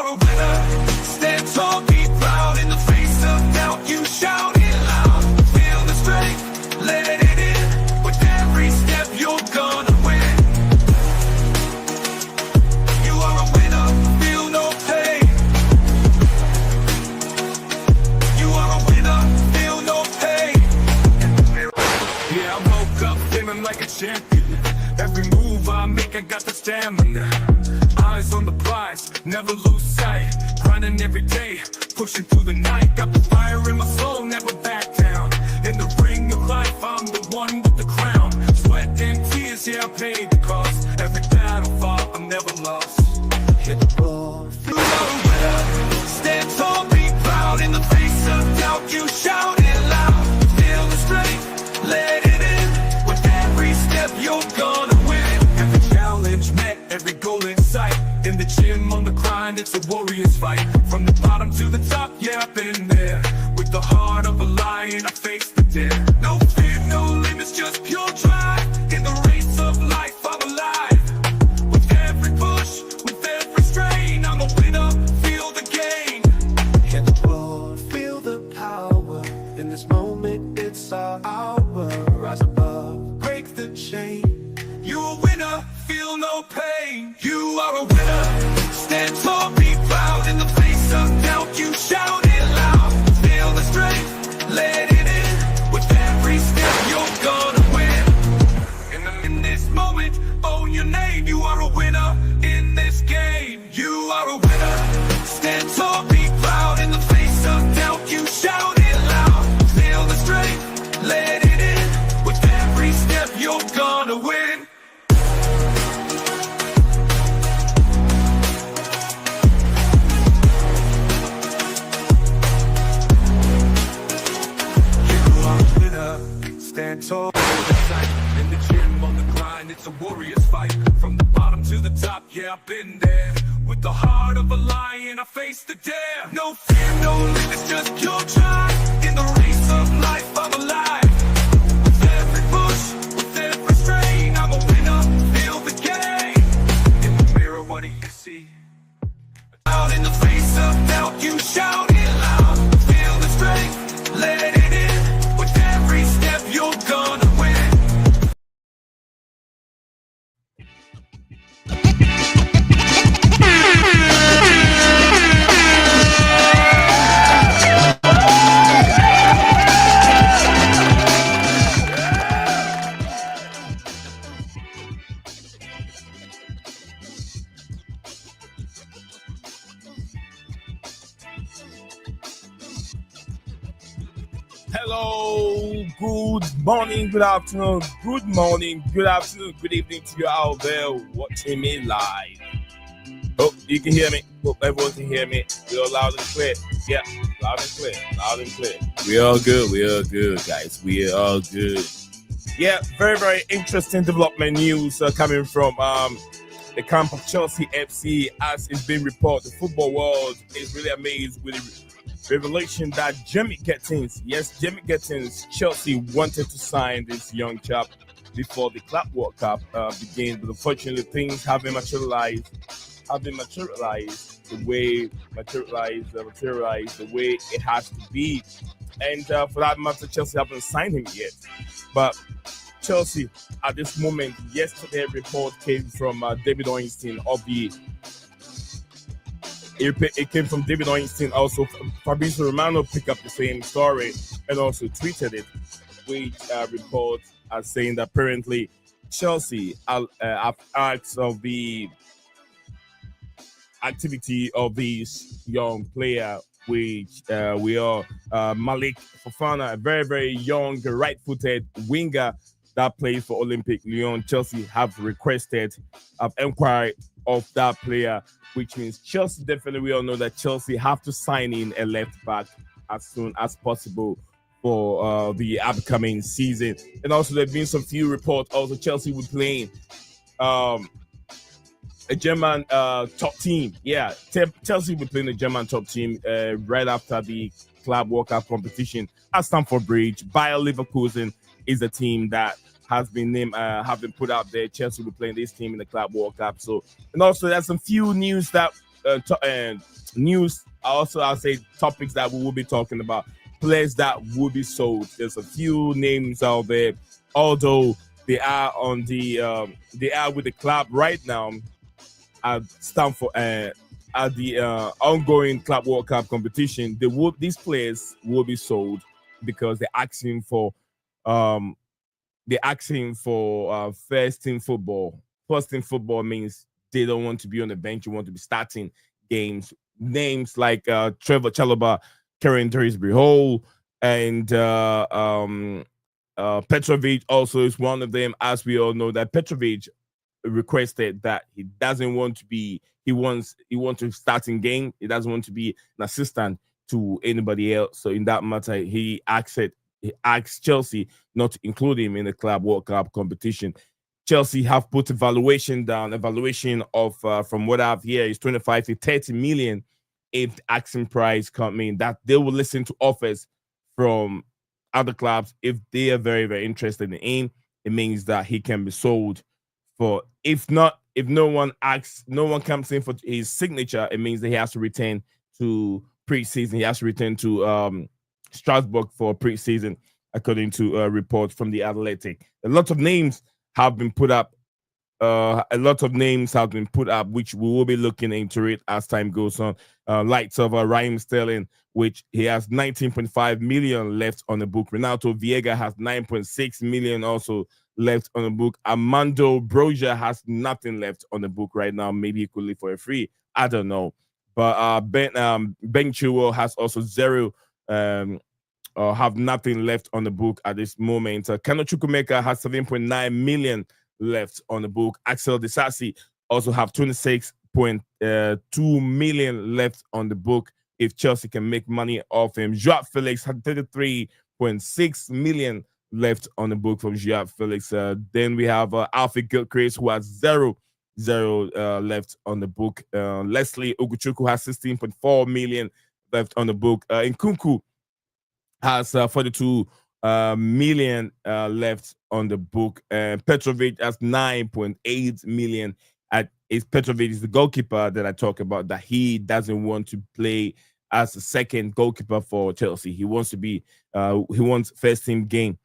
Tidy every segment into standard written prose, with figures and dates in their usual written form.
are a winner. Stand tall, be proud. In the face of doubt, you shout it loud. Feel the strength, let it in. With every step, you're gonna win. You are a winner, feel no pain. You are a winner, feel no pain. Yeah, I woke up feeling like a champion. Every move I make, I got the stamina. Eyes on the prize, never lose sight. Grinding every day, pushing through the night. Got the fire in my soul, never back down. In the ring of life, I'm the one with the crown. Sweat and tears, yeah, I paid the cost. Every battle fought, I'm never lost. Hit the ball, feel the winner. Stand tall, be proud. In the face of doubt, you shout it loud. Feel the strength, let it in. With every step, you're gonna win. Every challenge met, every goal in sight. In the gym, on the grind, it's a warrior's fight. From the bottom to the top, yeah, I've been there. With the heart of a lion, I face the dare. No fear, no limits, just pure drive. In the race of life, I'm alive. With every push, with every strain, I'm a winner, feel the gain. Hit the floor, feel the power. In this moment, it's our hour. Rise above, break the chain. You a winner, feel no pain. You are a winner. Stand tall, be proud. In the face of doubt, you shout it loud. Feel the strength, let it in. With every step, you're gonna win. In this moment, own your name. You are a winner in this game. You are a winner. Stand tall, be proud. In the face of doubt, you shout it loud. Feel the strength, let it in. With every step, you're gonna win. Stand tall, in the gym, on the grind, it's a warrior's fight. From the bottom to the top, yeah, I've been there. With the heart of a lion, I face the dare. No fear, no limits, just pure drive. In the race of life, I'm alive. With every push, with every strain, I'm a winner, feel the game. In the mirror, what do you see? Out in the face of doubt, you shout it loud. Feel the strength, let it in. With every step, you're gonna win. Hello, good morning, good afternoon, good morning, good afternoon, good evening to you out there watching me live. Oh, you can hear me. Hope everyone can hear me. We're loud and clear. Yeah, loud and clear, loud and clear. We are good, guys. We are good. Yeah, very, very interesting development news coming from the camp of Chelsea FC. As it's been reported, the football world is really amazed with the revelation that Jamie Gittens, Chelsea wanted to sign this young chap before the Club World Cup began, but unfortunately things haven't materialized the way it has to be, and for that matter, Chelsea haven't signed him yet. But Chelsea, at this moment, yesterday, a report came from David Ornstein of the. It came from David Ornstein. Also, Fabrizio Romano picked up the same story and also tweeted it, which reports are saying that apparently Chelsea have asked of the activity of this young player, which we are Malick Fofana, a very, very young right-footed winger that plays for Olympique Lyon. Chelsea have inquired of that player, which means Chelsea definitely, we all know that Chelsea have to sign in a left back as soon as possible for the upcoming season. And also there have been some few reports also Chelsea would playing a German top team. Yeah, Chelsea will play the German top team right after the Club World Cup competition at Stamford Bridge. Bayer Leverkusen is a team that has been named, have been put out there. Chelsea will be playing this team in the Club World Cup. So, and also there's some few news that news. Also, I'll say topics that we will be talking about. Players that will be sold. There's a few names out there, although they are with the club right now at Stanford at the ongoing Club World Cup competition. These players will be sold because um they're asking for first team football. First team football means they don't want to be on the bench. You want to be starting games. Names like Trevor Chalobah, Karen Drisbury Hall, and Petrovic also is one of them. As we all know, that Petrovic requested that he doesn't want to be. He wants to start in game. He doesn't want to be an assistant to anybody else. So in that matter, he asked Chelsea not to include him in the Club World Cup competition. Chelsea have put evaluation down. Evaluation of from what I've heard is 25 to 30 million. If the asking price come in, that they will listen to offers from other clubs if they are very very interested in him. It means that he can be sold for. If not, if no one comes in for his signature, it means that he has to return to preseason. He has to return to Strasbourg for preseason, according to a report from the Athletic. A lot of names have been put up. Which we will be looking into it as time goes on. Lights of Raheem Sterling, which he has 19.5 million left on the book. Renato Viega has 9.6 million also left on the book. Armando Broja has nothing left on the book right now. Maybe he could leave for a free. I don't know. But Ben Chilwell has also zero. Have nothing left on the book at this moment. Kano Chukwuemeka has 7.9 million left on the book. Axel Disasi also have 26.2 million left on the book if Chelsea can make money off him. Joao Felix had 33.6 million left on the book from Joao Felix. Then we have Alfie Gilchrist, who has zero left on the book. Leslie Oguchukwu has 16.4 million left on the book. Nkunku has 42 million left on the book. Petrovic has 9.8 million. Petrovic is the goalkeeper that I talk about, that he doesn't want to play as a second goalkeeper for Chelsea. He wants to be, he wants first team game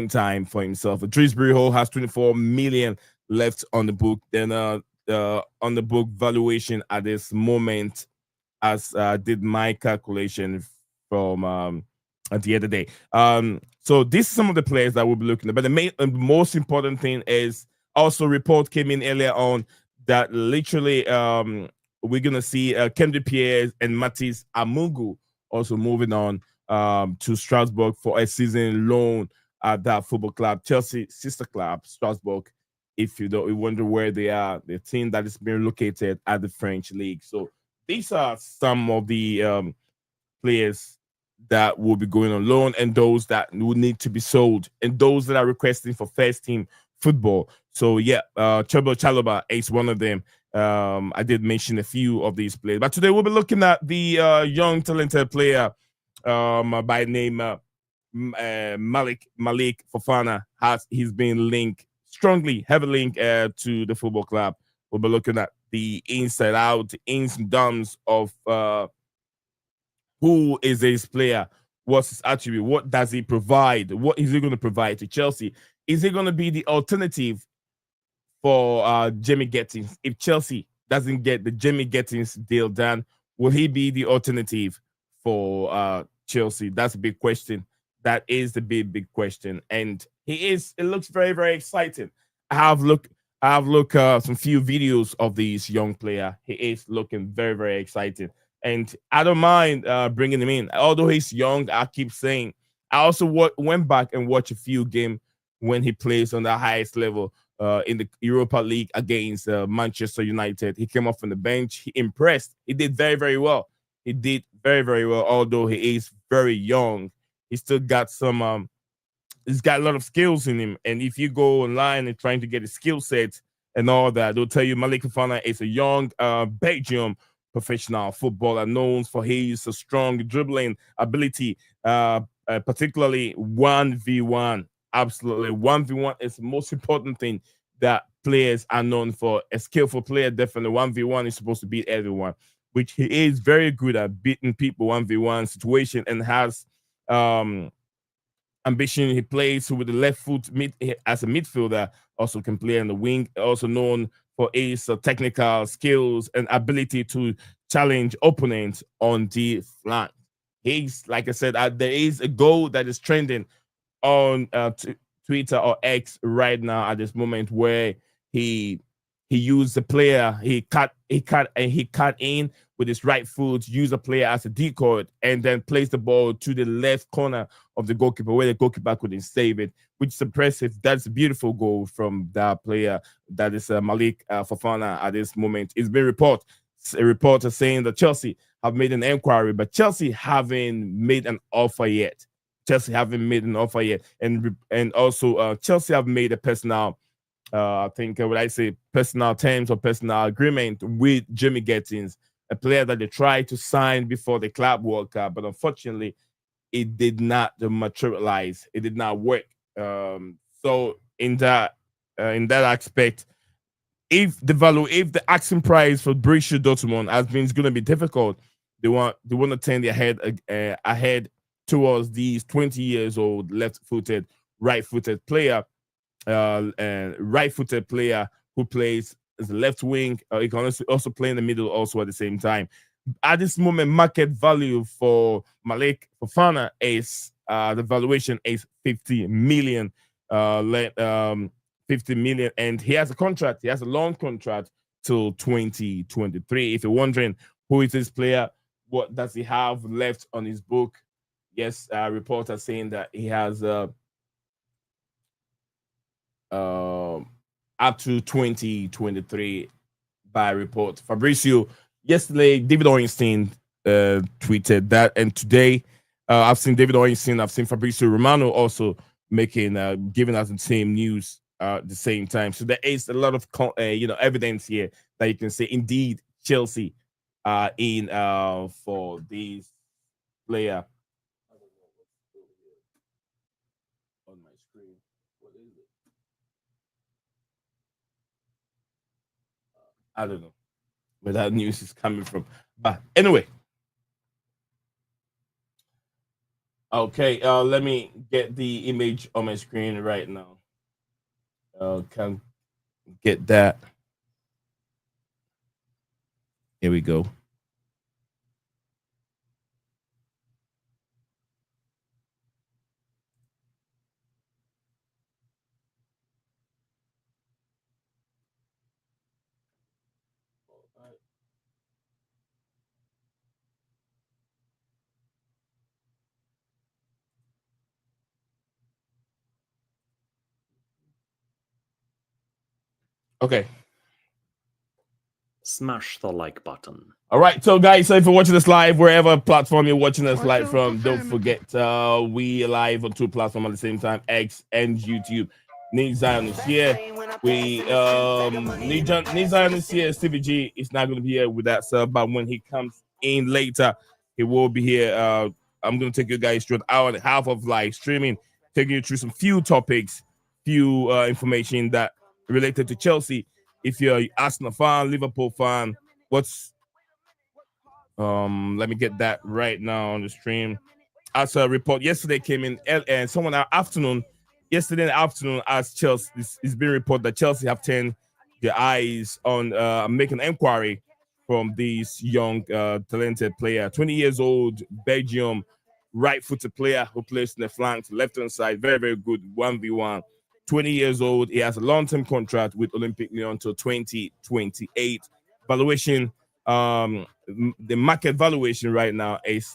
time for himself. Drisbury Hall has 24 million left on the book. Then on the book valuation at this moment, as did my calculation from at the other day. So these are some of the players that we'll be looking at. But the most important thing is also report came in earlier on that literally we're gonna see Kendrick Pierre and Matisse Amugu also moving on to Strasbourg for a season loan at that football club, Chelsea sister club, Strasbourg. If you don't, you wonder where they are, the team that is being located at the French league. So these are some of the players that will be going on loan, and those that will need to be sold, and those that are requesting for first team football. So yeah, Trevor Chalobah is one of them. I did mention a few of these players, but today we'll be looking at the young talented player by name Malick Fofana. He's been linked strongly, heavy link to the football club. We'll be looking at the inside out, the ins and downs of who is this player? What's his attribute? What does he provide? What is he going to provide to Chelsea? Is he going to be the alternative for Jamie Gittens? If Chelsea doesn't get the Jamie Gittens deal done, will he be the alternative for Chelsea? That's a big question. That is the big question. And he is. It looks very, very exciting. I have looked some few videos of this young player. He is looking very, very exciting. And I don't mind bringing him in. Although he's young, I keep saying. I also went back and watched a few games when he plays on the highest level in the Europa League against Manchester United. He came off on the bench. He impressed. He did very, very well. He did very, very well. Although he is very young, he still got some. He's got a lot of skills in him. And if you go online and trying to get his skill set and all that, they'll tell you Malick Fofana is a young Belgium professional footballer known for his strong dribbling ability, particularly 1v1. Absolutely, 1v1 is the most important thing that players are known for. A skillful player, definitely 1v1 is supposed to beat everyone, which he is very good at beating people 1v1 situation and has ambition. He plays with the left foot as a midfielder, also can play on the wing, also known for his technical skills and ability to challenge opponents on the flank. He's, like I said, there is a goal that is trending on Twitter or X right now at this moment where he used the player, he cut in with his right foot, used the player as a decoy, and then placed the ball to the left corner of the goalkeeper where the goalkeeper couldn't save it, which is impressive. That's a beautiful goal from that player. That is Malick Fofana at this moment. It's been a reporter saying that Chelsea have made an inquiry, but Chelsea haven't made an offer yet. And also Chelsea have made a personal, I think, would I say personal terms or personal agreement with Jamie Gittens, a player that they tried to sign before the Club World Cup, but unfortunately, it did not materialize. It did not work. So in that aspect, if the asking price for Borussia Dortmund has been going to be difficult, they want to turn their head ahead towards these 20 years old left-footed, right-footed player, right-footed player who plays as a left wing. He can also play in the middle also at the same time. At this moment, market value for Malick Fofana is the valuation is 50 million. 50 million, and he has a contract. He has a long contract till 2023. If you're wondering who is this player, what does he have left on his book? Yes, reports saying that he has up to 2023 by report. Fabrizio, yesterday, David Ornstein tweeted that, and today I've seen David Ornstein, I've seen Fabrizio Romano also making giving us the same news at the same time. So there is a lot of evidence here that you can say indeed Chelsea are in for this player. On my screen, what is it? I don't know where that news is coming from, but anyway. Okay, let me get the image on my screen right now. Can get that. Here we go. Okay. Smash the like button. All right, so guys, so if you're watching this live, wherever platform you're watching us live from, don't forget we are live on 2 platforms at the same time, X and YouTube. Need Zion is here. We Need Zion is here. Stevie G is not going to be here with that sub, but when he comes in later, he will be here. I'm going to take you guys through an hour and a half of live streaming, taking you through some few topics, few information that related to Chelsea. If you're an Arsenal fan, Liverpool fan, what's let me get that right now on the stream. As a report yesterday came in, and someone yesterday in the afternoon, as Chelsea, it's been reported that Chelsea have turned their eyes on making inquiry from this young, talented player, 20 years old, Belgium, right-footed player who plays in the flanks, left-hand side, very, very good 1v1. 20 years old. He has a long-term contract with Olympique Lyon until 2028. Valuation, the market valuation right now is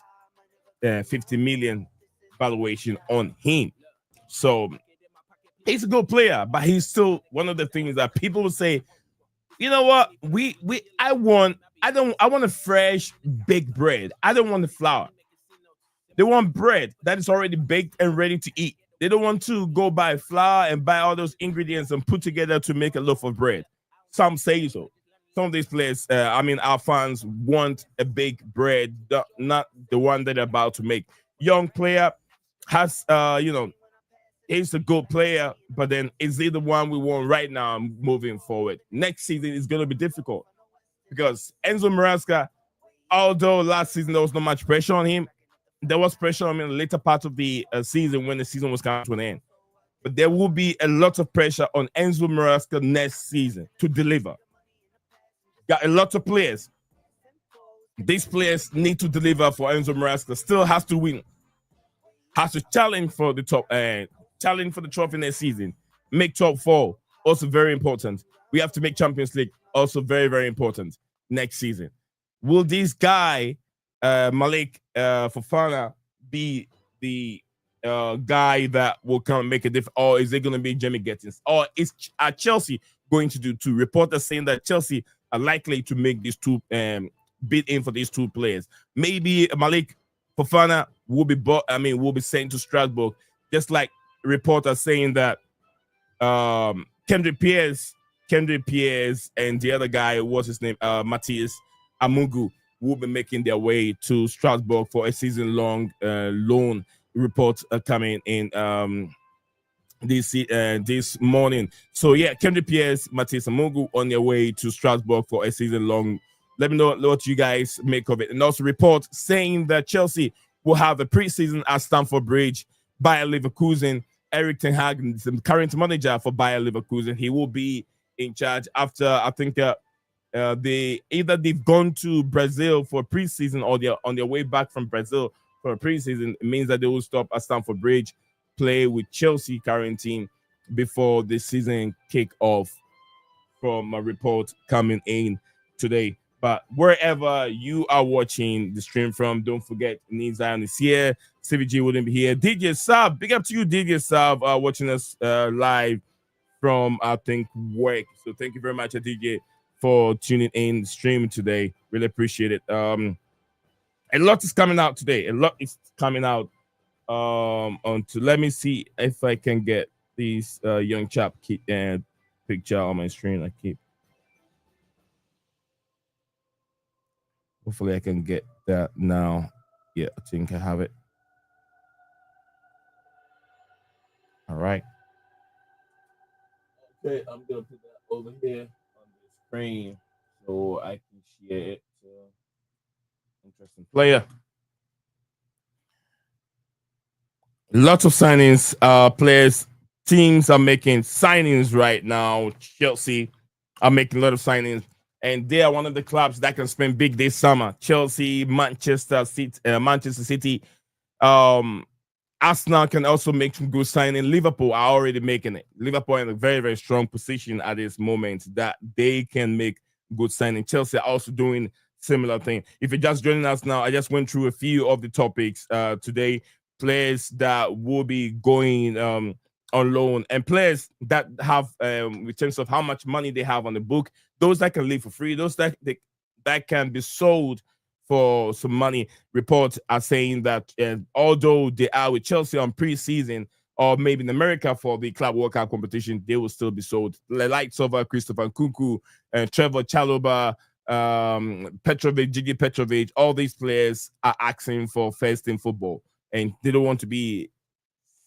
50 million valuation on him. So he's a good player, but he's still one of the things that people will say, you know what? I want a fresh baked bread. I don't want the flour. They want bread that is already baked and ready to eat. They don't want to go buy flour and buy all those ingredients and put together to make a loaf of bread. Some say so. Some of these players, our fans want a baked bread, not the one that they're about to make. Young player has, He's a good player, but then is he the one we want right now moving forward? Next season is going to be difficult because Enzo Maresca, although last season there was not much pressure on him, there was pressure on him in the later part of the season when the season was coming to an end. But there will be a lot of pressure on Enzo Maresca next season to deliver. Got a lot of players. These players need to deliver for Enzo Maresca. Still has to win, has to challenge for the top and challenge for the trophy next season. Make top four, also very important. We have to make Champions League, also very, very important next season. Will this guy, Malick Fofana, be the guy that will come and make a difference, or is it going to be Jamie Gittens, or is Chelsea going to do two? Reporters saying that Chelsea are likely to make these two bid in for these two players. Maybe Malick Fofana will be will be sent to Strasbourg, just like reporters saying that Kendrick Pierce, and the other guy, what's his name, Matthias Amungu, will be making their way to Strasbourg for a season-long loan. Report coming in this morning. So yeah, Kendrick Pierce, Matthias Amungu on their way to Strasbourg for a season-long. Let me know what you guys make of it. And also report saying that Chelsea will have a preseason at Stamford Bridge. Bayer Leverkusen, Eric Ten Hag, the current manager for Bayer Leverkusen, he will be in charge after, I think, they've gone to Brazil for preseason, or they're on their way back from Brazil for a preseason. It means that they will stop at Stamford Bridge, play with Chelsea current team before the season kick off, from a report coming in today. But wherever you are watching the stream from, don't forget Zion is here. CVG wouldn't be here. DJ Sab, big up to you, DJ Sab, watching us live from, I think, work. So thank you very much, DJ, for tuning in the stream today. Really appreciate it. A lot is coming out today. A lot is coming out. Let me see if I can get this young chap picture on my screen. Hopefully I can get that now. Yeah, I think I have it. All right. Okay, I'm gonna put that over here on the screen so I can share it. Interesting player. Lots of signings. Players, teams are making signings right now. Chelsea are making a lot of signings, and they are one of the clubs that can spend big this summer. Chelsea, Manchester City, Arsenal can also make some good signing. Liverpool are already making it. Liverpool are in a very, very strong position at this moment that they can make good signing. Chelsea are also doing similar thing. If you're just joining us now, I just went through a few of the topics today. Players that will be going on loan, and players that have, in terms of how much money they have on the book, those that can leave for free, those that can be sold for some money. Reports are saying that although they are with Chelsea on preseason, or maybe in America for the club World Cup competition, they will still be sold. The likes of Christopher Nkunku, Trevor Chalobah, Gigi Petrovic, all these players are asking for first in football, and they don't want to be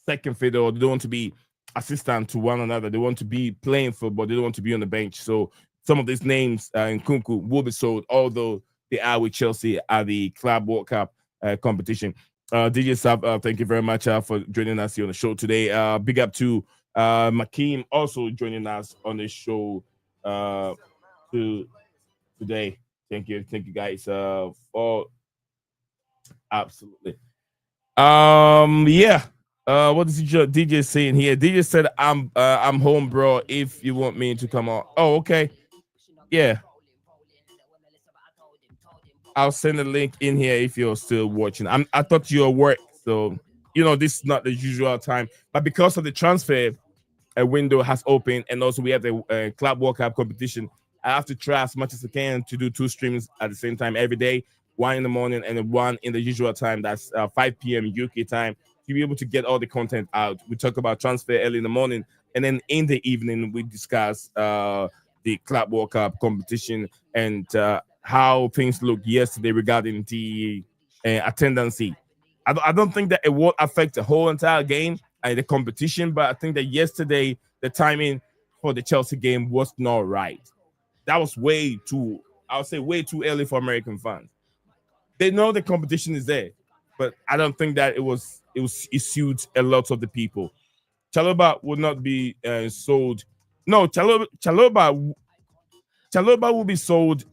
second fiddle, they don't want to be assistant to one another. They want to be playing football, they don't want to be on the bench. So some of these names in Nkunku will be sold, although they are with Chelsea at the Club World Cup competition. DJ Sab, thank you very much for joining us here on the show today. Big up to Makeem, also joining us on the show today. Thank you guys for absolutely. Yeah. What is DJ saying here? DJ said I'm home, bro. If you want me to come on. Oh, okay. Yeah. I'll send a link in here if you're still watching. I thought you were work, so this is not the usual time. But because of the transfer window has opened, and also we have the Club World Cup competition, I have to try as much as I can to do 2 streams at the same time every day, 1 in the morning and 1 in the usual time. That's 5 p.m. UK time, to be able to get all the content out. We talk about transfer early in the morning, and then in the evening we discuss the Club World Cup competition and how things looked yesterday regarding the attendance. I don't think that it will affect the whole entire game. the competition. But I think that yesterday the timing for the Chelsea game was not right. That was way too, I would say, way too early for American fans. They know the competition is there, but I don't think that it suits a lot of the people. Chaloba would not be sold. No, Chaloba will be sold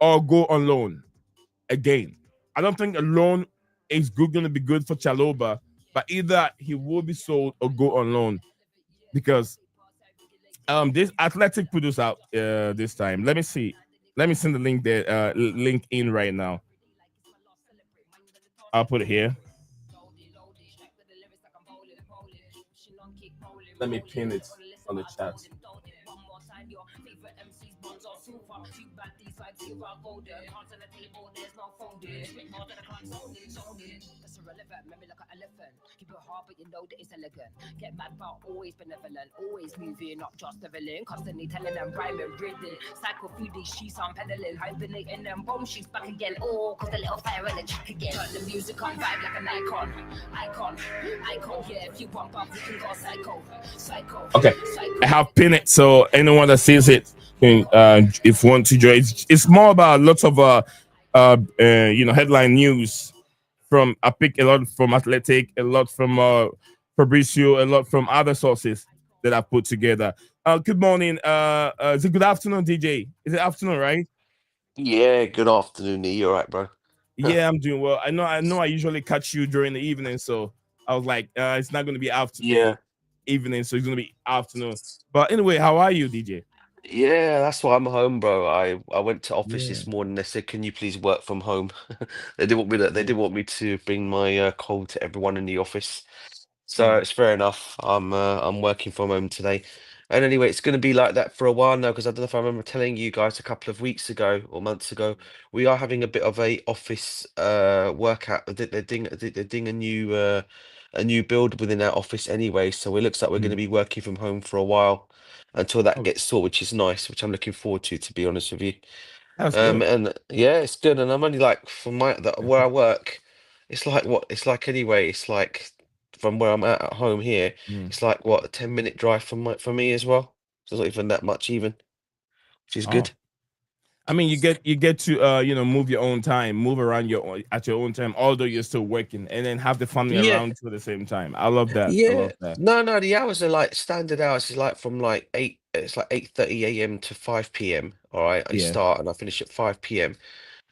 or go on loan again. I don't think a loan is going to be good for Chaloba, but either he will be sold or go on loan because this Athletic put this out this time. Let me see. Let me send the link there. Link in right now. I'll put it here. Let me pin it on the chat. Keep it hard, but you know that it's elegant. Get mad, but always benevolent. Always moving, not just the villain. Constantly telling them rhyming, breathing. Cycle through these sheets, I'm pedaling. Hibernating them bomb sheets back again. Oh, cause the little fire in the track again. Turn the music on, vibe like an icon. Icon, yeah. If you bump up, we can go psycho. Okay, I have pinned it so anyone that sees it, if you want to join, it's more about lots of headline news from. I pick a lot from Athletic, a lot from Fabrizio, a lot from other sources that I put together. Good morning. Is it good afternoon, DJ? Is it afternoon, right? Yeah, good afternoon, E. You all right, bro? Yeah, I'm doing well. I know. I usually catch you during the evening, so I was like, it's not going to be after Yeah. evening, so it's going to be afternoon. But anyway, how are you, DJ? Yeah, that's why I'm home, bro. I went to office Yeah. this morning. They said, "Can you please work from home?" They didn't want me to bring my cold to everyone in the office. So Mm. it's fair enough. I'm working from home today. And anyway, it's going to be like that for a while now because I don't know if I remember telling you guys a couple of weeks ago or months ago, we are having a bit of a office workout. They're doing a new build within our office anyway. So it looks like we're going to Mm. be working from home for a while until that Oh, gets sorted, which is nice, which I'm looking forward to be honest with you. that's good. And yeah, it's good. And I'm only like from where I work, it's like what it's like anyway. It's like from where I'm at home here, Mm. it's like what a 10-minute drive for me as well. So it's not even that much even, which is Oh, good. I mean, you get to move your own time, move around at your own time, although you're still working, and then have the family Yeah, around you at the same time. I love that. I yeah. love that. No, the hours are like standard hours is like from like eight. It's like 8:30 a.m. to 5 p.m. All right, I Yeah. start and I finish at 5 p.m.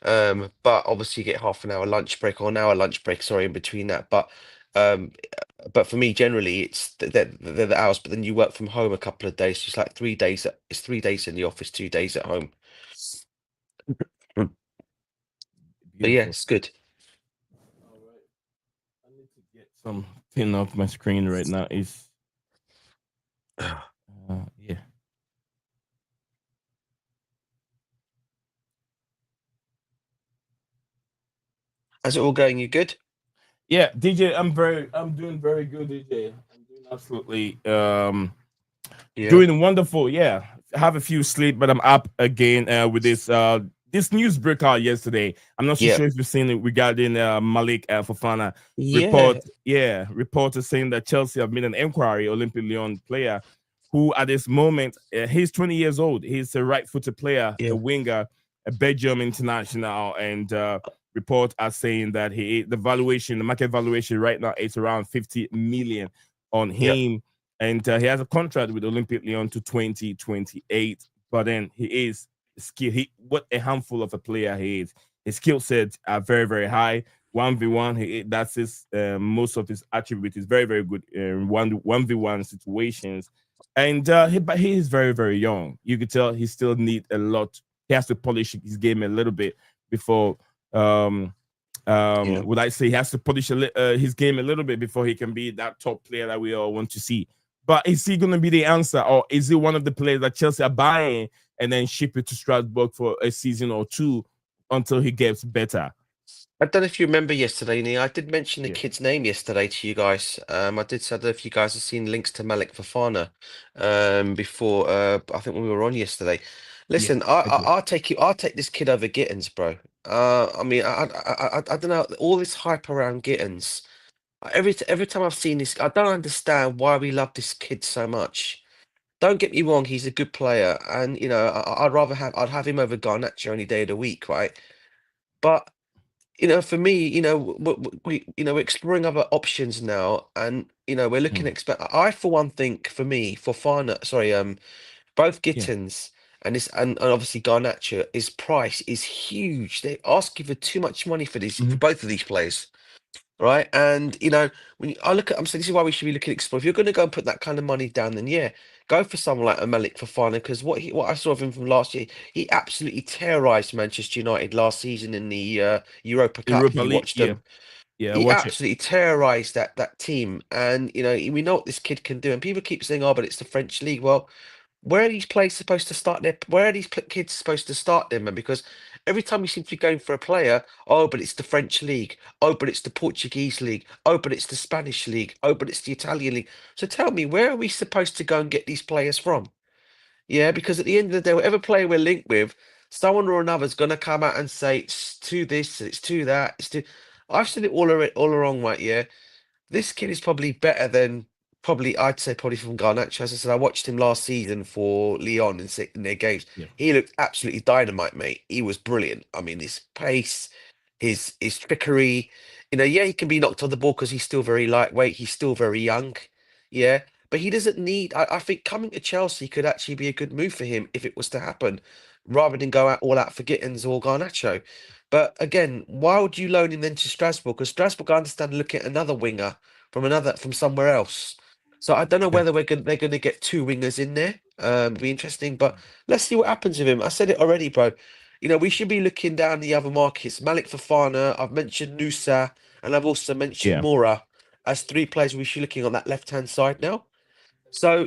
But obviously you get half an hour lunch break or an hour lunch break, sorry, in between that. Um, but for me, generally, they're the hours. But then you work from home a couple of days. So it's like 3 days. It's 3 days in the office, 2 days at home. Mm. But yeah, Beautiful. it's good. All right. I need to get something off my screen right now. Is yeah. How's it all going? You good? Yeah, DJ, I'm doing very good, DJ. I'm doing absolutely Yeah, doing wonderful. Yeah. I have a few sleep, but I'm up again with this news broke out yesterday. I'm not so yeah, sure if you've seen it regarding Malick Fofana report. yeah, Yeah, reporters saying that Chelsea have made an inquiry. Olympique Lyon player who, at this moment, he's 20 years old. He's a right-footed player, a yeah, winger, a Belgium international, and report are saying that the market valuation right now is around 50 million on yeah, him, and he has a contract with Olympique Lyon to 2028. But then he is skill. What a handful of a player he is. His skill sets are very very high. 1v1, that's his most of his attributes is very very good in 1v1 situations, and but he is very very young. You could tell he still need a lot. He has to polish his game a little bit before um yeah. would I say he has to polish his game a little bit before he can be that top player that we all want to see. But is he going to be the answer, or is he one of the players that Chelsea are buying and then ship it to Strasbourg for a season or two until he gets better? I don't know if you remember yesterday, Nia. I did mention the Yeah, kid's name yesterday to you guys. I did say I don't know if you guys have seen links to Malick Fofana before. I think when we were on yesterday. yeah, Listen, I did. I'll take this kid over Gittens, bro. I mean, I don't know all this hype around Gittens. Every time I've seen this, I don't understand why we love this kid so much. Don't get me wrong, he's a good player, and I'd have him over Garnacho any day of the week, right? But for me, we're exploring other options now, and we're looking Mm. at I, for one, think for me, Fofana, sorry, both Yeah. Gittens and obviously Garnacho, his price is huge. They're asking for too much money for Mhm. both of these players. Right. And I look at, I'm saying this is why we should be looking at explore. If you're going to go and put that kind of money down, then yeah, go for someone like a Malick Fofana, because what I saw of him from last year, he absolutely terrorized Manchester United last season in the Europa Cup. Europa You League. watched Yeah. them. Yeah. He Watch it. absolutely terrorized that team, and we know what this kid can do. And people keep saying, "Oh, but it's the French league." Well, where are these players supposed to start where are these kids supposed to start them? And because every time we seem to be going for a player, oh, but it's the French league, oh, but it's the Portuguese league, oh, but it's the Spanish league, oh, but it's the Italian league. So tell me, where are we supposed to go and get these players from? Yeah, because at the end of the day, whatever player we're linked with, someone or another is going to come out and say it's to this, it's to that, it's to. I've said it all along, right? Yeah, this kid is probably better than I'd say probably from Garnacho. As I said, I watched him last season for Lyon in their games. Yeah. He looked absolutely dynamite, mate. He was brilliant. I mean, his pace, his trickery. Yeah, he can be knocked on the ball because he's still very lightweight. He's still very young. Yeah. But he doesn't need. I think coming to Chelsea could actually be a good move for him if it was to happen, rather than go out all out for Gittens or Garnacho. But again, why would you loan him then to Strasbourg? Because Strasbourg, I understand, look at another winger from somewhere else. So I don't know Yeah. whether they're going to get two wingers in there. Be interesting, but let's see what happens with him. I said it already, bro. We should be looking down the other markets. Malick Fofana, I've mentioned Nusa, and I've also mentioned Yeah. Mora as three players we should be looking on that left-hand side now. So,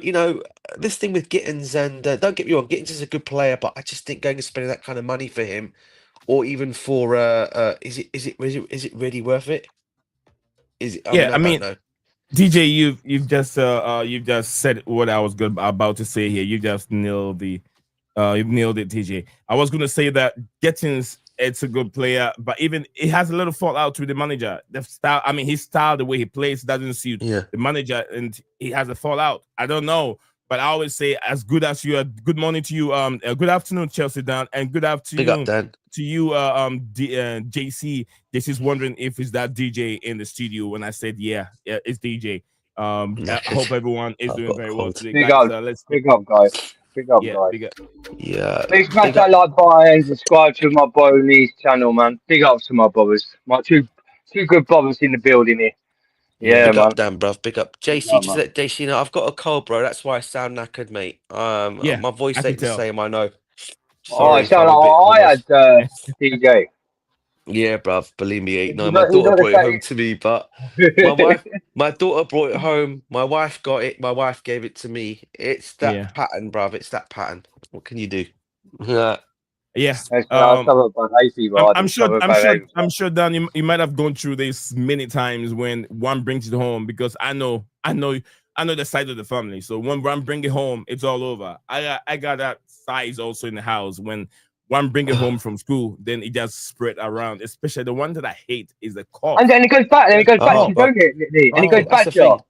this thing with Gittens, and don't get me wrong, Gittens is a good player, but I just think going and spending that kind of money for him, or even for is it really worth it? Is it? I mean, Yeah. I I don't mean, know. DJ, you've just said what I was about to say here. You've nailed it, TJ. I was gonna say that Gittins, it's a good player, but even it has a little fallout with the manager. The style, I mean, his style, the way he plays, doesn't suit Yeah. the manager, and he has a fallout. I don't know, but I always say, as good as you are, good morning to you. Good afternoon, Chelsea Dan, and good Big up, afternoon Dan. to you, JC. This is wondering if it's that DJ in the studio. When I said yeah, it's DJ. I hope everyone is I've doing got a very well cold. today, Big guys. up, Let's big up, guys. Big up, yeah, guys. big up. Yeah. Please smash Big up. that like button and subscribe to my Boney's channel, man. Big up to my brothers. My two good brothers in the building here. Yeah. Yeah, Big up, man. Dan, bruv. Big up. Big JC, up, just man. let JC know I've got a cold, bro. That's why I sound knackered, mate. Yeah, My voice I can ain't the tell. same, I know. Oh, Sorry it if sounds I'm a bit like I hoarse. had DJ. Yeah, bruv. Believe me, ain't no. You My got, you daughter got brought it home the to me, but same. my daughter brought it home. My wife got it. My wife gave it to me. It's Yeah, that pattern, bruv. It's that pattern. What can you do? Yeah. yeah. I suffer by hay fever. I I'm do sure. suffer I'm by sure. hay fever. I'm sure, Dan. You might have gone through this many times when one brings it home, because I know the side of the family. So when one bring it home, it's all over. I got that size also in the house. When one bring it home from school, then it just spread around. Especially the one that I hate is the cough. And then it goes back. Then it Just goes back to Oh, you, cough. but don't it? Nick? And it goes Oh, that's the back to you. thing.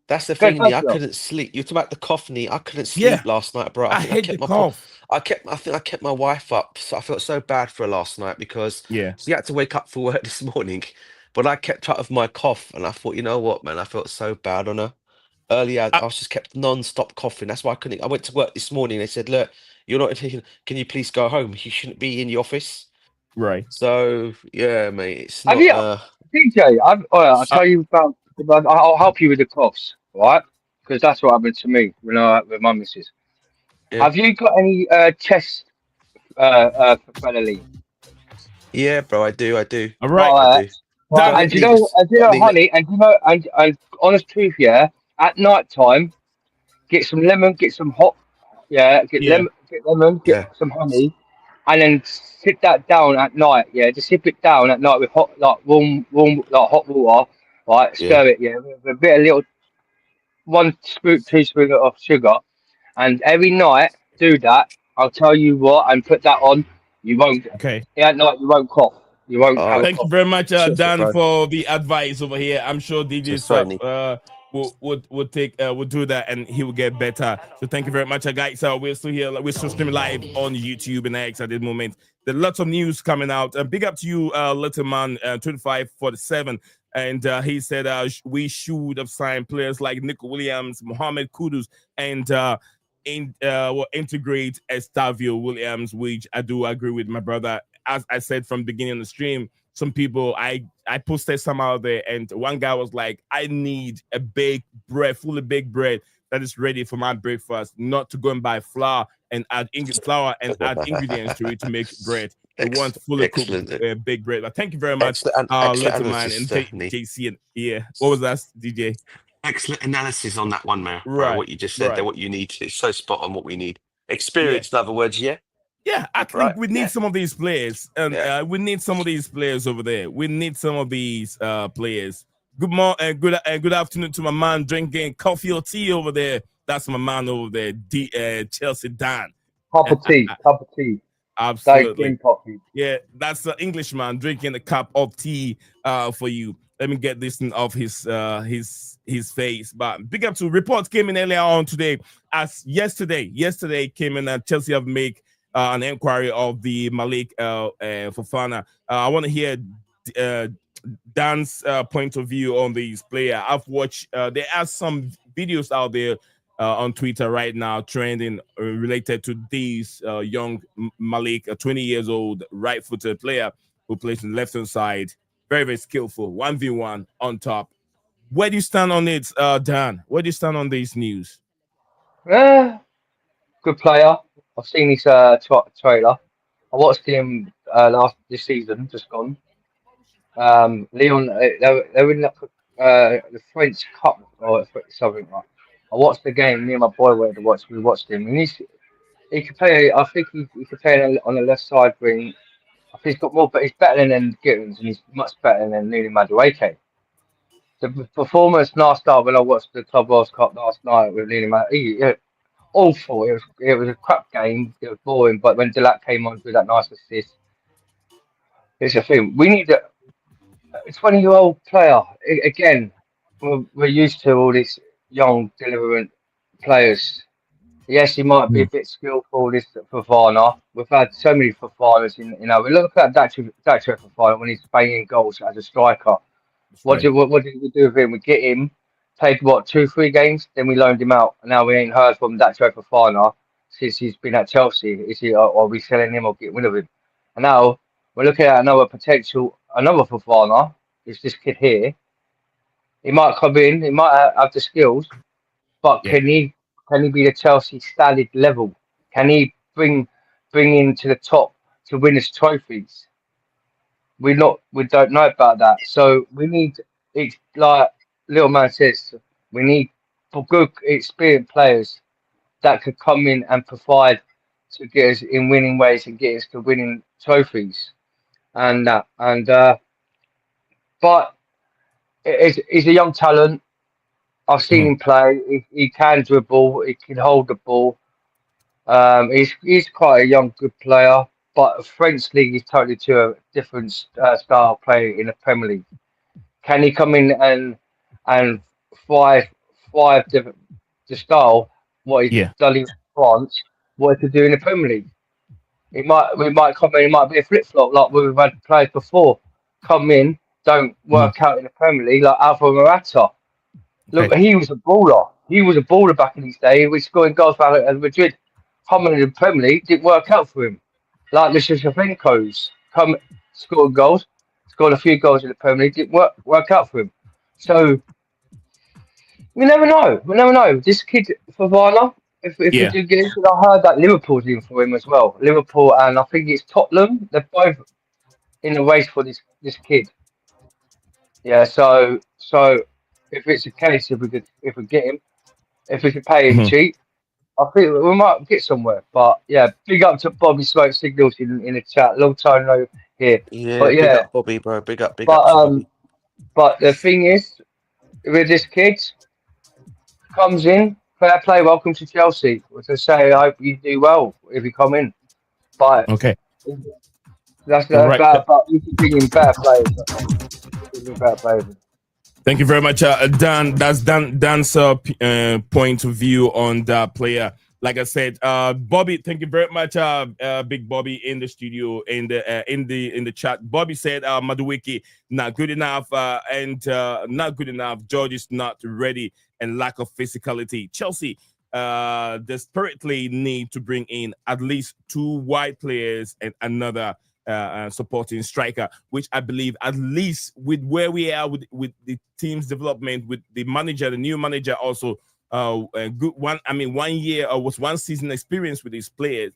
That's the Goes thing, back Lee. I to you. couldn't sleep. You're talking about the cough, Lee. I couldn't yeah. sleep last night, bro. I I think I hate the kept cough. I think I kept my wife up. So I felt so bad for her last night because Yeah. she had to wake up for work this morning. But I kept track of my cough, and I thought, you know what, man, I felt so bad on her. Earlier, I, I was just kept non-stop coughing. That's why I couldn't. I went to work this morning. They said, look, you're not. Can you please go home? You shouldn't be in the office. right. So yeah, mate, it's Have not. you, DJ? I'll Uh, tell you about. I'll help you with the coughs, right? Because that's what happened to me when I with my missus. Yeah, Have you got any chest Lee? yeah, bro. I do. I do. all right, I Right, do. right. Dan. But And Lee, just Lee, honey, and and honest truth, yeah. At night time, get some lemon, get some hot, yeah. Yeah. Get lemon, get yeah, some honey, and then sip that down at night. Yeah, just sip it down at night with hot, warm, like hot water. Right, yeah. stir it. Yeah, with a bit of little teaspoon of sugar, and every night do that. I'll tell you what, and put that on. You won't. Okay. At night you won't cough. You won't have. Thank you very much, Sure, Dan, bro. for the advice over here. I'm sure DJ Sorry, Sub will do that, and he will get better. So thank you very much, guys. We're still here. We're still streaming live on YouTube and X at this moment. There's lots of news coming out. Big up to you, little man, 2547. And he said we should have signed players like Nico Williams, Mohamed Kudus, and integrate Estavio Williams, which I do agree with my brother. As I said from the beginning of the stream, some people, I posted some out there, and one guy was like, I need a baked bread, fully baked bread that is ready for my breakfast, not to go and buy flour and add ingredients to it to make bread. I want fully cooked baked bread. But thank you very much, little man, and JC. And yeah, what was that, DJ? Excellent analysis on that one, man. Right, what you just said there, what you need. It's so spot on what we need. Experience, in other words, yeah? Yeah, I think we need some of these players. And we need some of these players over there. We need some of these players. Good morning, good afternoon to my man drinking coffee or tea over there. That's my man over there, Chelsea Dan. Cup of tea. Absolutely. Coffee. Yeah, that's the Englishman drinking a cup of tea for you. Let me get this thing off his face. But big up to reports came in earlier on today. As yesterday came in that Chelsea have made an inquiry of the Malick Fofana. I want to hear Dan's point of view on this player. I've watched. There are some videos out there on Twitter right now trending related to this young Malick, a 20 years old right-footed player who plays on the left-hand side. Very, very skillful. 1v1 on top. Where do you stand on it, Dan? Where do you stand on this news? Good player. I've seen his trailer. I watched him this season, just gone. Lyon, they were in the French Cup or something like. I watched the game. Me and my boy went to watch. We watched him, and he could play. I think he could play on the left side wing. I think he's got more, but he's better than Gittens, and he's much better than Nuni Madueke. The performance last night when I watched the Club World Cup last night with Nuni Madueke, awful. It was a crap game. It was boring. But when Delac came on with that nice assist, it's a thing. We need a 20-year-old player again. We're used to all these young, deliberate players. Yes, he might be a bit skillful, this Fofana. We've had so many Fofanas we look at Dacho Fofana when he's banging goals as a striker. What did we do with him? We get him, played 2-3 games, then we loaned him out. And now we ain't heard from Dacho Fofana since he's been at Chelsea. Are we selling him or getting rid of him? And now we're looking at another Fofana. It's this kid here. He might come in, he might have the skills, but can he be the Chelsea standard level? Can he bring in to the top to win us trophies? We don't know about that. So we need, it's like little man says, we need good experienced players that could come in and provide to get us in winning ways and get us to winning trophies. But he's a young talent. I've seen him play. He can dribble. He can hold the ball. He's quite a young, good player. But the French league is totally to a different style of play in the Premier League. Can he come in and thrive the style what he's done in France, what he could do in the Premier League? We might come in. It might be a flip flop like we've had players before. Come in, don't work out in the Premier League like Alvaro Morata. Look, he was a baller. He was a baller back in his day. He was scoring goals for Madrid. Coming in the Premier League didn't work out for him. Like the Shevchenko's scored goals, scored a few goals in the Premier League, didn't work out for him. So we never know. We never know. This kid Fofana, if we do get into, I heard that Liverpool's in for him as well. Liverpool and I think it's Tottenham. They're both in the race for this kid. Yeah. So if it's a case, if we get him, if we could pay him cheap, I think we might get somewhere. But yeah, big up to Bobby Smoke Signals in the chat. Long time no here. Yeah, but big up Bobby, bro. Big up. But the thing is, with this kid comes in, fair play, welcome to Chelsea. To say, I hope you do well if you come in. But the That's Right. but you can bring in better players. Bring in better players. Thank you very much, Dan. That's Dan's point of view on that player. Like I said, Bobby, thank you very much, Big Bobby in the studio in the chat. Bobby said, Madueke not good enough, and not good enough. George is not ready, and lack of physicality. Chelsea desperately need to bring in at least 2 wide players and another supporting striker, which I believe, at least with where we are with the team's development, with the manager, the new manager also. A good one. I mean, 1 year or was 1 season experience with these players,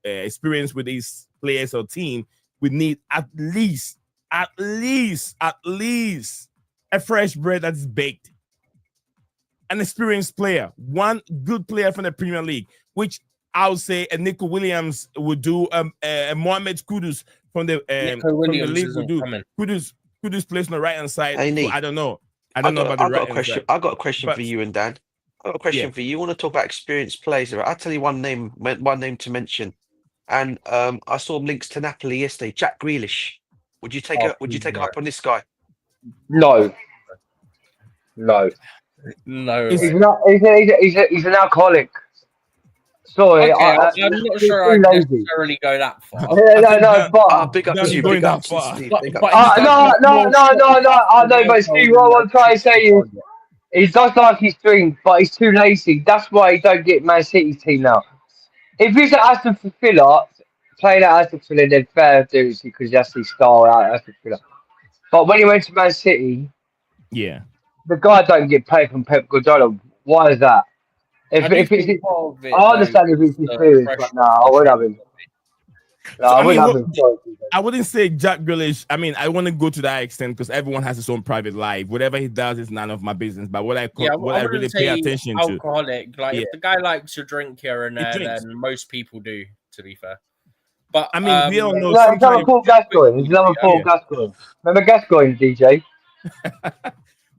experience with these players or team. We need at least a fresh bread that's baked, an experienced player, one good player from the Premier League, which I would say a Nico Williams would do. A Mohamed Kudus from the league would do. Kudus plays on the right hand side. So I don't know. I don't know about the right hand side. I got a question for you and Dan. I've got a question for you. You want to talk about experienced players? I'll tell you one name to mention. And I saw links to Napoli yesterday. Jack Grealish. Would you take up on this guy? No. He's not. He's an alcoholic. Sorry, okay, I'm not sure I'd necessarily go that far. No, but big up to you. Big up to Steve. no. But Steve, what I'm trying to say is, he does like his dream, but he's too lazy. That's why he don't get Man City's team now. If he's at Aston Villa, playing at Aston Villa, then fair dues because that's his style at Aston Villa. But when he went to Man City, the guy don't get paid from Pep Guardiola. Why is that? I understand if it's experience, but no, I wouldn't have him. I wouldn't say Jack Grealish. I mean, I want to go to that extent because everyone has his own private life. Whatever he does is none of my business. But what I really pay attention to, alcoholic. Like if the guy likes to drink here and there, then most people do. To be fair, but I mean, we all know. He's another Paul Gascoigne. He's another Paul Gascoigne. Remember Gascoigne, DJ?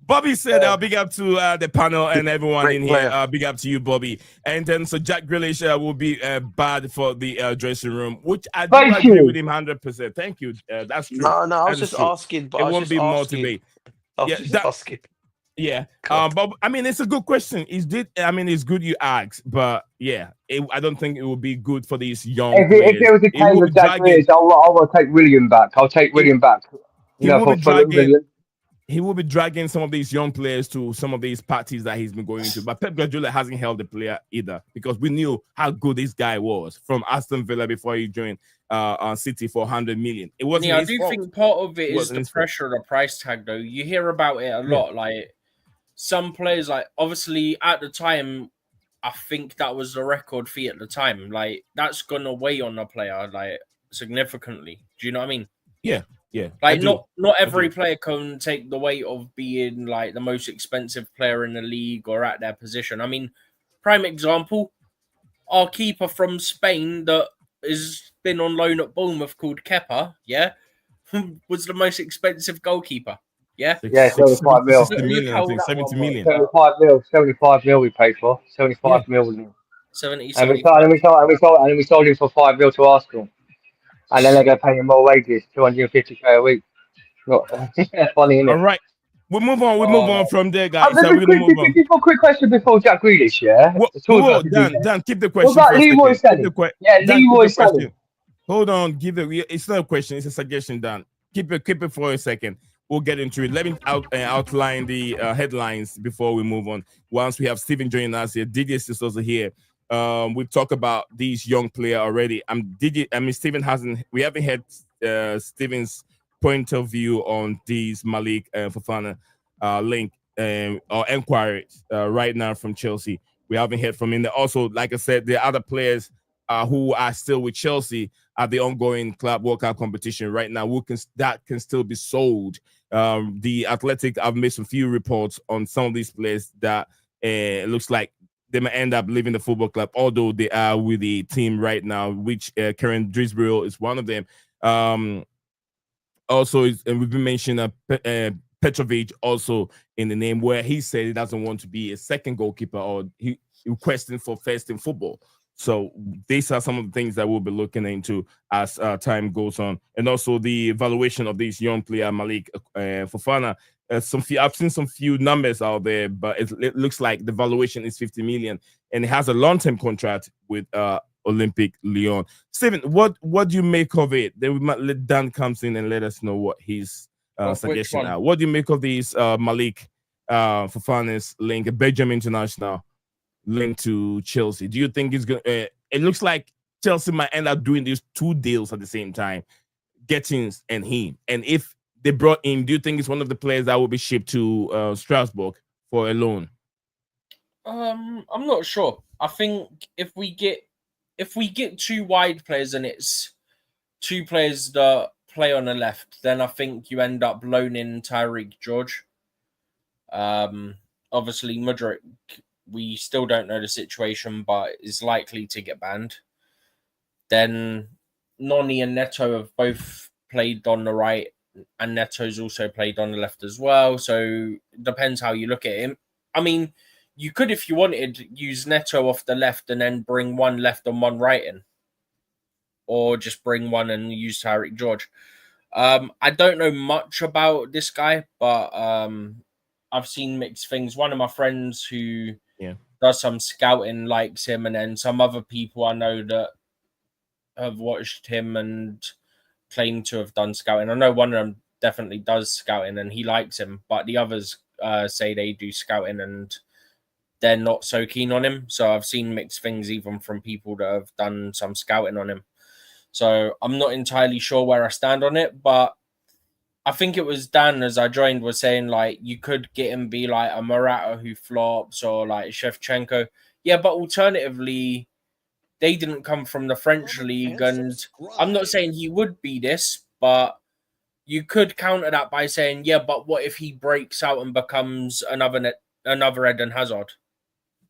Bobby said, big up to the panel and everyone in here. Big up to you, Bobby. And then, so Jack Grealish will be bad for the dressing room, which I do agree with him 100%. Thank you. That's true. No, I was just asking. But it won't be motivated. Asking. Yeah. But I mean, it's a good question. It's good you asked, but I don't think it would be good for these young players. If there was a case of Jack Grealish, I will take William back. I'll take William back. He will be dragging some of these young players to some of these parties that he's been going to. But Pep Guardiola hasn't held the player either because we knew how good this guy was from Aston Villa before he joined City for 100 million. It wasn't. I do think part of it is the pressure of the price tag, though. You hear about it a lot. Like some players, like obviously at the time, I think that was the record fee at the time. Like that's gonna weigh on the player like significantly. Do you know what I mean? Yeah. Like not every player can take the weight of being like the most expensive player in the league or at their position. I mean, prime example, our keeper from Spain that has been on loan at Bournemouth called Kepa, was the most expensive goalkeeper. Yeah, 75 mil. 70 million. 75 mil we paid for. 75 mil. 70. And we sold him for 5 mil to Arsenal. And then they're going to pay him more wages, 250k a week. Not funny, isn't it? All right. We'll move on from there, guys. Quick question before Jack Grealish, Dan, keep the question. What about Leroy Sané? Leroy Sané. Hold on. It's not a question. It's a suggestion, Dan. Keep it for a second. We'll get into it. Let me outline the headlines before we move on. Once we have Stephen joining us here, DJs is also here. We've talked about these young players already. Stephen we haven't had Stephen's point of view on these Malick Fofana link or inquiries right now from Chelsea. We haven't heard from him. Also, like I said, there are other players who are still with Chelsea at the ongoing club workout competition right now. That can still be sold. The Athletic have made some few reports on some of these players that it looks like they may end up leaving the football club, although they are with the team right now, which Karen Drisborough is one of them. Also, we've been mentioning Petrovic also in the name, where he said he doesn't want to be a second goalkeeper or he requesting for first in football. So these are some of the things that we'll be looking into as time goes on, and also the evaluation of this young player Malick Fofana. I've seen some few numbers out there, but it looks like the valuation is 50 million, and it has a long-term contract with Olympique Lyon. Stephen, what do you make of it? Then we might let Dan comes in and let us know what his suggestion are. What do you make of these Malick Fofana's link, a Belgium international linked to Chelsea? Do you think it's gonna? It looks like Chelsea might end up doing these two deals at the same time, Gittens and him. And if they brought him, do you think it's one of the players that will be shipped to Strasbourg for a loan? I'm not sure. I think if we get two wide players and it's two players that play on the left, then I think you end up loaning Tyreek George. Obviously Mudryk, we still don't know the situation, but is likely to get banned. Then Noni and Neto have both played on the right, and Neto's also played on the left as well. So it depends how you look at him. I mean, you could, if you wanted, use Neto off the left and then bring one left and one right in. Or just bring one and use Tyreek George. I don't know much about this guy, but I've seen mixed things. One of my friends who does some scouting likes him, and then some other people I know that have watched him and claim to have done scouting. I know one of them definitely does scouting and he likes him, but the others say they do scouting and they're not so keen on him. So I've seen mixed things even from people that have done some scouting on him. So I'm not entirely sure where I stand on it, but I think it was Dan, as I joined, was saying, like, you could get him be like a Morata who flops or like Shevchenko. Yeah, but alternatively, they didn't come from the French league, and I'm not saying he would be this, but you could counter that by saying, yeah, but what if he breaks out and becomes another Eden Hazard?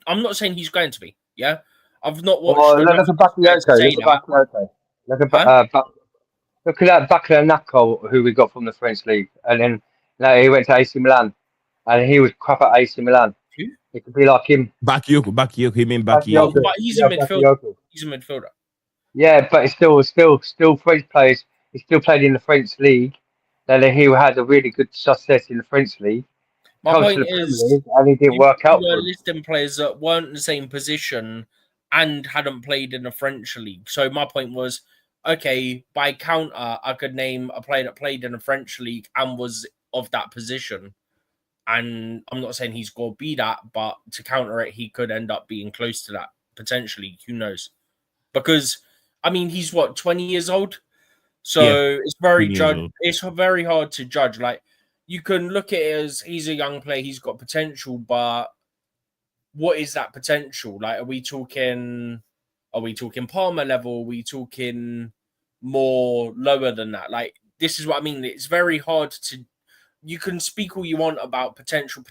I'm not saying he's going to be, yeah? I've not watched... Well, look at Bakayoko. Look at that Bakayoko who we got from the French league. And then he went to AC Milan. And he was crap at AC Milan. Who? It could be like him. Bakayoko, he mean Bakayoko. But he's a midfielder. He's a midfielder. Yeah, but it's still French players. He still played in the French league. Then he had a really good success in the French league. My point is, and he didn't work out. You were listing players that weren't in the same position and hadn't played in the French league. So my point was, okay, by counter, I could name a player that played in the French league and was of that position. And I'm not saying he's going to be that, but to counter it, he could end up being close to that, potentially. Who knows? Because, I mean, he's, 20 years old? So it's it's very hard to judge. Like, you can look at it as he's a young player, he's got potential, but what is that potential? Like, are we talking Palmer level? Are we talking more lower than that? Like, this is what I mean. It's very hard to... You can speak all you want about potential,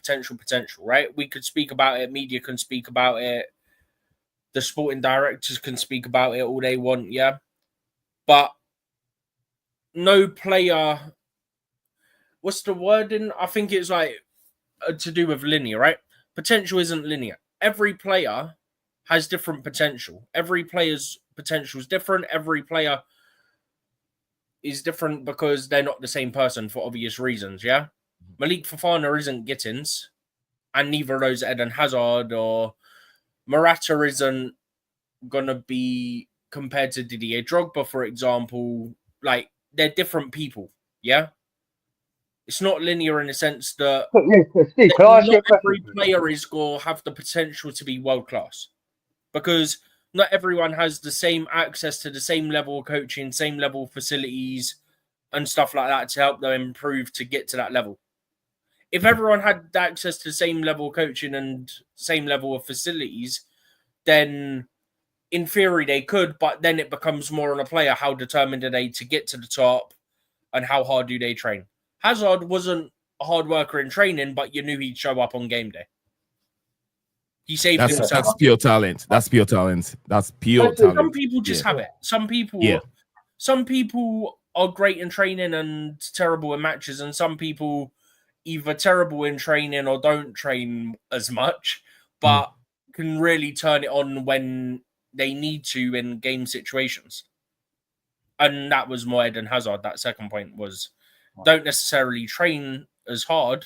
right? We could speak about it. Media can speak about it. The sporting directors can speak about it all they want, yeah? But no player... What's the wording? I think it's like to do with linear, right? Potential isn't linear. Every player has different potential. Every player's potential is different. Every player is different because they're not the same person for obvious reasons, yeah? Malick Fofana isn't Gittens, and neither of those Eden Hazard, or Morata isn't going to be compared to Didier Drogba, for example. Like, they're different people, yeah? It's not linear in the sense that not every player is going to have the potential to be world-class, because not everyone has the same access to the same level of coaching, same level of facilities and stuff like that to help them improve to get to that level. If everyone had access to the same level of coaching and same level of facilities, then in theory they could, but then it becomes more on a player. How determined are they to get to the top and how hard do they train? Hazard wasn't a hard worker in training, but you knew he'd show up on game day. He saved himself. That's pure talent. That's pure talent. Some people just have it. Some people are great in training and terrible in matches, and some people either terrible in training or don't train as much, but can really turn it on when they need to in game situations. And that was more Eden Hazard. That second point was don't necessarily train as hard,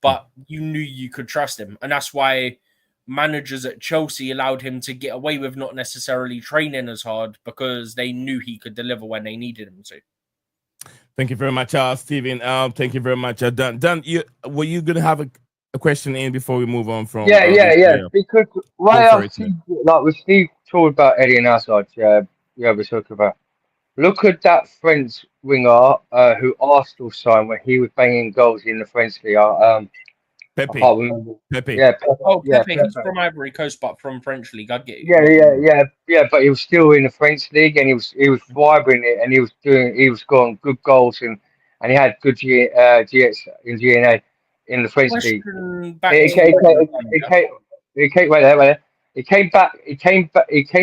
but you knew you could trust him. And that's why managers at Chelsea allowed him to get away with not necessarily training as hard because they knew he could deliver when they needed him to. Thank you very much, Stephen. Thank you very much, Dan. Dan, were you going to have a question in before we move on from? Yeah. Because I see, like with Steve talking about Eddie and Hazard, we're talking about. Look at that French winger who Arsenal signed when he was banging goals in the French league. Pepe. I can't remember. Pepe. Yeah, Pepe. Oh, Pepe. Pepe. He's from Ivory Coast, but from French league. I'd get you. Yeah. But he was still in the French league, and he was thriving it, and he was scoring good goals, and he had good GX in GNA in the French league. He came back. He came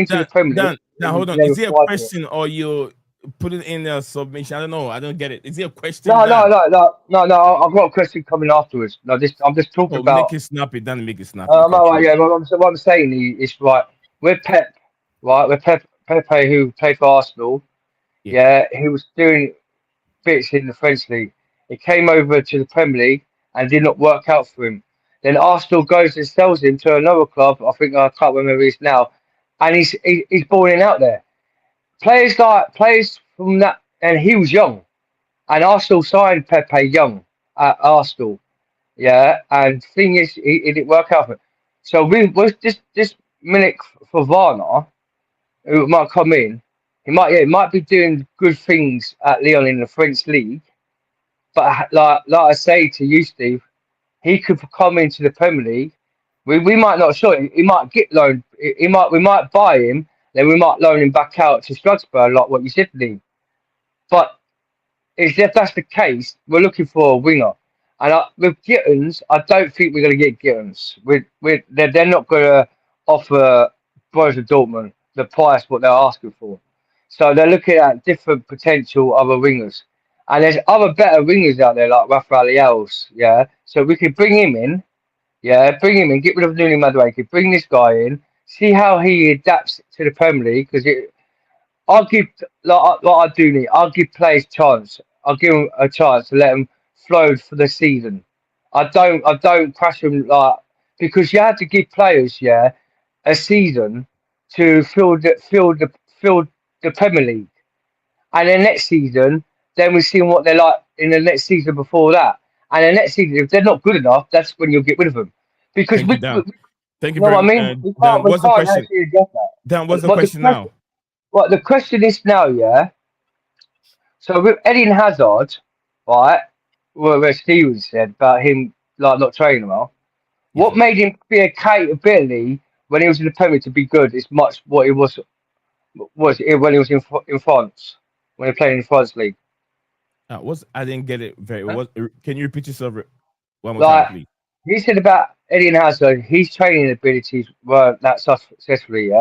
to the Premier League. Now hold on. Is it a question or you put it in a submission? I don't know. I don't get it. Is it a question? No. I've got a question coming afterwards. No, I'm just talking about. Make it snappy. Then make it snappy. What I'm saying is right. We're Pep, right? We're Pepe who played for Arsenal. Yeah, he was doing bits in the French league. He came over to the Premier League and did not work out for him. Then Arsenal goes and sells him to another club. I can't remember who it is now, and he's balling out there. Players from that, and he was young, and Arsenal signed Pepe young at Arsenal. Yeah, and thing is, it didn't work out for him. So this Malick Fofana, who might come in, he might be doing good things at Lyon in the French league, but like I say to you, Steve, he could come into the Premier League. We might not show him. He might get loaned. We might buy him. Then we might loan him back out to Strasbourg, like what you said to him. But if that's the case, we're looking for a winger. And with Gittens, I don't think we're going to get Gittens. They're not going to offer Borussia Dortmund the price what they're asking for. So they're looking at different potential other wingers. And there's other better wingers out there like Rafael Leao's, yeah. So we could bring him in, get rid of Nuno Madueke, bring this guy in, see how he adapts to the Premier League. Because I'll give I'll give players chance. I'll give them a chance to let them flow for the season. I don't crash them because you have to give players a season to fill the Premier League, and then next season. Then we see what they're like in the next season before that. And the next season, if they're not good enough, that's when you'll get rid of them. Because Thank you very much. Dan, what's the question? Dan, what's the question now? Well, the question is now, So with Eden Hazard, right, where Steven said about him not training well, what made him be a capability when he was in the Premier League to be good is much what he was when he was in France, when he played in the France league. I didn't get it very well. Can you repeat yourself one more time, please? He said about Eden Hazard, his training abilities weren't that successfully,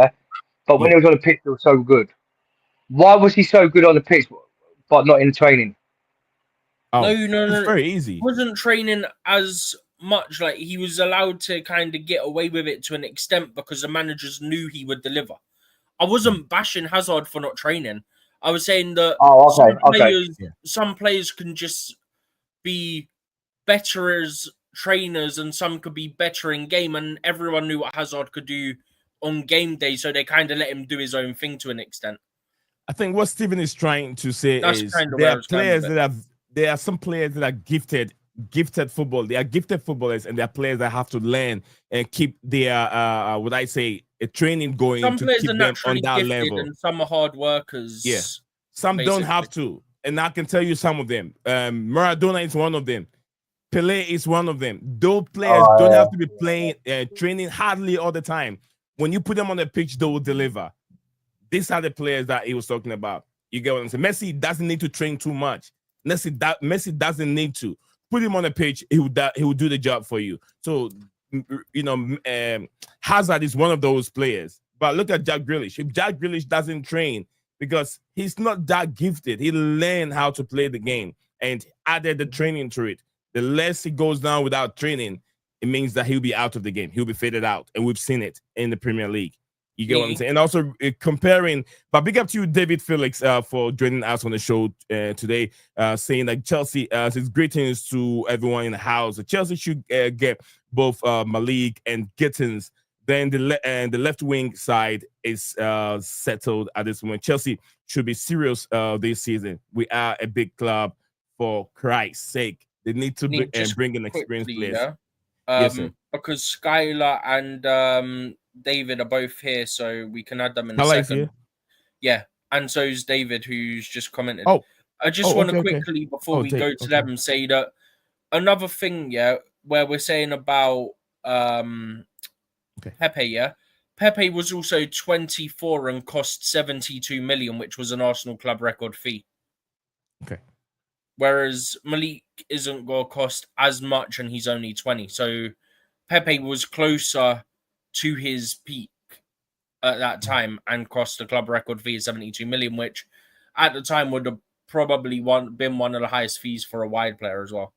but when he was on the pitch, he was so good. Why was he so good on the pitch, but not in training? No. It's very easy. He wasn't training as much. Like, he was allowed to kind of get away with it to an extent because the managers knew he would deliver. I wasn't bashing Hazard for not training. I was saying that some players can just be better as trainers and some could be better in game, and everyone knew what Hazard could do on game day, so they kind of let him do his own thing to an extent. I think what Stephen is trying to say is there are some players that are gifted football. They are gifted footballers, and there are players that have to learn and keep their a training going some to players keep are them on that gifted level. And some are hard workers. Yeah, some don't have to, and I can tell you some of them. Maradona is one of them. Pelé is one of them. Those players don't have to be playing, training hardly all the time. When you put them on the pitch, they will deliver. These are the players that he was talking about. You get what I'm saying? Messi doesn't need to train too much. Messi doesn't need to. Put him on the pitch, he will do the job for you. So, Hazard is one of those players. But look at Jack Grealish. If Jack Grealish doesn't train, because he's not that gifted, he learned how to play the game and added the training to it. The less he goes down without training, it means that he'll be out of the game. He'll be faded out. And we've seen it in the Premier League. You get what I'm saying? And also comparing, but big up to you, David Felix, for joining us on the show today, saying that Chelsea, his greetings to everyone in the house. Chelsea should get both Malick and Gittens. Then the left wing side is settled at this moment. Chelsea should be serious this season. We are a big club, for Christ's sake. They need to bring in experienced players. Yeah? Yes, sir. Because Skylar and David are both here, so we can add them in a second. Here? Yeah, and so's David, who's just commented. Oh, I just want to quickly, before we go to them, say that another thing, where we're saying about Pepe, Pepe was also 24 and cost 72 million, which was an Arsenal club record fee. Okay. Whereas Malick isn't going to cost as much, and he's only 20. So Pepe was closer to his peak at that time and cost a club record fee of 72 million, which at the time would have probably been one of the highest fees for a wide player as well.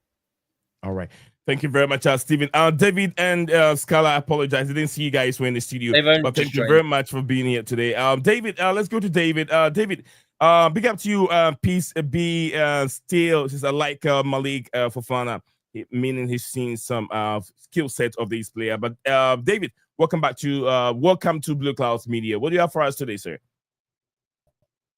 All right. Thank you very much, Stephen. David and Scala, I apologize. I didn't see you guys were in the studio. But thank you very much for being here today. David, let's go to David. David, big up to you. Peace be still. Since I like Malick Fofana, meaning he's seen some skill set of this player. But David, welcome back to Blueclouds Media. What do you have for us today, sir?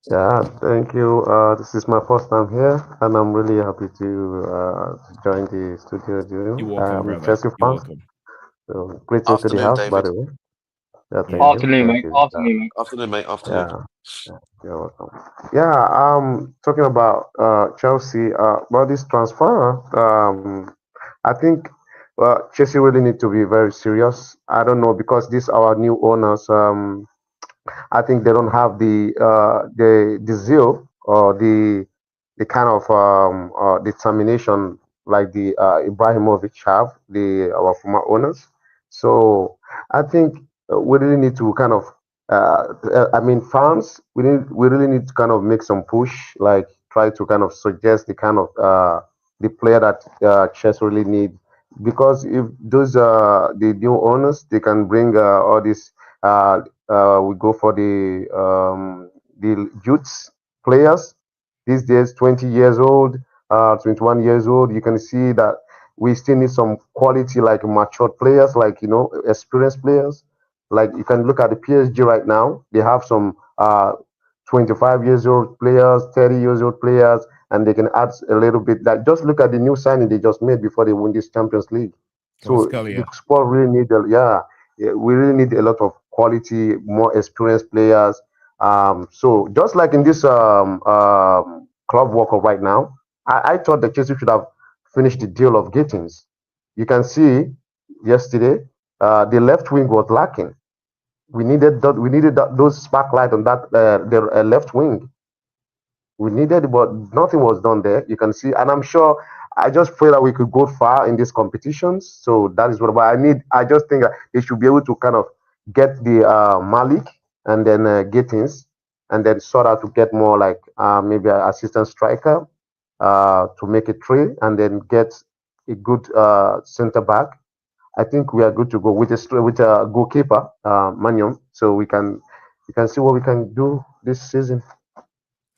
Yeah, thank you. This is my first time here, and I'm really happy to join the studio. You're welcome, brother. Chelsea You're fans. welcome. So great to the house, David. by the way. Yeah, thank Afternoon, you. mate. Afternoon, mate. Afternoon, mate. Afternoon. Yeah, you're welcome. Yeah, talking about Chelsea, about this transfer, I think Chelsea really need to be very serious. I don't know, because these our new owners. I think they don't have the zeal or the kind of determination like the Ibrahimovic have, our former owners. So I think we really need to kind of fans, we really need to kind of make some push, like try to kind of suggest the kind of the player that Chelsea really need, because if those the new owners, they can bring all this. We go for the youths players these days, 20 years old, 21 years old. You can see that we still need some quality, like matured players, like experienced players. Like you can look at the PSG right now; they have some 25 years old players, 30 years old players, and they can add a little bit. Like just look at the new signing they just made before they win this Champions League. So the sport really need we really need a lot of quality, more experienced players. So just like in this club World Cup right now, I thought that Chelsea should have finished the deal of Gittens. You can see yesterday the left wing was lacking. We needed those sparklight on that the left wing. We needed it, but nothing was done there. You can see, and I'm sure. I just pray that we could go far in these competitions. So that is what I just think that they should be able to kind of get the Malick and then Gittens, and then sort out to get more like maybe an assistant striker to make it three, and then get a good center back. I think we are good to go with a goalkeeper, Manion. So we can see what we can do this season.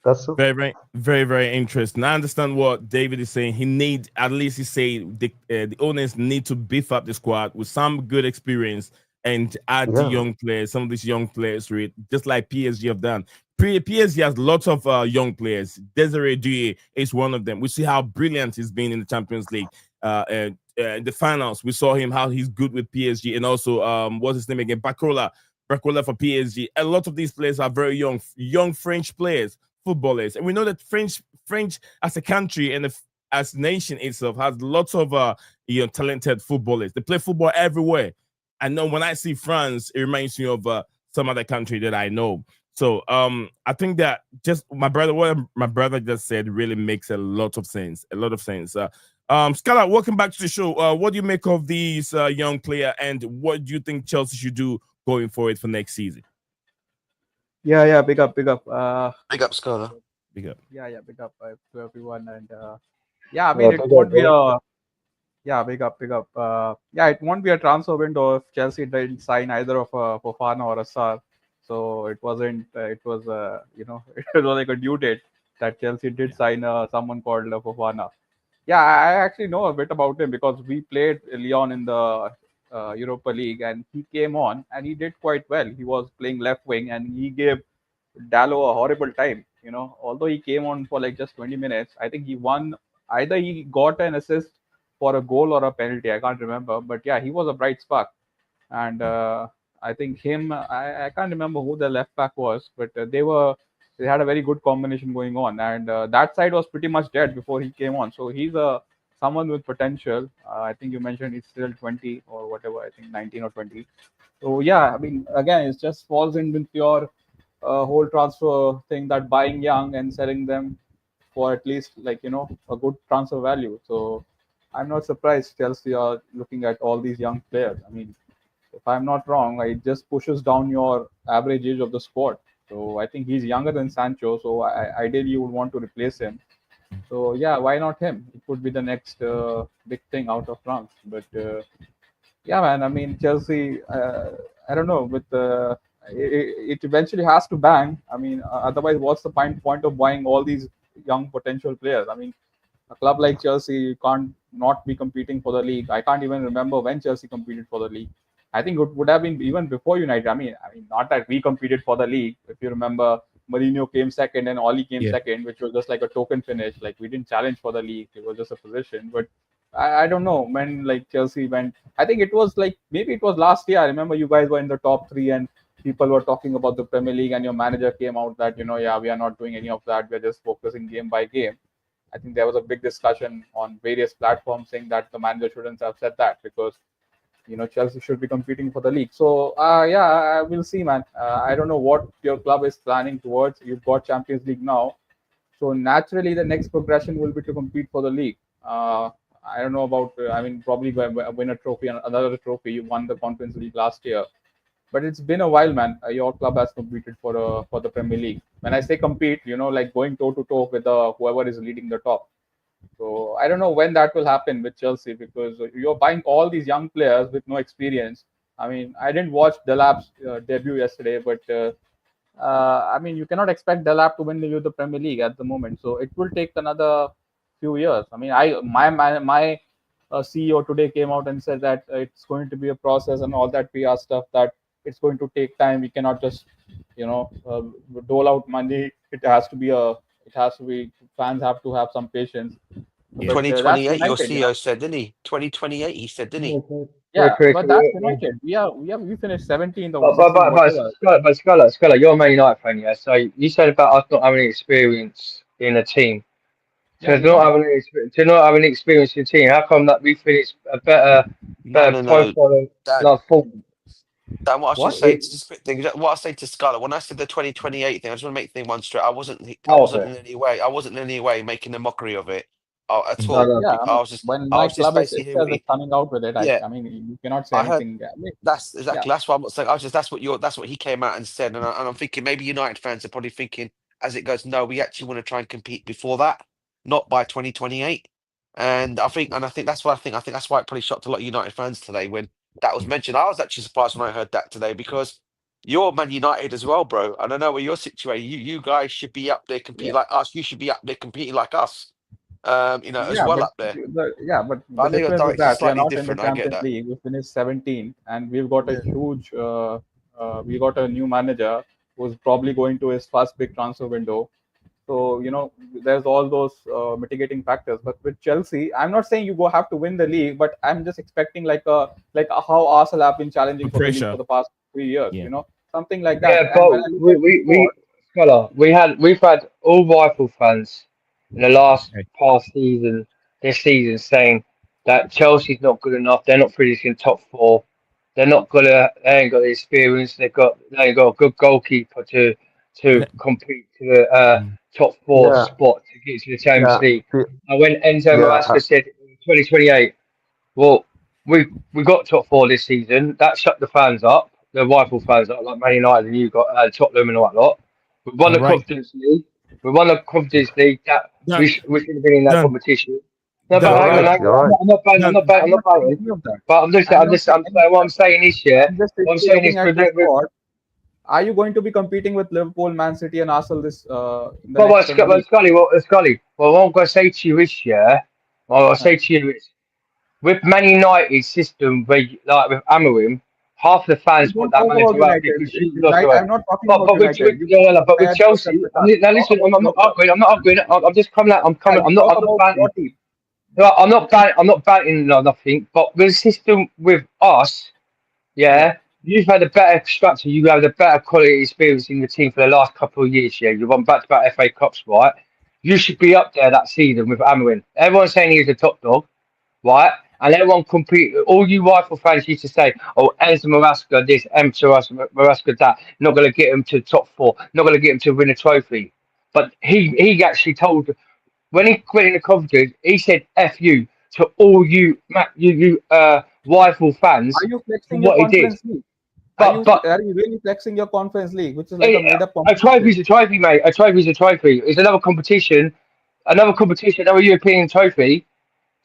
That's so. Very, very, very, very interesting. I understand what David is saying. At least he say the owners need to beef up the squad with some good experience and add the young players, some of these young players to it, just like PSG have done. PSG has lots of young players. Desiree Doué is one of them. We see how brilliant he's been in the Champions League. In the finals, we saw him, how he's good with PSG, and also what's his name again? Barcola for PSG. A lot of these players are very young French players, footballers, and we know that French as a country and as a nation itself has lots of talented footballers. They play football everywhere. I know when I see France, it reminds me of some other country that I know. So I think that just what my brother just said really makes a lot of sense. Scala, welcome back to the show. What do you make of these young player, and what do you think Chelsea should do going forward for next season? Yeah, big up. Big up, Scala. Big up to everyone, and I mean it won't be big up. It won't be a transfer window if Chelsea didn't sign either of Fofana or Assar. So it wasn't. It was it was like a due date that Chelsea did sign someone called Fofana. Yeah, I actually know a bit about him because we played Lyon in the Europa League, and he came on and he did quite well. He was playing left wing, and he gave Dallo a horrible time. Although he came on for like just 20 minutes, I think he won. Either he got an assist for a goal or a penalty. I can't remember, but yeah, he was a bright spark. And I think him. I can't remember who the left back was, but they had a very good combination going on, and that side was pretty much dead before he came on. So he's someone with potential. I think you mentioned he's still 20 or whatever. I think 19 or 20. So yeah, I mean, again, it just falls in with your whole transfer thing, that buying young and selling them for at least like a good transfer value. So I'm not surprised Chelsea are looking at all these young players. I mean, if I'm not wrong, it just pushes down your average age of the squad. So I think he's younger than Sancho. So ideally, you would want to replace him. So yeah, why not him? It could be the next big thing out of France. But yeah, man. I mean, Chelsea. I don't know. With it eventually has to bang. I mean, otherwise, what's the point of buying all these young potential players? I mean, a club like Chelsea can't not be competing for the league. I can't even remember when Chelsea competed for the league. I think it would have been even before United. I mean, not that we competed for the league. If you remember, Mourinho came second and Oli came second, which was just like a token finish. Like we didn't challenge for the league; it was just a position. But I don't know when like Chelsea went. I think it was like maybe it was last year. I remember you guys were in the top 3 and people were talking about the Premier League, and your manager came out that yeah, we are not doing any of that. We're just focusing game by game. I think there was a big discussion on various platforms saying that the manager shouldn't have said that because Chelsea should be competing for the league. So yeah, I will see, man. I don't know what your club is planning towards. You've got Champions League now, so naturally the next progression will be to compete for the league. I don't know about. I mean, probably win a trophy, another trophy. You won the Conference League last year, but it's been a while, man. Your club has competed for the Premier League. When I say compete, like going toe to toe with whoever is leading the top. So I don't know when that will happen with Chelsea because you're buying all these young players with no experience. I mean, I didn't watch Delap's debut yesterday, but I mean, you cannot expect Delap to win you the Premier League at the moment. So it will take another few years. I mean, my CEO today came out and said that it's going to be a process and all that PR stuff, that it's going to take time. We cannot just dole out money. It has to be fans have to have some patience. But, 2028, your United, CEO said, didn't he? 2028, he said, didn't he? Yeah, but that's United. We finished 17th or 16th, but Scholar, you're a Man United fan, yeah. So you said about us not having experience in a team. So to not having experience in a team, how come that we finished a better profile last four? Dan, what I should say, just a quick thing. What I say to Scarlett, when I said the 2028 thing, I just want to make the thing one straight. I wasn't in any way making a mockery of it at all. Yeah, I was just, when I my was just club is basically itself coming out with it, yeah. I mean, you cannot say anything. That's exactly that's what I'm saying. That's what he came out and said, and I'm thinking maybe United fans are probably thinking as it goes, no, we actually want to try and compete before that, not by 2028. And I think that's why I think that's why it probably shocked a lot of United fans today when that was mentioned. I was actually surprised when I heard that today because you're Man United as well, bro. And I know where you're situated. You guys should be up there competing like us. You should be up there competing like us. As well up there. But the I know your difference is direction's that we are slightly not in the different. I get Champions that. League. We finished 17th, and we've got a huge. We got a new manager who's probably going to his first big transfer window. So there's all those mitigating factors. But with Chelsea, I'm not saying you have to win the league, but I'm just expecting like how Arsenal have been challenging for the league for the past 3 years. Something like that. Yeah, but Scholar, we've had all rifle fans in the past season, this season, saying that Chelsea's not good enough. They're not finishing top 4. They ain't got the experience. They ain't got a good goalkeeper to compete to the top 4 spot to get to the Champions League. And when Enzo Maresca said 2028, well, we got top 4 this season. That shut the fans up, the rifle fans up, like Man United and you got Tottenham and all that lot. We won the Conference League. We won the Conference League. That we should have been in that competition. No, but hang on. I'm not banging. But I'm saying what I'm saying is, Are you going to be competing with Liverpool, Man City, and Arsenal this in the Well, next Premier League? Scully, what I'm going to say to you is, yeah, what I'll say to you is, with Man United's system, where like with Amorim, half the We fans want don't that talk about manager out United, because you lost right? away. I'm not talking about But with, United. You no, no, no, but with compare both Chelsea, them with us. now Talk listen, about I'm not your team. arguing. I'm not arguing. I'm just coming out. Yeah, you talk I'm not about your banting. team. No, I'm not banting no, nothing. But with the system with us, Yeah. yeah, you've had a better structure. You have a better quality experience in the team for the last couple of years. Yeah, you've won back-to-back FA Cups, right? You should be up there that season with Amorim. Everyone's saying he's a top dog, right? And everyone compete. All you rifle fans used to say, "Oh, Enzo Maresca this, Enzo Maresca that." Not going to get him to top four. Not going to get him to win a trophy. But he actually told when he went in the conference, he said "F you" to all you rifle fans Are you for flexing your what he did. Conference League? But Are you really flexing your Conference League, which is like a eh, made up a competition? trophy's a trophy, mate. A trophy's a trophy. It's another competition, another European trophy.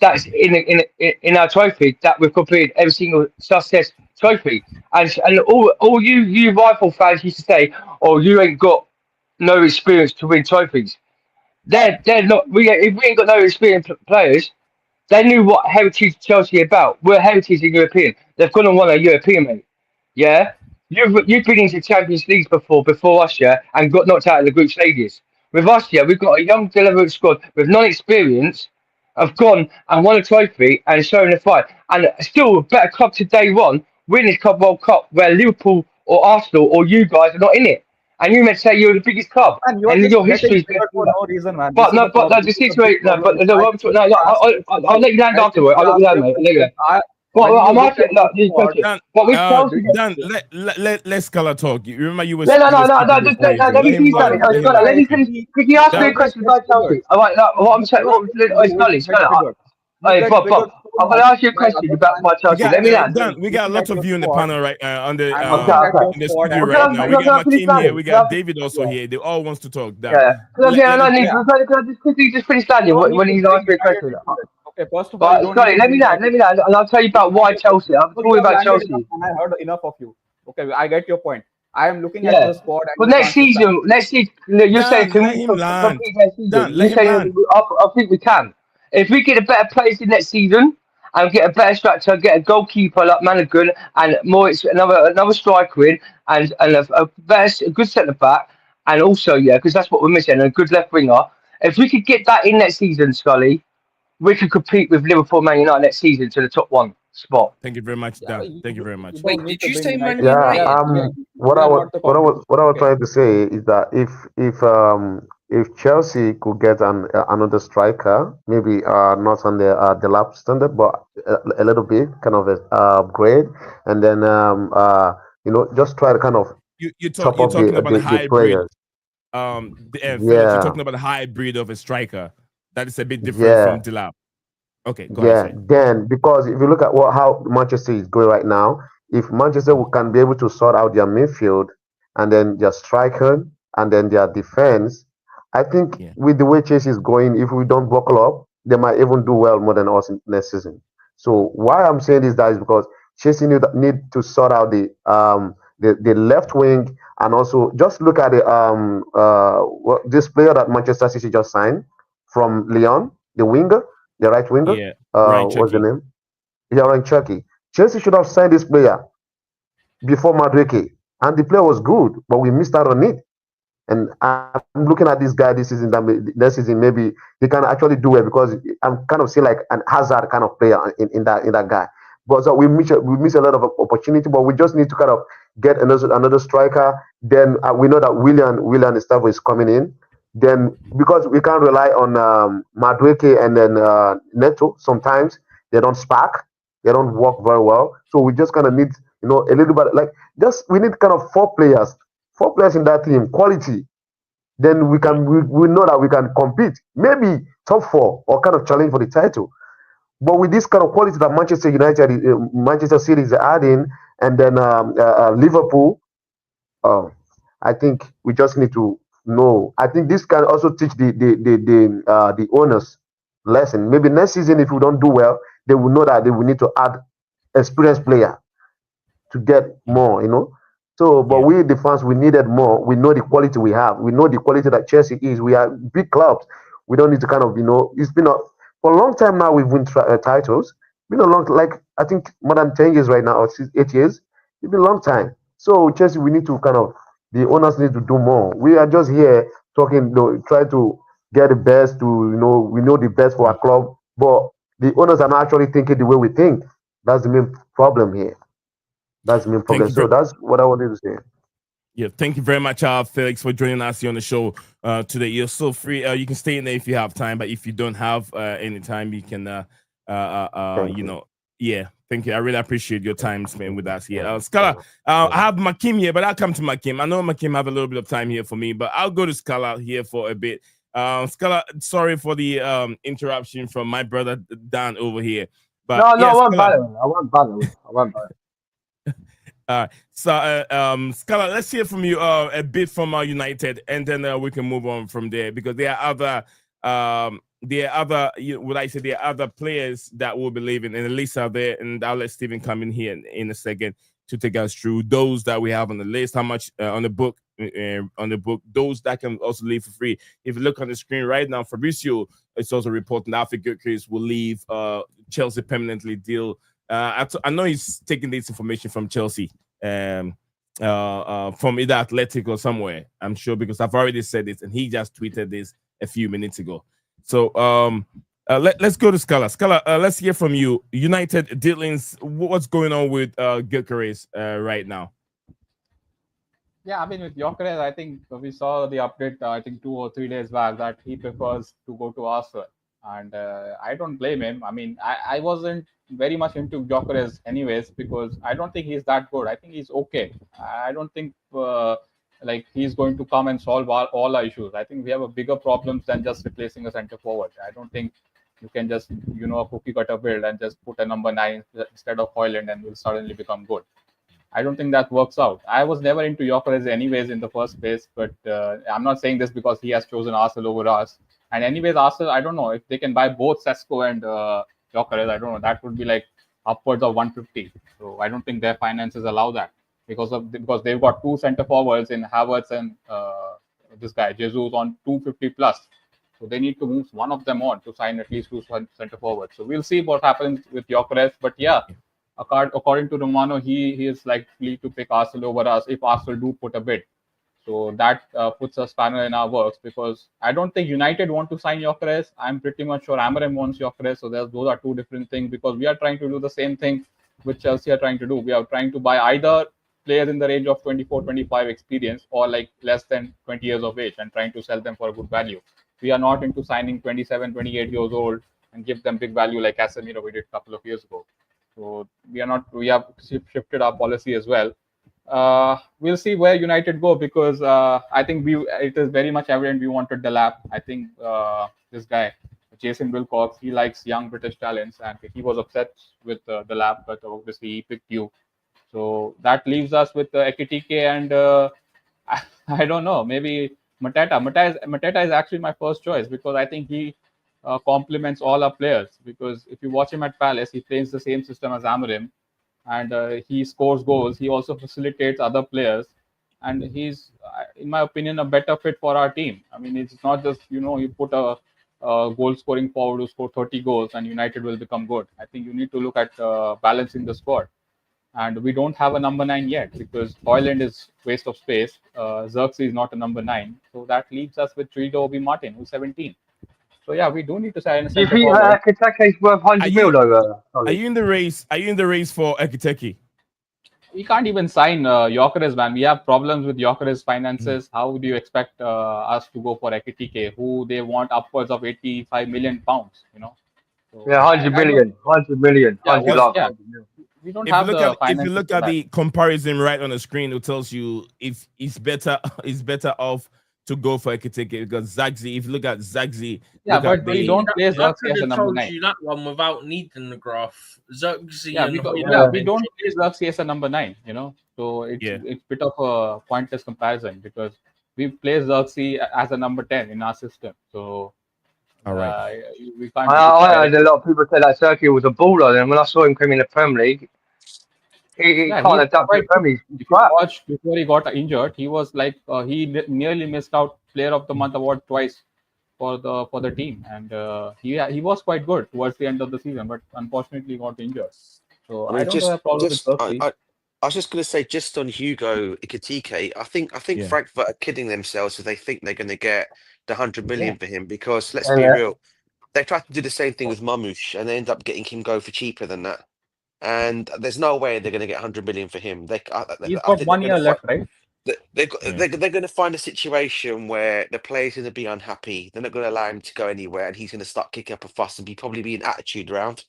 That's in our trophy that we've completed every single success trophy. And all you rifle fans used to say, "Oh, you ain't got no experience to win trophies." They're not. If we ain't got no experienced players, they knew what heritage Chelsea about. We're heritage in European. They've gone and won a European, mate. Yeah, you've been into Champions Leagues before us, yeah, and got knocked out of the group stages. With us, yeah, we've got a young deliberate squad with non-experience. Have gone and won a trophy and shown the fight, and still a better club to day one win this Club World Cup where Liverpool or Arsenal or you guys are not in it. And you may say you're the biggest club, And you're and just your getting history is triggered for no reason, man. This but is the no, problem. the This is the big situation. No, problem. but no, I no, no, I'll let you land afterward. I'll let you land, mate. I'll let you land. Well, When you I'm look asking at look, the these squad, questions. Dan, But with Chelsea, Dan, let's color talk. You remember no, no, you no, were no, speaking no, before him, so let let me him finish that. land. Let him Scott, let land. me finish. Could you ask me Dan, a you get question about triggered. Chelsea? All right, no, what I'm saying, Scully, You hey, get Bob, triggered so I'm going much to ask you a by question other about fans. we Chelsea. got Let me land. Dan. We got a Looking at lot of your you in the squad panel right on the and looking at your in the squad studio and right saying now. that We got Can I finish Mateen here. landing? We got David also here. They all wants to talk. Dan, Yeah. Because again, let I him need talk. can I just quickly just finish landing no need when to he's bring asked me a divided question? into it. Okay, first of all, you But don't need Scotty, to bring let divided me land, and I'll tell you about I why get your Chelsea. point. I'm No, talking you have about landed enough, Chelsea. and I heard enough of you. Okay, I get your point. I am looking at Yeah. the squad, and But you can't just next season, you say, Dan, can let we him land. compete next season? Dan, let You him say, land. I think we can. If we get a better players in next season and get a better structure, get a goalkeeper like Malick and more, another striker in, and a good centre back, and also, yeah, because that's what we're missing, a good left winger. If we could get that in next season, Scully, we could compete with Liverpool, Man United next season to the top one spot. Thank you very much, Yeah, Dan. Thank you very you much. don't Wait, need did to you bring say Man United. Yeah, United? what We I are was not the competition. what I was Okay. trying to say is that if Chelsea could get another striker, maybe not on the lap standard, but a little bit kind of a upgrade, and then just try to kind of top You're up talking about a the hybrid players. Phillips, you're Yeah, talking about a hybrid of a striker. That is a bit different yeah. from Dilap. Okay, go ahead, Yeah, say. then because if you look at how Manchester is going right now, if Manchester can be able to sort out their midfield and then their striker and then their defense, I think Yeah. with the way Chelsea is going, if we don't buckle up, they might even do well more than us next season. So why I'm saying this that is because Chelsea need to sort out the left wing and also just look at this player that Manchester City just signed from Lyon, the winger, the right winger. Yeah. Ryan What's the Chucky. name? Yaron Chucky. Chelsea should have signed this player before Madueke, and the player was good, but we missed out on it. And I'm looking at this guy this season. Next season maybe he can actually do it because I'm kind of seeing like an Hazard kind of player in that guy. But so we miss a lot of opportunity. But we just need to kind of get another striker. Then we know that William Estavo is coming in. Then because we can't rely on Madueke and then Neto. Sometimes they don't spark. They don't work very well. So we just kind of need a little bit like just we need kind of four players in that team, quality, then we know that we can compete. Maybe top four or kind of challenge for the title. But with this kind of quality that Manchester City is adding, and then Liverpool, uh, I think we just need to know. I think this can also teach the owners lesson. Maybe next season, if we don't do well, they will know that they will need to add experienced player to get more. So, but we the fans, we needed more. We know the quality we have. We know the quality that Chelsea is. We are big clubs. We don't need to kind of, it's been for a long time now. We've won titles. Been a long, like I think more than 10 years right now, or 8 years. It's been a long time. So Chelsea, we need to kind of the owners need to do more. We are just here talking, try to get the best to, we know the best for our club, but the owners are not actually thinking the way we think. That's the main problem here. That's the main problem. So that's what I wanted to say. Yeah, thank you very much, Felix, for joining us here on the show today. You're so free. You can stay in there if you have time, but if you don't have any time, you can, yeah. Thank you. I really appreciate your time spent with us here. Scala, I have Makim here, but I'll come to Makim. I know Makim have a little bit of time here for me, but I'll go to Scala here for a bit. Scala, sorry for the interruption from my brother Dan over here. But no, I won't battle. I won't battle. So, Scala, let's hear from you a bit from United, and then we can move on from there, because there are other players that will be leaving, and the list are there, and I'll let Stephen come in here in a second to take us through those that we have on the list, how much on the book, those that can also leave for free. If you look on the screen right now, Fabrizio is also reporting that Gyökeres will leave Chelsea permanently deal. I know he's taking this information from Chelsea, from either Athletic or somewhere, I'm sure, because I've already said this, and he just tweeted this a few minutes ago. So let's go to Scala. Scala, let's hear from you. United dealings, what's going on with Gyökeres right now? Yeah, I mean, with Gyökeres, I think we saw the update, I think 2 or 3 days back, that he prefers to go to Arsenal. And I don't blame him. I mean, I wasn't very much into Gyökeres anyways, because I don't think he's that good. I think he's okay. I don't think like he's going to come and solve all our issues. I think we have a bigger problems than just replacing a center forward. I don't think you can just, a cookie cutter build and just put a number 9 instead of Højlund and will suddenly become good. I don't think that works out. I was never into Gyökeres anyways in the first place, but I'm not saying this because he has chosen Arsenal over us. And anyways, Arsenal, I don't know if they can buy both Sesko and Gyökeres. I don't know. That would be like upwards of 150. So I don't think their finances allow that, because they've got 2 center forwards in Havertz and this guy Jesus on 250 plus. So they need to move one of them on to sign at least 2 center forwards. So we'll see what happens with Gyökeres. But yeah, according to Romano, he is likely to pick Arsenal over us if Arsenal do put a bid. So that puts a spanner in our works, because I don't think United want to sign Gyökeres. I'm pretty much sure Amorim wants Gyökeres. So those are 2 different things, because we are trying to do the same thing which Chelsea are trying to do. We are trying to buy either players in the range of 24, 25 experience, or like less than 20 years of age, and trying to sell them for a good value. We are not into signing 27, 28 years old and give them big value like Casemiro we did a couple of years ago. So we have shifted our policy as well. We'll see where United go, because I think it is very much evident we wanted Delap. I think this guy, Jason Wilcox, he likes young British talents, and he was upset with Delap, but obviously he picked you. So that leaves us with Ekitike and I don't know, maybe Mateta. Mateta is actually my first choice, because I think he complements all our players. Because if you watch him at Palace, he plays the same system as Amorim, and he scores goals. He also facilitates other players, and he's, in my opinion, a better fit for our team. I mean, it's not just you put a goal-scoring forward who score 30 goals and United will become good. I think you need to look at balancing the squad. And we don't have a number 9 yet, because Højlund is waste of space. Xerxes is not a number 9. So that leaves us with Trido Obi Martin, who's 17. So yeah, we do need to sign a center forward. Do you think Ekitike is worth 100 mil over? Are you in the race? Are you in the race for Ekitike? We can't even sign Gyökeres, man. We have problems with Gyökeres' finances. How do you expect us to go for Ekitike, who they want upwards of 85 million pounds? So, yeah, 100 million. 100 million. Yeah, 100 lakh. Yeah. We don't have the finances. If you look at the comparison right on the screen, it tells you if it's better off to go for Ekitike, because Zagzi, if you look at Zagzi, but we don't play Xerxes as a number 9. You that one without needing the graph. Xerxes, we don't play Xerxes as a number 9. So it's a bit of a pointless comparison, because we play Xerxes as a number 10 in our system. So all right, we can't. I heard a lot of people say that Sergio was a baller, and when I saw him come in the Premier League, He Yeah, can't he's adapt to the quite good. Premier League. He's If you crap. watched before he got injured, he was like nearly missed out Player of the Month award twice for the team, and he was quite good towards the end of the season, but unfortunately got injured. So I I mean, don't have a problem with Percy. I was just going to say, just on Hugo Ekitike, I think Yeah. Frankfurt are kidding themselves if they think they're going to get the 100 million for him, because let's And be real, they tried to do the same thing with Mamouche and they end up getting him go for cheaper than that. And there's no way they're going to get 100 million for him. He's I got think 1 year left, right? they're Yeah. going to find a situation where the player's going to be unhappy. They're not going to allow him to go anywhere, and he's going to start kicking up a fuss and probably be an attitude round.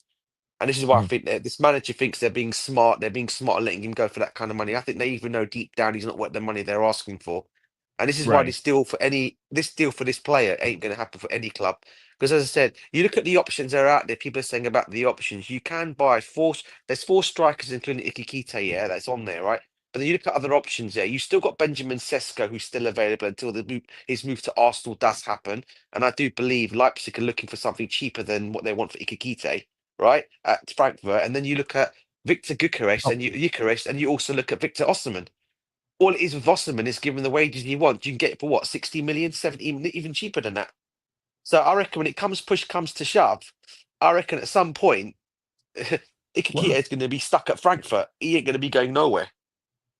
And this is why I think that this manager thinks they're being smart. They're being smart and letting him go for that kind of money. I think they even know deep down he's not worth the money they're asking for. And this is why Right. this deal for this player ain't going to happen for any club. Because as I said, you look at the options that are out there. People are saying about the options. You can buy there's 4 strikers, including Ikikite, yeah, that's on there, right? But then you look at other options there. You still got Benjamin Sesko, who's still available until his move to Arsenal does happen. And I do believe Leipzig are looking for something cheaper than what they want for Ikikite, right, at Frankfurt. And then you look at Victor Gyökeres and you also look at Victor Osimhen. All it is with Osimhen is given the wages you want, you can get it for what, 60 million, 70, even cheaper than that. So I reckon when push comes to shove, I reckon at some point Ikikita is going to be stuck at Frankfurt. He ain't going to be going nowhere.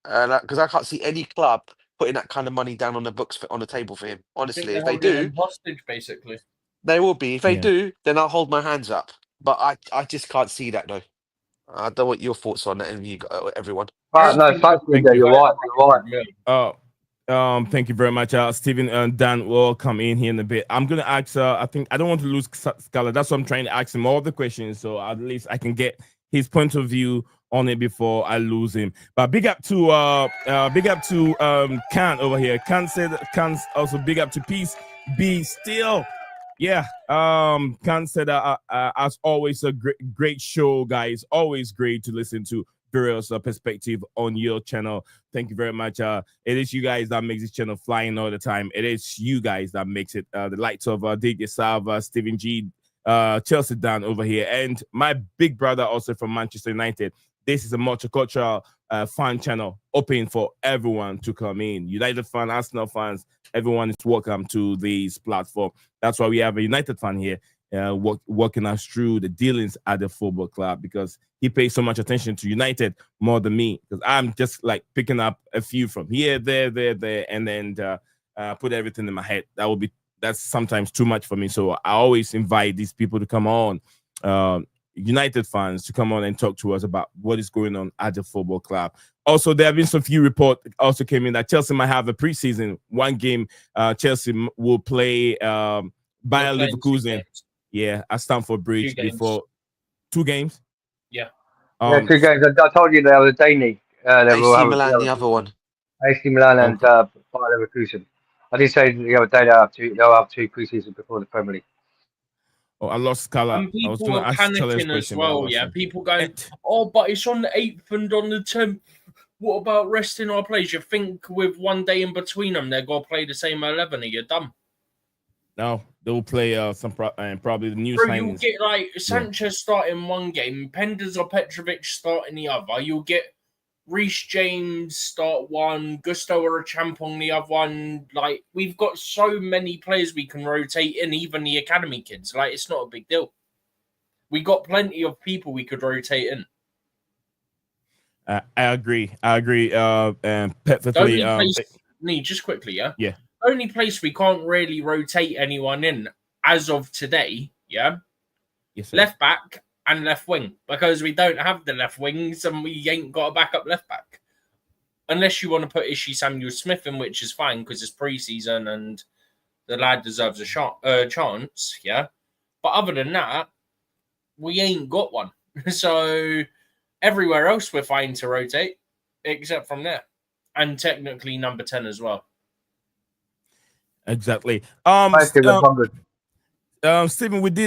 Because I can't see any club putting that kind of money down on the books on the table for him. Honestly, if they do, hostage basically. they will be. If they Yeah. do, then I'll hold my hands up. But I just can't see that though. I don't want your thoughts on that, and everyone. But no, thank you. You're right. Thank you very much, Stephen and Dan will come in here in a bit. I'm gonna ask. I think I don't want to lose Scala. That's why I'm trying to ask him all the questions, so at least I can get his point of view on it before I lose him. But big up to Khan over here. Khan's also big up to Peace Be Still. Yeah. Khan said as always a great show, guys. Always great to listen to Viral's perspective on your channel. Thank you very much. It is you guys that makes this channel flying all the time. It is you guys that makes it the likes of DJ Salva, Stephen G, Chelsea Dan over here, and my big brother also from Manchester United. This is a multicultural fan channel open for everyone to come in. United fan, Arsenal fans, everyone is welcome to this platform. That's why we have a United fan here walking us through the dealings at the football club, because he pays so much attention to United more than me, because I'm just like picking up a few from here, there, and then put everything in my head. That's sometimes too much for me. So I always invite these people to come on, United fans to come on and talk to us about what is going on at the football club. Also, there have been some few reports also came in that Chelsea might have a preseason. One game, Chelsea will play Bayer Leverkusen. Yeah, at Stamford Bridge before 2 games. Yeah. 2 games. I told you the other day, Nick. AC Milan, the other one. AC Milan and Bayer Leverkusen. I did say the other day they'll have 2 preseasons before the Premier League. Oh, I lost Scala. And people I was going to ask panicking as well. Yeah, people going, but it's on the 8th and on the 10th. What about resting our players? You think with 1 day in between them, they're going to play the same 11? Are you dumb? No, they'll play probably the new signings. You'll get like Sanchez starting 1 game, Penders or Petrovic starting the other. You'll get Reece James start 1, Gusto or a Champong the other one. Like, we've got so many players we can rotate in, even the academy kids. Like, it's not a big deal. We got plenty of people we could rotate in. I agree. Perfectly. Just quickly, yeah? Yeah. Only place we can't really rotate anyone in as of today, yeah? Yes, sir. Left back and left wing, because we don't have the left wings and we ain't got a backup left back. Unless you want to put Ishii Samuel-Smith in, which is fine because it's pre-season and the lad deserves a chance, yeah? But other than that, we ain't got one. So everywhere else we're fine to rotate, except from there. And technically number 10 as well. Exactly. Stephen,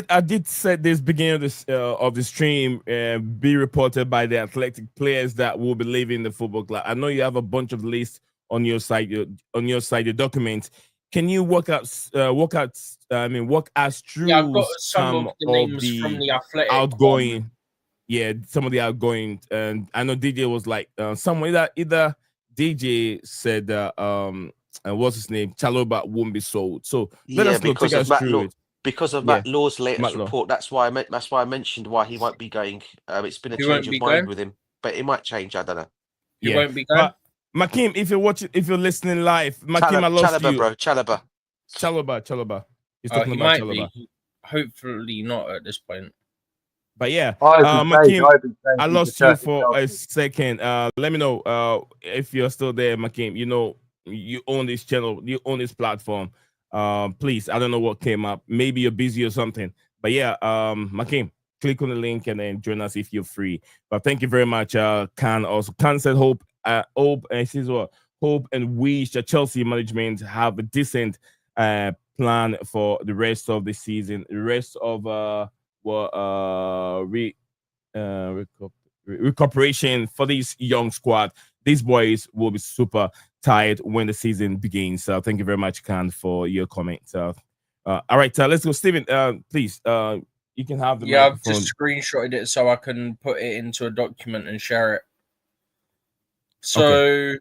I did say this beginning of the stream, be reported by the athletic players that will be leaving the football club. I know you have a bunch of lists on your side, your documents. Can you walk us through I've got some of the names from the athletic outgoing? yeah, somebody outgoing, and I know DJ was like someone either DJ said what's his name, Chaloba won't be sold. So let Yeah, us know, take us through it. because of Yeah, Matt Law's latest Matt Law. report. That's why I mentioned why he won't be going. It's been a He change won't be of mind going? with him, but it might change. I don't know. He Yeah, won't be going. but Makim, if you're watching, if you're listening live, Makim, I lost Chalobah, you. bro, Chalobah. Chalobah. He's talking He about might Chalobah. be. Hopefully not at this point. But yeah, Makim, I lost you for a second. Let me know if you're still there, Makim. You know, you own this channel, you own this platform. Please, I don't know what came up. Maybe you're busy or something. But yeah, Makim, click on the link and then join us if you're free. But thank you very much. Khan also said hope and says what hope and wish that Chelsea management have a decent plan for the rest of the season, the rest of recuperation for this young squad. These boys will be super tired when the season begins. So thank you very much, Khan, for your comment. All right, let's go, Steven. Please, you can have the microphone. I've just screenshotted it so I can put it into a document and share it. So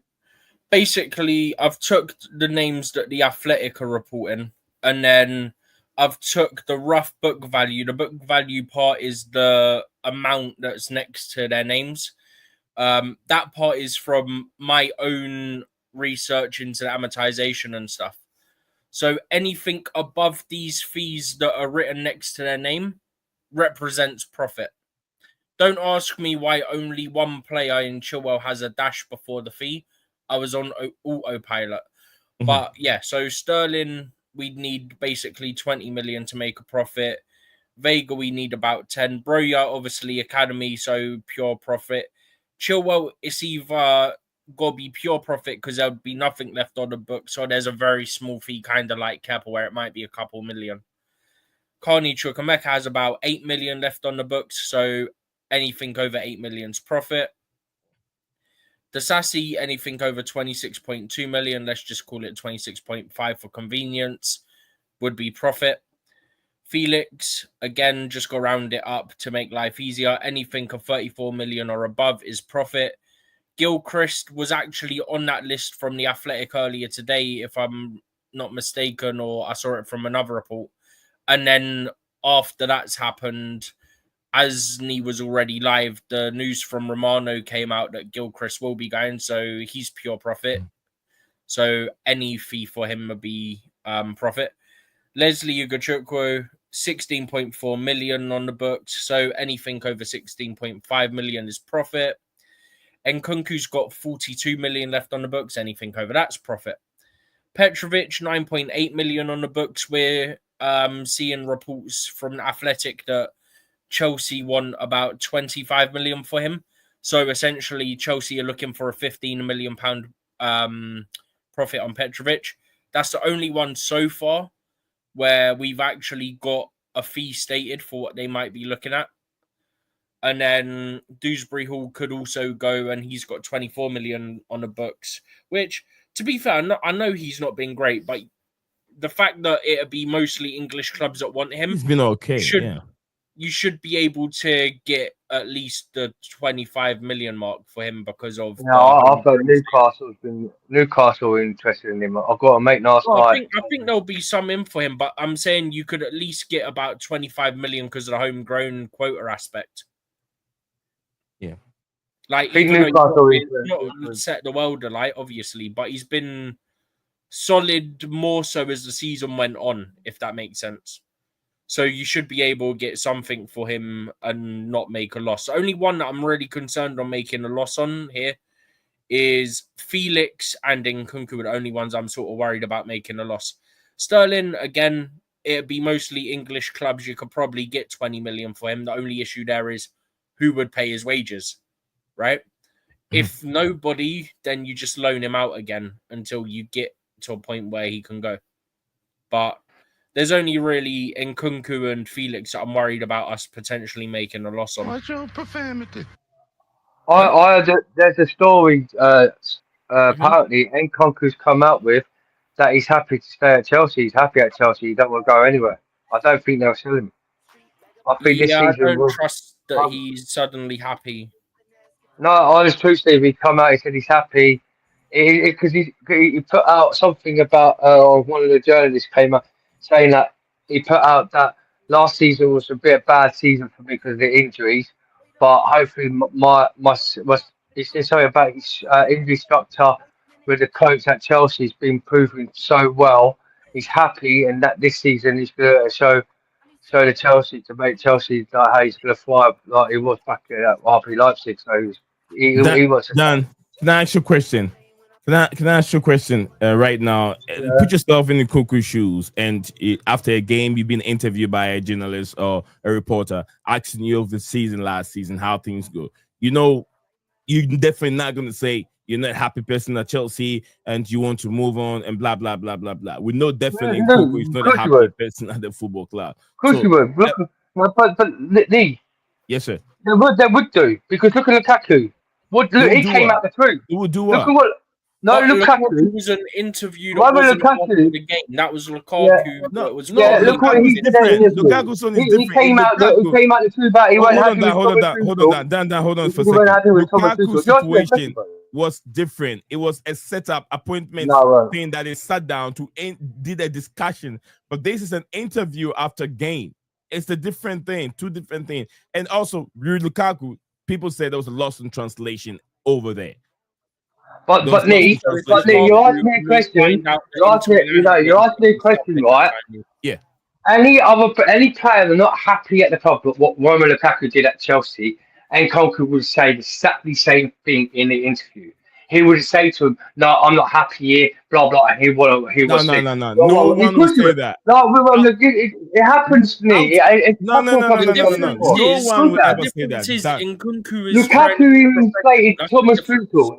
basically, I've took the names that the Athletic are reporting, and then I've took the rough book value. The book value part is the amount that's next to their names. That part is from my own research into the amortization and stuff. So anything above these fees that are written next to their name represents profit. Don't ask me why only one player in Chilwell has a dash before the fee. I was on autopilot. But yeah, so Sterling, we'd need basically 20 million to make a profit. Vega, we need about 10. Broya, obviously, academy, so pure profit. Chilwell, it's either got to be pure profit because there would be nothing left on the book. So there's a very small fee, kind of like Kepa, where it might be a couple million. Carney Chukwemeka has about 8 million left on the books. So anything over 8 million's profit. Dasasi, anything over 26.2 million, let's just call it 26.5 for convenience, would be profit. Felix, again, just go round it up to make life easier. Anything of 34 million or above is profit. Gilchrist was actually on that list from the Athletic earlier today, if I'm not mistaken, or I saw it from another report. And then after that's happened, Asni was already live. The news from Romano came out that Gilchrist will be going, so he's pure profit. So any fee for him would be profit. Leslie Ugachukwu, 16.4 million on the books, so anything over 16.5 million is profit. And Nkunku's got 42 million left on the books. Anything over that's profit. Petrovic, 9.8 million on the books. We're seeing reports from the Athletic that Chelsea want about 25 million for him. So essentially, Chelsea are looking for a 15 million pound profit on Petrovic. That's the only one so far where we've actually got a fee stated for what they might be looking at. And then Dewsbury Hall could also go, and he's got 24 million on the books, which, to be fair, I know he's not been great, but the fact that it'll be mostly English clubs that want him, he's been okay. You should be able to get at least the 25 million mark for him because of. I thought Newcastle were interested in him. I've got a mate last night. I think there'll be some in for him, but I'm saying you could at least get about 25 million because of the homegrown quota aspect. Yeah. Like, even though he's not set the world alight, obviously, but he's been solid more so as the season went on, if that makes sense. So you should be able to get something for him and not make a loss. The only one that I'm really concerned on making a loss on here is Felix and Nkunku are the only ones I'm sort of worried about making a loss. Sterling, again, it'd be mostly English clubs. You could probably get 20 million for him. The only issue there is who would pay his wages, right? If nobody, then you just loan him out again until you get to a point where he can go. But there's only really Nkunku and Felix that I'm worried about us potentially making a loss on. What's your profanity? There's a story apparently Nkunku's come out with that he's happy to stay at Chelsea. He's happy at Chelsea. He don't want to go anywhere. I don't think they'll sell him. I think this Yeah, I season don't will. trust that he's suddenly happy. No, I was true, Steve. He come out. He said he's happy because he put out something about one of the journalists came out saying that he put out that last season was a bit of bad season for me because of the injuries, but hopefully he said something about his injury structure with the coach at Chelsea has been proving so well. He's happy, and that this season he's going to show the Chelsea to make Chelsea like how he's going to fly like he was back at RB Leipzig. So he was. Dan, can I ask you a question? Can I ask you a question right now? Yeah. Put yourself in the Cuckoo shoes, and after a game, you've been interviewed by a journalist or a reporter asking you of the season last season, how things go. You know, you're definitely not going to say you're not a happy person at Chelsea and you want to move on and blah, blah, blah, blah, blah. We know definitely Cuckoo is not a happy person at the football club. Of course you would. But Lee. Yes, sir. They would do because look at Lukaku. He came out the truth. He would do Look what? at what. No, Lukaku was an interview that Why wasn't Lukaku? after the game. That was Lukaku. Yeah. That was look what he said. Lukaku's son is He different. came out the truth about he went happy with Hold on, Dan, hold on for a second. Lukaku's situation was different. It was a setup appointment thing that they sat down to did a discussion. But this is an interview after game. It's a different thing, two different things. And also, Lukaku, people say there was a loss in translation over there. But Lee, you asked me a question. You're asking me a question, right? Yeah. Any player that's not happy at the club, but what Romelu Lukaku did at Chelsea, and Coker would say exactly the same thing in the interview. He would say to him, "No, I'm not happy here." Blah blah. And he was. No. No one will say that. No, it happens to me. No. No one will ever say that. Lukaku even stated Thomas Tuchel.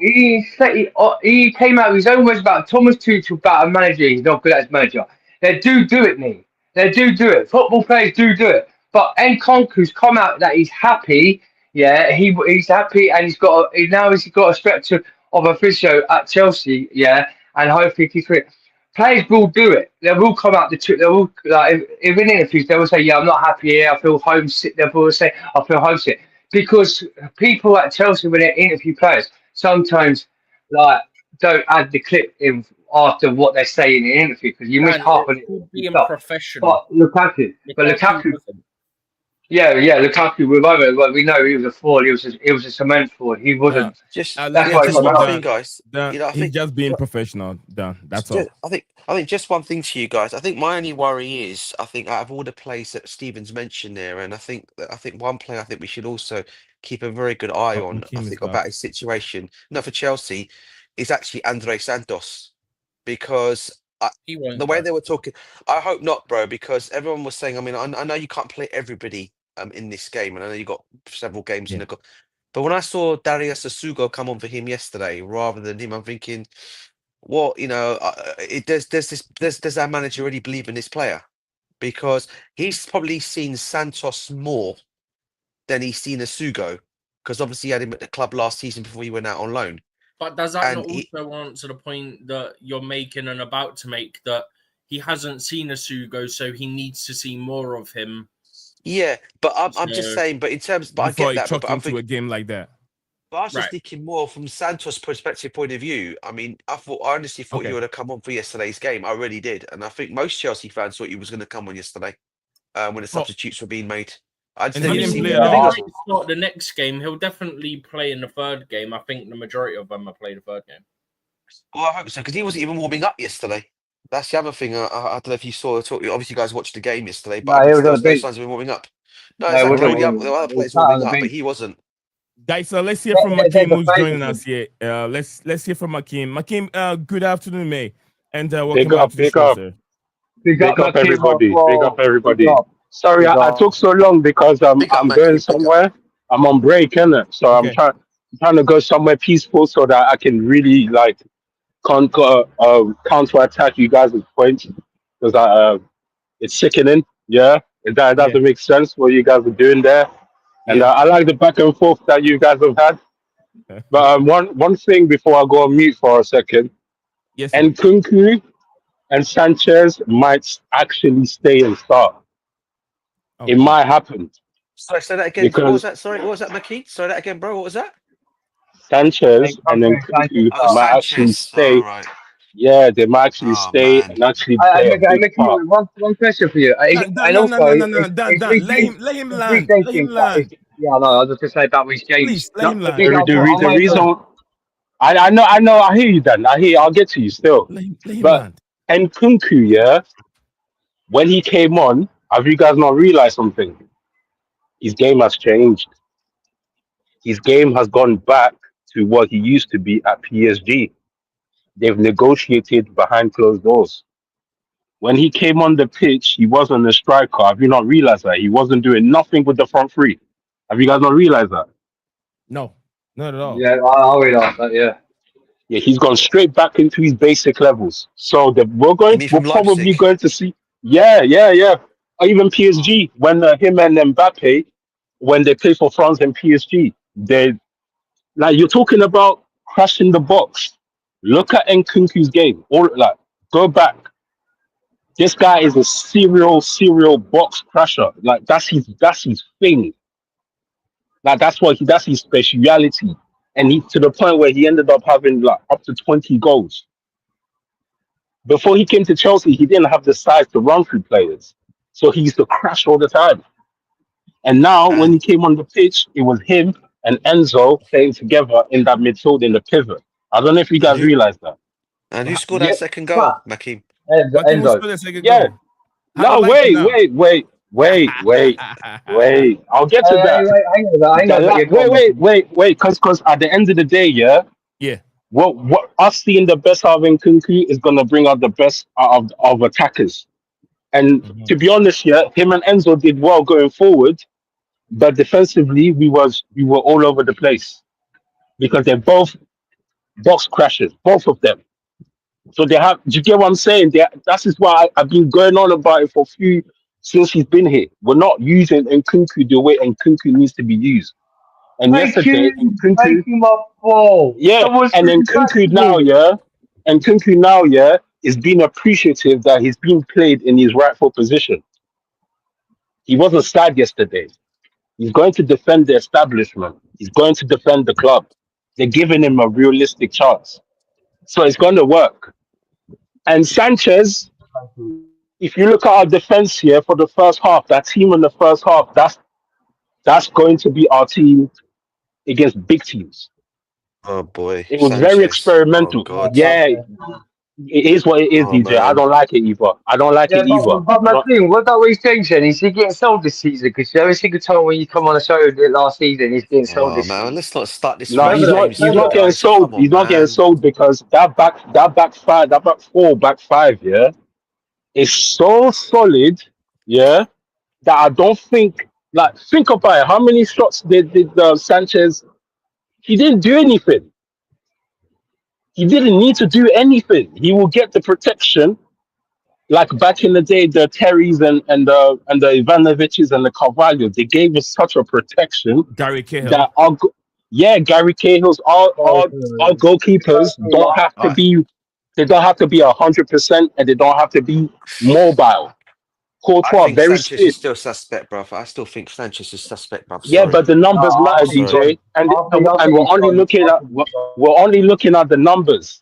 He came out with his own words about Thomas Tuchel about a manager. He's not good as manager. They do it, Nick. They do it. Football players do it. But Nkunku's come out that he's happy. Yeah, he's happy, and he's got a stretch of a physio at Chelsea. Yeah, and hopefully he's fit. Players will do it. They will come out the truth. They will if in interviews they will say, "Yeah, I'm not happy here. I feel homesick." They will say, "I feel homesick," because people at Chelsea when they interview players sometimes don't add the clip in after what they say in the interview because you miss half of it. Being professional. But Lukaku. Yeah, Lukaku. We know he was a fraud. He was a cement fraud. He wasn't. Just one thing, guys. He's just being professional. That's all. I think just one thing to you guys. I think my only worry is I think out of all the players that Stevens mentioned there, and I think one player I think we should also keep a very good eye on. I think about his situation. Not for Chelsea, is actually Andre Santos because. The way they were talking, I hope not, bro, because everyone was saying, I mean, I know you can't play everybody in this game, and I know you got several games in the but when I saw Darius Asugo come on for him yesterday rather than him, I'm thinking, does our manager really believe in this player? Because he's probably seen Santos more than he's seen Asugo, because obviously he had him at the club last season before he went out on loan. But does that not also answer the point that you're making and about to make, that he hasn't seen Asugo, so he needs to see more of him? Yeah, but I'm just saying. But in terms, I get that. But I'm thinking a game like that. But I was just thinking more from Santos' perspective point of view. I mean, I honestly thought you would have come on for yesterday's game. I really did, and I think most Chelsea fans thought he was going to come on yesterday when the substitutes were being made. I think not the next game. He'll definitely play in the third game. I think the majority of them will play the third game. Well, I hope so, because he wasn't even warming up yesterday. That's the other thing. I don't know if you saw. Obviously, you guys watched the game yesterday, but there was no signs of him warming up. No, exactly. The other players warming up, but he wasn't. Guys, let's hear from Makim, who's joining us here. Let's hear from Makim. Makim, good afternoon, mate, and welcome back to the show, sir. Big up everybody. Big up everybody. Sorry, I took so long because I'm going somewhere. I'm on break, innit? So I'm trying to go somewhere peaceful so that I can really counter attack you guys' points, because it's sickening. Yeah, that doesn't make sense what you guys are doing there, and I like the back and forth that you guys have had. But one thing before I go on mute for a second, and Nkunku and Sanchez might actually stay and start. It might happen Sorry, say that again. What because was that? Sorry, what was that, Maki? Sorry, that again, bro. What was that? Sanchez and then Sanchez. Kunku Oh, might actually Sanchez. stay. Oh, right. Yeah, they might actually Oh, stay man. and actually play a big part. One question for you. And No, also, Dan. Let him land. Let him land. Yeah, no, I was just going to say about Reece James. Please, let No, him land. the reason I know, I hear you, Dan. I hear you. I'll get to you still. Let him But land. and Kunku, yeah, when he came on, have you guys not realized something? His game has changed. His game has gone back to what he used to be at PSG. They've negotiated behind closed doors. When he came on the pitch, he wasn't a striker. Have you not realized that? He wasn't doing nothing with the front three. Have you guys not realized that? No, not at all. Yeah, I realised that, yeah. Yeah, he's gone straight back into his basic levels. So You mean we're from probably Leipzig? going to see. Yeah. Or even PSG when him and Mbappe, when they play for France and PSG, they like you're talking about crashing the box. Look at Nkunku's game. All like go back. This guy is a serial box crusher. Like that's his thing. Like that's his speciality. And he to the point where he ended up having like up to 20 goals. Before he came to Chelsea, he didn't have the size to run through players. So he used to crash all the time. And now when And he came on the pitch, it was him and Enzo playing together in that midfield in the pivot. I don't know if you and guys who realize that. and who scored Yeah, that second goal, Maki? But he will Enzo. score the second Yeah. goal. How No, you like it wait. now? I'll get to that. Hang on, Wait. Because at the end of the day, yeah, Yeah. what us seeing the best out of Nkunku is gonna bring out the best out of attackers. And to be honest, yeah, him and Enzo did well going forward, but defensively we were all over the place because they're both box crashers, both of them. So they have. Do you get what I'm saying? That is why I've been going on about it for a few since he's been here. We're not using Nkunku the way Nkunku needs to be used. And yesterday, Nkunku, my ball. yeah, and then Nkunku now, yeah, is being appreciative that he's being played in his rightful position. He wasn't sad yesterday. He's going to defend the establishment. He's going to defend the club. They're giving him a realistic chance. So it's going to work. And Sanchez, if you look at our defense here for the first half, that team in the first half, that's going to be our team against big teams. Oh boy, It was very Sanchez. experimental. Oh God. Yeah, it is what it is, Oh, DJ. I man. don't like it either. I don't like it either. But my thing, what about Reece James then? Is he getting sold this season? Because every single time when you come on the show last season, he's getting sold Oh this man, season. let's not start this No, Reece James he's thing, not getting guys. sold. Come on, He's not getting man. sold because that back five, yeah, is so solid, yeah, that I don't think think about it. How many shots did Sanchez? He didn't do anything. He didn't need to do anything. He will get the protection like back in the day, the Terrys and the Ivanoviches and the Carvalho. They gave us such a protection Gary Cahill. that Gary Cahill's our goalkeepers don't have to be. They don't have to be 100%, and they don't have to be mobile. I Courtois think very Sanchez is stiff. still suspect, bruv. I still think Sanchez is suspect, bruv. Yeah, Sorry. but the numbers matter, Sorry. DJ, and we're only looking at the numbers.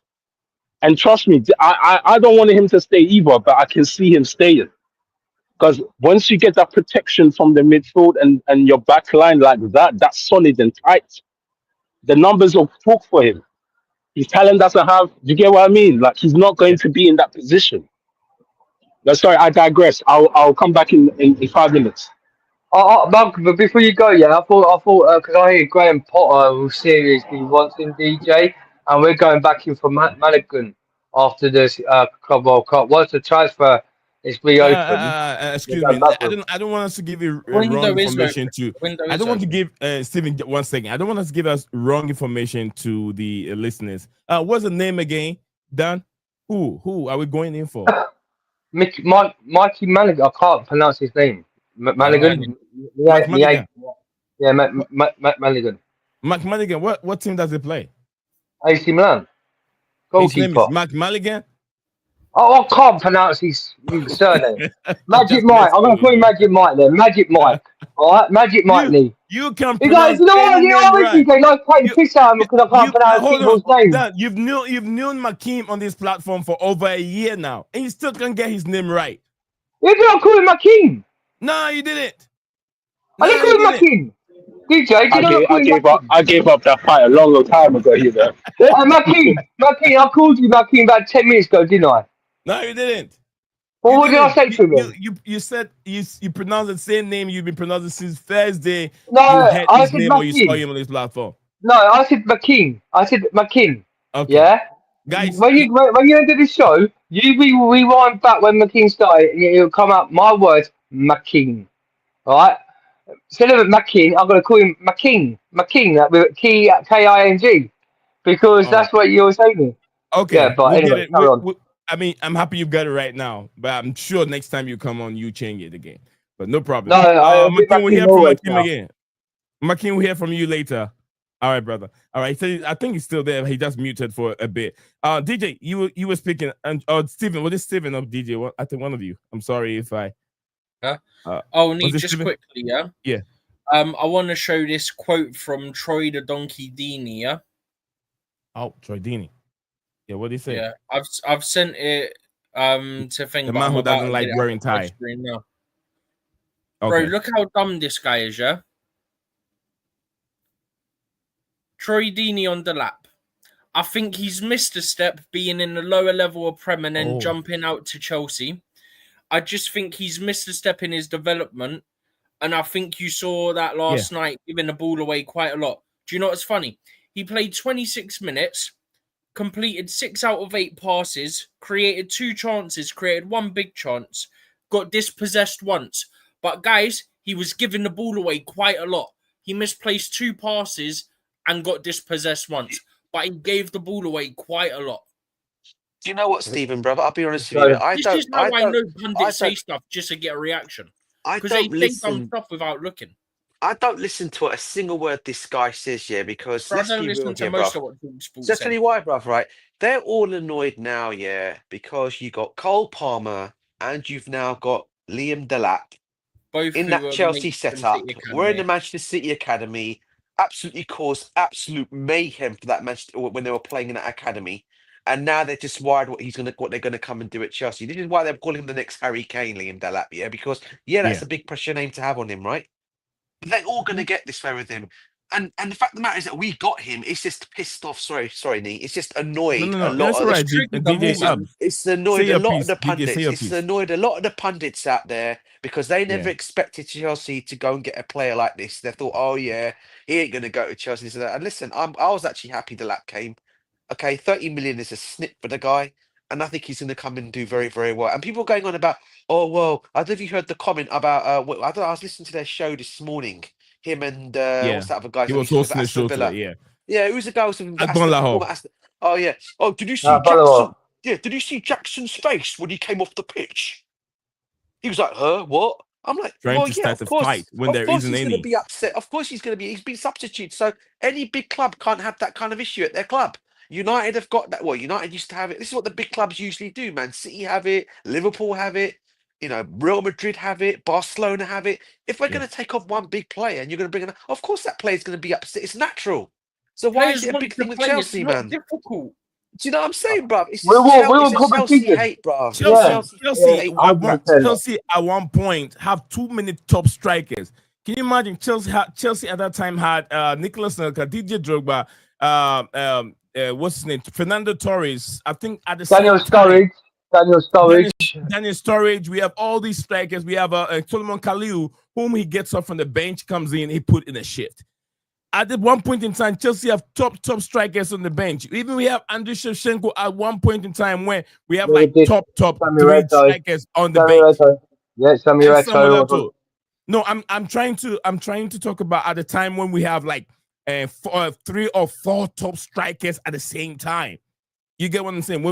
And trust me, I don't want him to stay either, but I can see him staying. Because once you get that protection from the midfield and your back line like that, that's solid and tight. The numbers will talk for him. His talent doesn't have, you get what I mean? Like he's not going to be in that position. No, sorry, I digress. I'll come back in 5 minutes. Mark, but before you go, yeah, I thought, because I hear Graham Potter will seriously wants in DJ, and we're going back in for Malick after this Club World Cup. Once the transfer is reopened, Excuse we're me. going back with- I don't want us to give you Window wrong is information open. Window I is don't want to open. give Steven 1 second. I don't want us to give us wrong information to the listeners. What's the name again, Dan? Who are we going in for? Mikey Malick. I can't pronounce his name. Mulligan. Mulligan. Yeah, Mulligan. Mark Mulligan. What team does he play? AC Milan. His name is Goalkeeper. Mark Mulligan. Oh, I can't pronounce his surname. Magic Just Mike. mess I'm gonna with call him you. Magic Mike then. Magic Mike. All right, Magic Mike You Lee. you can He goes, pronounce you know what? any You know name what? right. They like playing You piss out of him because I can't pronounce hold on. people's names. Dan, you've known Makeem on this platform for over a year now, and you still can't get his name right. You did not call him Makeem. No, you didn't. I didn't No, you call him didn't. Makeem. DJ, did I not call him Makeem? I gave up that fight a long time ago. You know. Makeem, I called you Makeem about 10 minutes ago, didn't I? No, you didn't. Well, You what did I didn't. say to him then? You said you pronounced the same name you've been pronouncing since Thursday. No, You heard I his said name or you saw Makeem. him on this platform. No, I said Makeem. Okay, Yeah? guys. When you enter the show, you rewind back when Makeem started and it'll come up, my words, Makeem. Alright? Instead of Makeem, I'm going to call him Makeem, like with King, because that's what you were saying. Okay, Yeah, but we'll anyway, get it. carry on. I mean, I'm happy you got it right now, but I'm sure next time you come on, you change it again. But no problem. No, I'll be Makeem, we'll hear Makeem from always Makeem now. again. Makeem, we'll hear from you later. All right, brother. All right, so I think he's still there. He just muted for a bit. DJ, you were speaking, and Stephen, was it Stephen or DJ? I think one of you. I'm sorry if I. Just Stephen? quickly, yeah. Yeah. I want to show this quote from Troy the Donkey Deeney, yeah. Oh, Troy Deeney. Yeah, what did he say? Yeah, I've sent it to think. The man who doesn't like wearing tie. Now. Okay. Bro, look how dumb this guy is, yeah. Troy Deeney on the lap. I think he's missed a step being in the lower level of Prem and then jumping out to Chelsea. I just think he's missed a step in his development. And I think you saw that last night, giving the ball away quite a lot. Do you know what's funny? He played 26 minutes, completed 6 out of 8 passes, created 2 chances, created 1 big chance, got dispossessed once. But guys, he was giving the ball away quite a lot. He misplaced 2 passes and got dispossessed once. But he gave the ball away quite a lot. Do you know what, Stephen, brother? I'll be honest with you. This is how I know pundits say stuff just to get a reaction. Because they say dumb stuff without looking. I don't listen to a single word this guy says, yeah, because I don't listen to most of what sports Just tell you why, bruv, right? They're all annoyed now, yeah, because you got Cole Palmer and you've now got Liam Delap in that Chelsea setup. We're in the Manchester City academy. Absolutely caused absolute mayhem for that Manchester when they were playing in that academy. And now they're just worried what they're gonna come and do at Chelsea. This is why they're calling him the next Harry Kane, Liam Delap, yeah, because that's a big pressure name to have on him, right? But they're all gonna get this way with him. And the fact of the matter is that we got him. It's just pissed off. Sorry, Nee. It's just annoyed a lot of It's annoyed a lot of the pundits. It's annoyed a lot of the pundits out there because they never expected Chelsea to go and get a player like this. They thought, oh yeah, he ain't gonna go to Chelsea. And listen, I was actually happy the lap came. Okay, 30 million is a snip for the guy, and I think he's going to come and do very, very well. And people going on about, oh well, I don't know if you heard the comment about. I don't know. I was listening to their show this morning. Him and what's that other guy? He was hosting the show today. Yeah. Who's the guy from Aston? Oh yeah. Oh, did you see Jackson? Yeah. Did you see Jackson's face when he came off the pitch? He was like, "Huh? What?" I'm like, trying to start a fight when there isn't any. He's going to be upset. Of course he's going to be. He's been substituted. So any big club can't have that kind of issue at their club. United have got that. Well, United used to have it. This is what the big clubs usually do. Man City have it. Liverpool have it. You know, Real Madrid have it. Barcelona have it. If we're going to take off one big player and you're going to bring in, of course that player is going to be upset. It's natural. So why is it a big thing with Chelsea, man? Difficult. Do you know what I'm saying, bruv? It's Chelsea hate, bruv. Chelsea at one point have 2 minute top strikers. Can you imagine Chelsea at that time had Nicolas Anelka, DJ Drogba, what's his name? Fernando Torres. I think at the Daniel same time. Daniel Sturridge. We have all these strikers. We have Solomon Kalou, whom he gets off from the bench, comes in, he put in a shift. At one point in time, Chelsea have top strikers on the bench. Even we have Andriy Shevchenko at one point in time where we have top 3 strikers on the bench. Yeah, Samuel Eto'o. No, I'm trying to talk about at the time when we have 3 or 4 top strikers at the same time. You get what I'm saying?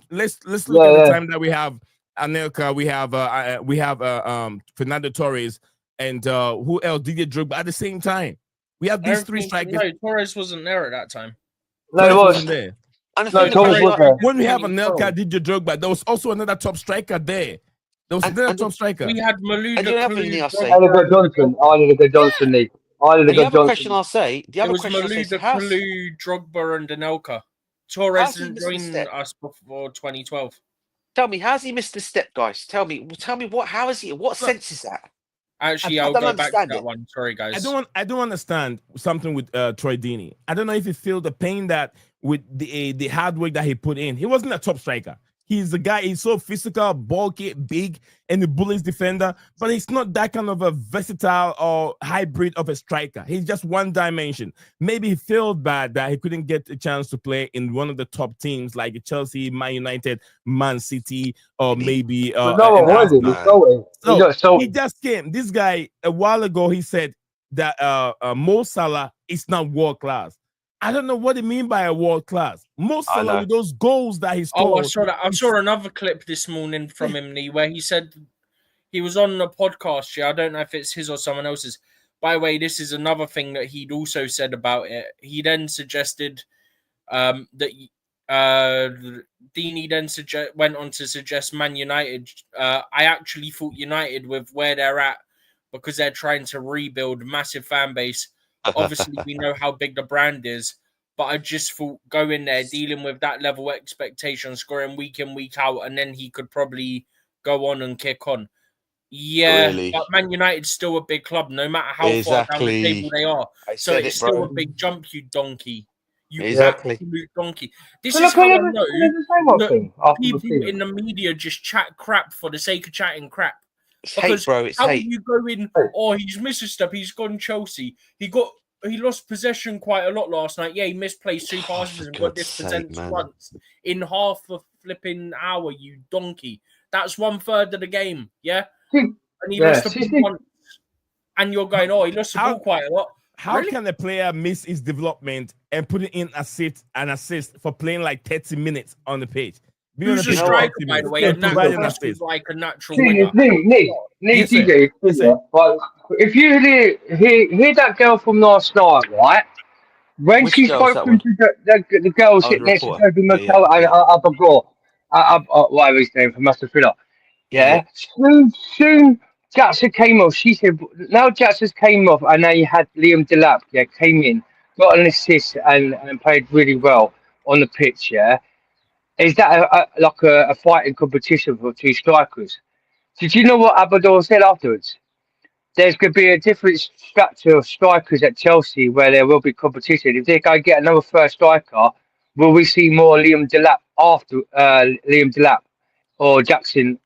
Let's look at the time that we have Anelka, we have Fernando Torres, and who else? DJ Drogba at the same time. We have these 3 strikers. No, Torres wasn't there at that time. No, he wasn't there. And the No, thing Thomas about was there. When we have a 2012. Nelka DJ Drogba, there was also another top striker there. There was another top striker. We had and you know Malouda, another thing I'll say. Oliver Johnson. Oliver Johnson, Lee. Oliver And the other question Johnson. I'll say, It was Malouda, how's Kalou, Drogba, and Anelka. Torres he didn't missed the join step? us before 2012. Tell me, how's he missed the step, guys? Tell me how is he? What sense is that? Actually, I I'll don't go back to understand that it. one. Sorry, guys. I don't understand something with Troy Deeney. I don't know if he feel the pain that with the hard work that he put in. He wasn't a top striker. He's a guy, he's so physical, bulky, big, and he bullies defender, but he's not that kind of a versatile or hybrid of a striker. He's just one dimension. Maybe he felt bad that he couldn't get a chance to play in one of the top teams like Chelsea, Man United, Man City, or maybe No, what was it? he just came. This guy a while ago he said that Mo Salah is not world class. I don't know what they mean by a world class. Mo Salah with those goals that he scored. Oh, I saw that. I saw another clip this morning from him, Lee, where he said he was on a podcast. Yeah, I don't know if it's his or someone else's. By the way, this is another thing that he'd also said about it. He then suggested that Deeney then went on to suggest Man United. I actually thought United with where they're at because they're trying to rebuild massive fan base. Obviously, we know how big the brand is, but I just thought go in there dealing with that level of expectation, scoring week in, week out, and then he could probably go on and kick on. Yeah, Really? but Man United's still a big club, no matter how far down the table they are. So it's still a big jump, you donkey. You absolute donkey. This is how I know that people in the media just chat crap for the sake of chatting crap. Because bro, it's how hate. you go in? Oh, he's missed a step. He's gone Chelsea. He lost possession quite a lot last night. Yeah, he misplaced 2 passes and got dispossessed once in half a flipping hour. You donkey. That's 1/3 of the game. Yeah, and he lost the ball once. And you're going, oh, he lost the ball quite a lot. How can a player miss his development and put it in an assist for playing like 30 minutes on the pitch? Who's a striker, by the way? Like a natural winner. Nick, DJ, but if you hear that girl from last night, right? When Which she girl's spoke that to the girl sitting next to Toby McCall and whatever his name from Master Thriller, soon Jackson came off. She said, now Jackson came off, and now you had Liam Delap, came in, got an assist and played really well on the pitch, Is that like a fighting competition for 2 strikers? Did you know what Abador said afterwards? There's going to be a different structure of strikers at Chelsea where there will be competition. If they go get another first striker, will we see more Liam Delap after Liam Delap or Jackson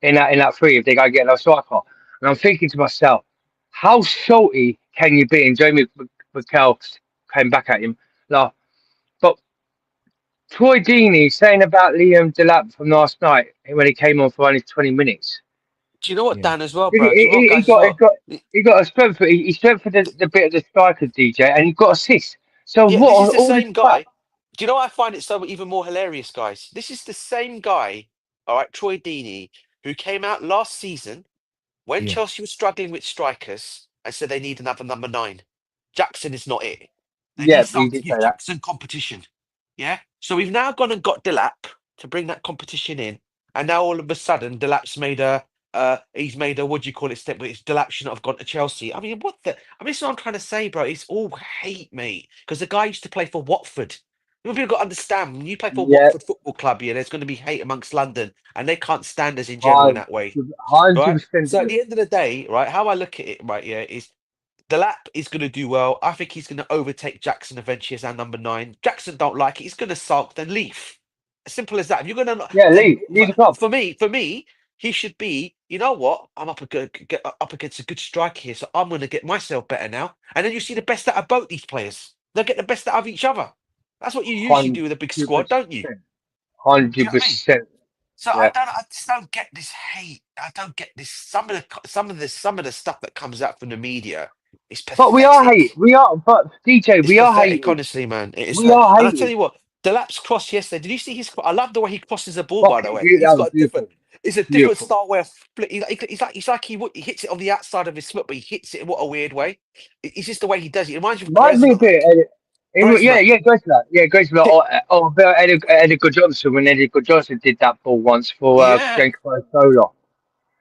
in that 3 if they go get another striker? And I'm thinking to myself, how salty can you be? And Jamie McKell came back at him. Like, but Troy Deeney saying about Liam Delap from last night when he came on for only 20 minutes. Do you know what, Dan, as well, bro? He got a strength. He strengthened the bit of the striker, DJ, and he got assists. So what? This is the same guy. Do you know what I find it so even more hilarious, guys? This is the same guy, all right, Troy Deeney, who came out last season when Chelsea was struggling with strikers and said they need another number 9. Jackson is not it. They need someone to give Jackson competition. Yeah. So we've now gone and got Delap to bring that competition in, and now all of a sudden Delap's made a he's made a, what do you call it, step, but Delap should not have gone to Chelsea. I mean, this is what I'm trying to say, bro. It's all hate, mate. Because the guy used to play for Watford. People got to understand, when you play for Watford Football Club, there's going to be hate amongst London, and they can't stand us in general in that way. Right? So at the end of the day, right, how I look at it, right, is Delap is going to do well. I think he's going to overtake Jackson eventually as our number 9. Jackson don't like it. He's going to sulk, then leave. As simple as that. If you're going to leave the club. For me, he should be, you know what? I'm up against a good strike here, so I'm going to get myself better now. And then you see the best out of both these players. They'll get the best out of each other. That's what you usually do with a big squad, don't you? 100%. So I just don't get this hate. I don't get this. Some of the stuff that comes out from the media is pathetic. But we are hate. But DJ, we are hate. Honestly, man, it is. We are and I tell you what, Delap's cross yesterday. Did you see his? I love the way he crosses the ball. By the way, it's a different style where it's like he hits it on the outside of his foot, but he hits it in what a weird way. It's just the way he does it. It reminds me of Yeah, go for that. Yeah, go for that. About Eddie Johnson when Eddie Johnson did that ball once for Yeah, Genko Sola.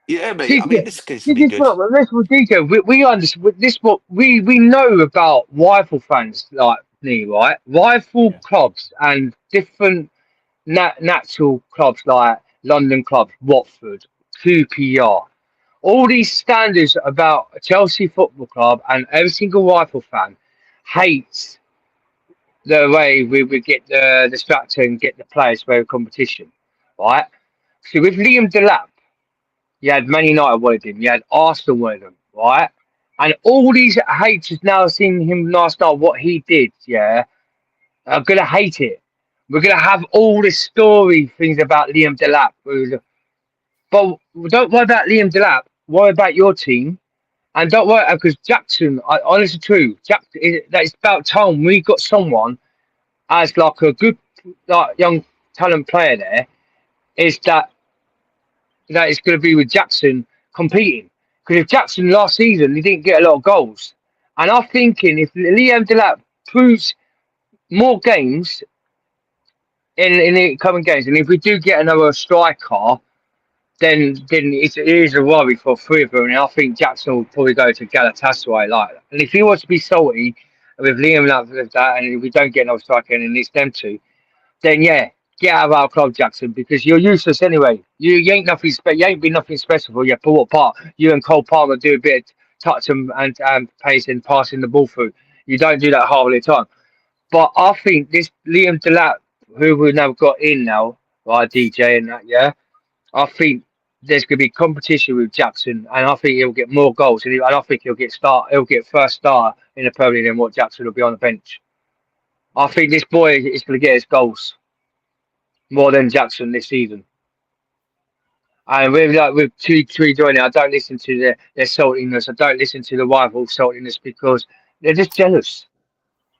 yeah, mate. See, I mean, this could this be is good. what this was DJ. We understand this. What we know about rival fans like me, right? Rival clubs and different natural clubs like London clubs, Watford, QPR. All these standards about Chelsea Football Club and every single rival fan hates the way we get the structure and get the players for competition, right? So with Liam Delap, you had Man United wanted him, you had Arsenal wanted him, right? And all these haters now seeing him last night, what he did, are gonna hate it. We're gonna have all the story things about Liam Delap. But don't worry about Liam Delap, worry about your team. And don't worry, because Jackson, honestly true, that it's about time we got someone as like a good like young talent player there, is that it's going to be with Jackson competing. Because if Jackson last season he didn't get a lot of goals, and I'm thinking if Liam Delap proves more games in the coming games, and if we do get another striker, then it is a worry for three of them. And I think Jackson will probably go to Galatasaray. And if he wants to be salty with Liam like that, and if we don't get another striker and it's them two, then yeah, get out of our club, Jackson, because you're useless anyway. You ain't nothing you ain't been nothing special for you. For what part? You and Cole Palmer do a bit of touch and pace and passing the ball through. You don't do that half of the time. But I think this Liam Delap, who we've now got in now, right, DJ and that, I think there's going to be competition with Jackson, and I think he'll get more goals, and I think he'll get first star in the Premier League than what Jackson will be on the bench. I think this boy is going to get his goals more than Jackson this season. And with 2-3 joining, I don't listen to their saltiness. I don't listen to the rival saltiness because they're just jealous.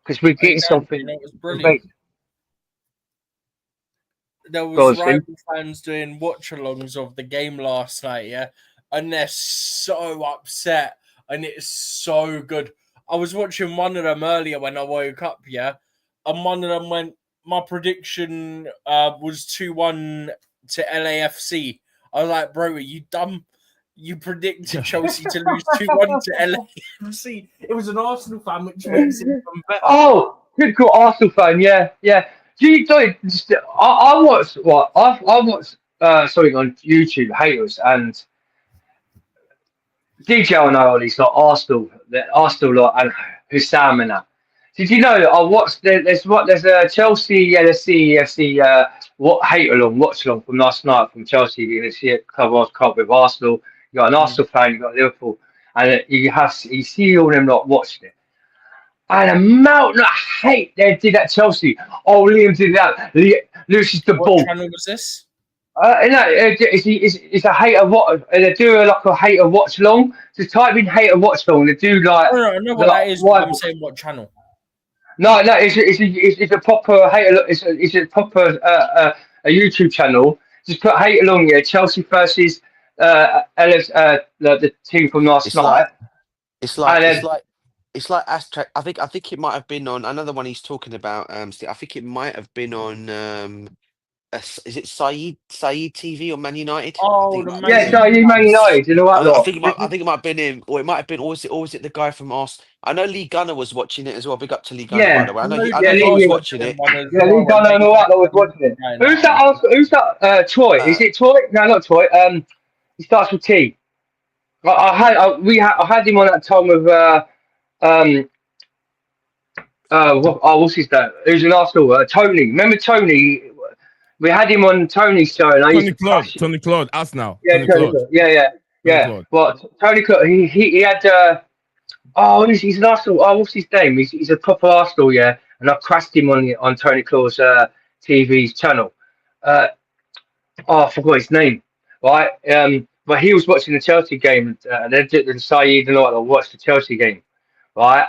Because we're getting something. It was brilliant. There was rival fans doing watch-alongs of the game last night, and they're so upset, and it's so good. I was watching one of them earlier when I woke up, and one of them went, my prediction was 2-1 to LAFC. I was like, bro, are you dumb? You predicted Chelsea to lose 2-1 to LAFC. It was an Arsenal fan, which makes it even better. Oh, typical Arsenal fan, yeah. I watched what I watched something on YouTube, haters, and DJ and all these like Arsenal lot and Hussam and that. Did you know I watched there's a Chelsea LSC watch along from last night from Chelsea. You can see it cover with Arsenal. You got an Arsenal fan, you got Liverpool, and you see all them lot watching it. And a mountain of hate they did at Chelsea. Oh, Liam did that. Loses the ball. What channel was this? It's a hater watch. They do like a hater watch along. Just type in hater watch along. They do like. I know what that is. But I'm saying what channel. No, it's a proper hater. It's a proper a YouTube channel. Just put hate along here. Chelsea versus the team from last night. It's like Astra. I think it might have been on another one he's talking about. I think it might have been on. Is it Saeed TV or Man United? Oh, Saeed Man United. You know what? I think it might have been him, or it might have been, or was it the guy from Arsenal? I know Lee Gunner was watching it as well. Big up to Lee Gunner, by the way. I know he was watching it. Yeah, Lee Gunner and all that was watching it. Who's that? Who's that? Troy? Is it Troy? No, not Troy. He starts with T. I had him on that time with what's his name? Who's an Arsenal? Tony. Remember Tony? We had him on Tony's show. And Tony Claude, Arsenal. Yeah, Tony Claude. Yeah. But Tony Claude, he had. He's an Arsenal. Oh, what's his name? He's a proper Arsenal, And I crashed him on Tony Claude's TV's channel. I forgot his name. Right. But he was watching the Chelsea game. And Saeed and all that watched the Chelsea game. Right.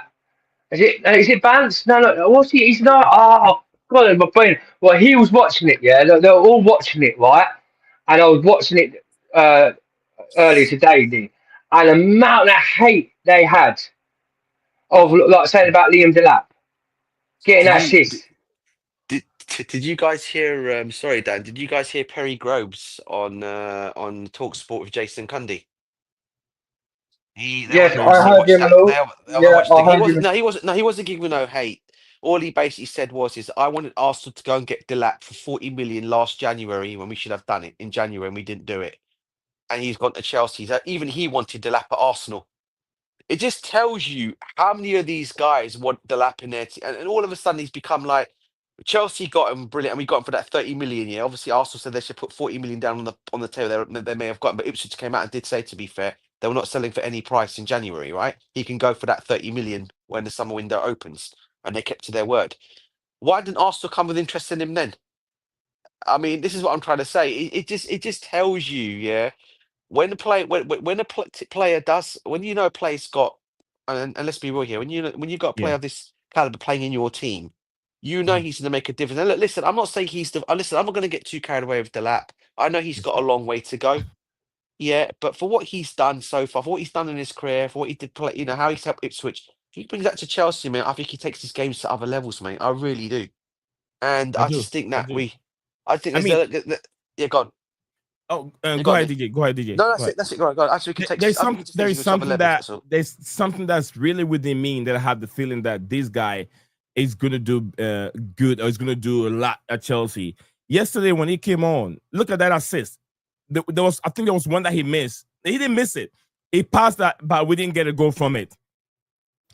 Is it Bance? No. What's he? He's not. Oh God, my brain. Well, he was watching it. Yeah, they're all watching it, right? And I was watching it earlier today, and the amount of hate they had of like saying about Liam Delap. getting Did you assists. did you guys hear? Sorry, Dan. Did you guys hear Perry Groves on Talksport with Jason Cundy? They were Yes, having No, I so heard much him and that all. they were Yeah, much I thing. heard him. He wasn't giving no hate. All he basically said is I wanted Arsenal to go and get Delap for 40 million last January when we should have done it in January and we didn't do it. And he's gone to Chelsea. Even he wanted Delap at Arsenal. It just tells you how many of these guys want Delap in their team, and all of a sudden he's become like Chelsea got him brilliant, and we got him for that 30 million. Yeah, obviously Arsenal said they should put 40 million down on the table. They may have gotten, but Ipswich came out and did say, to be fair, they were not selling for any price in January. Right? He can go for that 30 million when the summer window opens, and they kept to their word. Why didn't Arsenal come with interest in him then? I mean, this is what I'm trying to say. It just tells you, yeah, when player does, when you know a player's got, and let's be real here, when you got a player yeah. of this caliber playing in your team, you know he's going to make a difference. And look, listen, I'm not saying listen, I'm not going to get too carried away with Delap. I know he's got a long way to go. Yeah, but for what he's done so far, for what he's done in his career, for what he did play, how he's helped Ipswich, if he brings that to Chelsea, man, I think he takes his games to other levels, mate. I really do. And I I do. just think I that do. I think I there's mean, yeah, go on. oh, You go got ahead, me. DJ. Go ahead, DJ. No, Go that's ahead. it. That's it. Go on, go on. Actually, we can take. I think he just There takes is you to other something levels. that That's all. there's something that's really within me that I have the feeling that this guy is gonna do good, or is gonna do a lot at Chelsea. Yesterday when he came on, look at that assist. I think there was one that he missed. He didn't miss it. He passed that, but we didn't get a goal from it.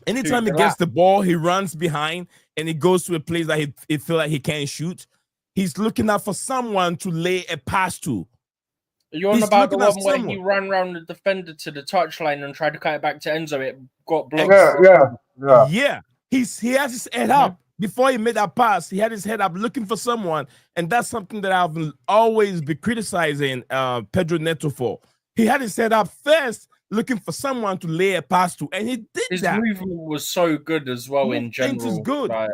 Anytime he gets the ball, he runs behind and he goes to a place that he feel like he can't shoot. He's looking out for someone to lay a pass to. You're on He's about the looking at one where he someone. ran around the defender to the touchline and tried to cut it back to Enzo. It got blocked. Yeah. He has his head up. Before he made that pass, he had his head up looking for someone. And that's something that I've always been criticizing Pedro Neto for. He had his head up first, looking for someone to lay a pass to. And he did His that. movement was so good as well in general. Is good. Like,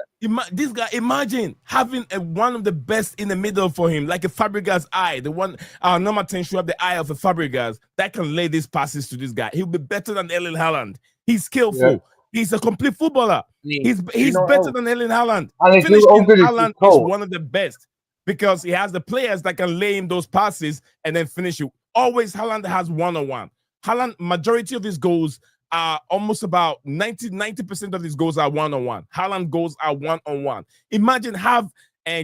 This guy, imagine having one of the best in the middle for him, like a Fabregas eye. The one, our number 10 should have the eye of a Fabregas that can lay these passes to this guy. He'll be better than Erling Haaland. He's skillful. Yeah. He's a complete footballer. He's better than Erling Haaland. Finishing Haaland is one of the best because he has the players that can lay him those passes and then finish it. Always Haaland has one-on-one. Haaland, majority of his goals are almost about 90% of his goals are one-on-one. Haaland goals are one-on-one. Imagine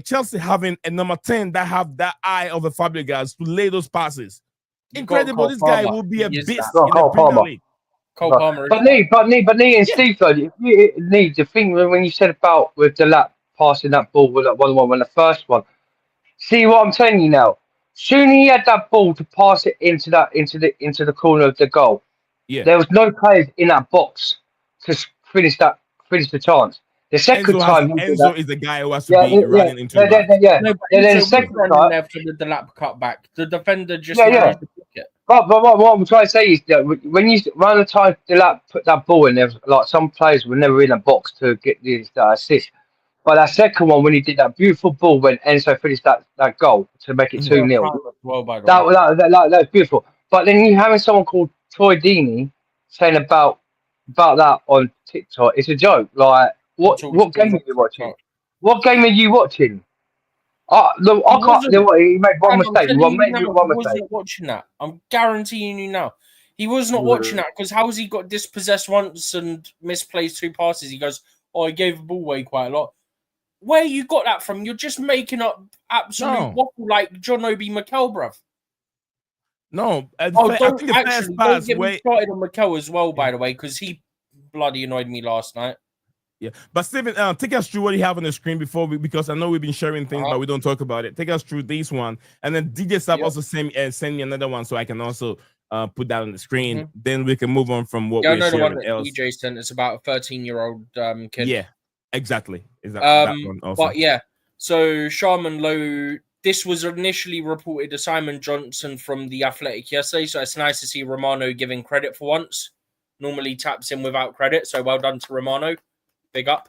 Chelsea having a number 10 that have that eye of a Fabregas to lay those passes. Incredible. This guy will be a beast in the Premier League. Cole Palmer. But Nee and Steve, though, the thing when you said about with the lap passing that ball with that 1-1 when the first one, see what I'm telling you now. Soon he had that ball to pass it into the corner of the goal. Yeah. There was no players in that box to finish the chance. The second time Enzo is the guy who has to be running into the box. The second time there for the lap cut back. The defender just managed to block it. But what I'm trying to say is that when you run the time the lap put that ball in there, like some players were never in a box to get the assist. But that second one, when he did that beautiful ball when Enzo finished that goal to make it 2-0, that was beautiful. But then you having someone called Troy Deeney saying about that on TikTok, it's a joke. Like, what game are you watching? What game are you watching? I can't. He made one mistake. He wasn't watching that. I'm guaranteeing you now. He was not watching that because how has he got dispossessed once and misplaced 2 passes? He goes, "Oh, I gave the ball away quite a lot." Where you got that from? You're just making up absolute waffle like John Obi Mikel, bruv. No, I think don't get me started on Mikel as well, by the way, because he bloody annoyed me last night. Yeah, but Steven, take us through what you have on the screen because I know we've been sharing things, but we don't talk about it. Take us through this one, and then DJ Sab also send me another one so I can also put that on the screen. Then we can move on from what we're sharing. The one that DJ sent is about a 13-year-old kid. Yeah, exactly. That one also. But yeah, so Sharman Lowe. This was initially reported to Simon Johnson from The Athletic yesterday, so it's nice to see Romano giving credit for once. Normally taps in without credit, so well done to Romano. Big up.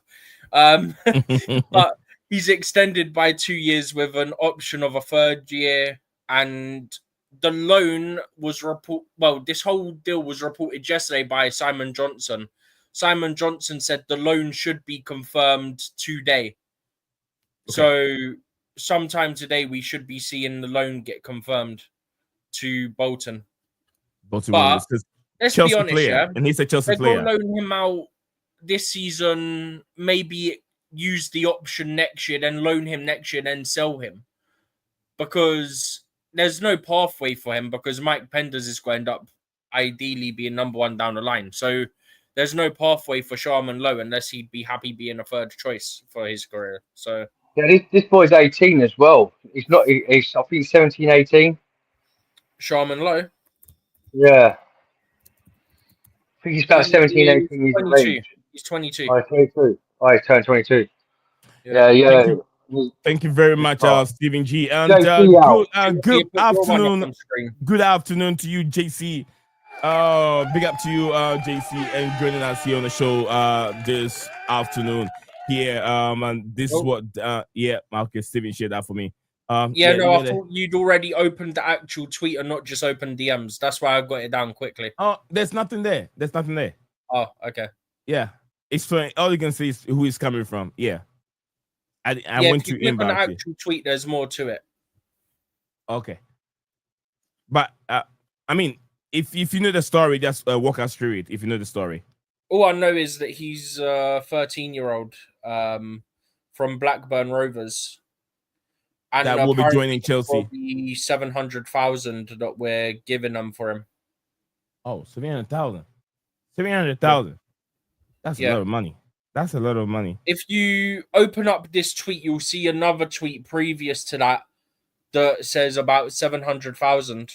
But he's extended by 2 years with an option of a 3rd year, and the loan was this whole deal was reported yesterday by Simon Johnson. Simon Johnson said the loan should be confirmed today. Okay. So sometime today we should be seeing the loan get confirmed to Bolton. But let's Chelsea be honest, player, yeah, and he's a Chelsea they're player. going to loan him out this season, maybe use the option next year, then loan him next year, then sell him. Because there's no pathway for him, because Mike Penders is going to end up ideally being number one down the line. So there's no pathway for Sharman Lowe unless he'd be happy being a third choice for his career. So Yeah, this boy's 18 as well. He's not. He's I think 17, 18. Sharman Lowe? Yeah. I think he's about 17, 18 years of 22. age. He's 22. Oh, 22. Oh, he's turned 22. Yeah. Thank you very much, Stephen G. And good afternoon. Good afternoon to you, JC. Big up to you, JC, and joining us here on the show this afternoon here. And this is what okay, Stephen shared that for me. I thought you'd already opened the actual tweet and not just opened DMs. That's why I got it down quickly. Oh, there's nothing there. Oh, okay. Yeah. It's for all you can see is who is coming from. Yeah. I went to inbox. On the actual tweet, there's more to it. Okay. But I mean, if you know the story, just walk us through it. If you know the story. All I know is that he's a 13-year-old from Blackburn Rovers. And that will be joining Chelsea. The 700,000 that we're giving them for him. Oh, 700,000. 700,000. That's a lot of money. That's a lot of money. If you open up this tweet, you'll see another tweet previous to that says about 700,000.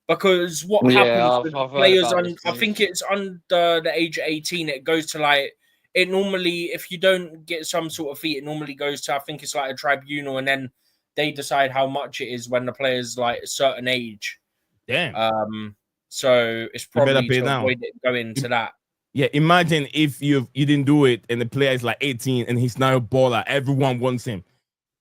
Because what happens with players, I think it's under the age of 18, it goes to it normally, if you don't get some sort of fee, it normally goes to, I think it's like a tribunal, and then they decide how much it is when the player's a certain age. Damn. So it's probably to avoid it going to that. Yeah, imagine if you didn't do it and the player is 18 and he's now a baller. Everyone wants him.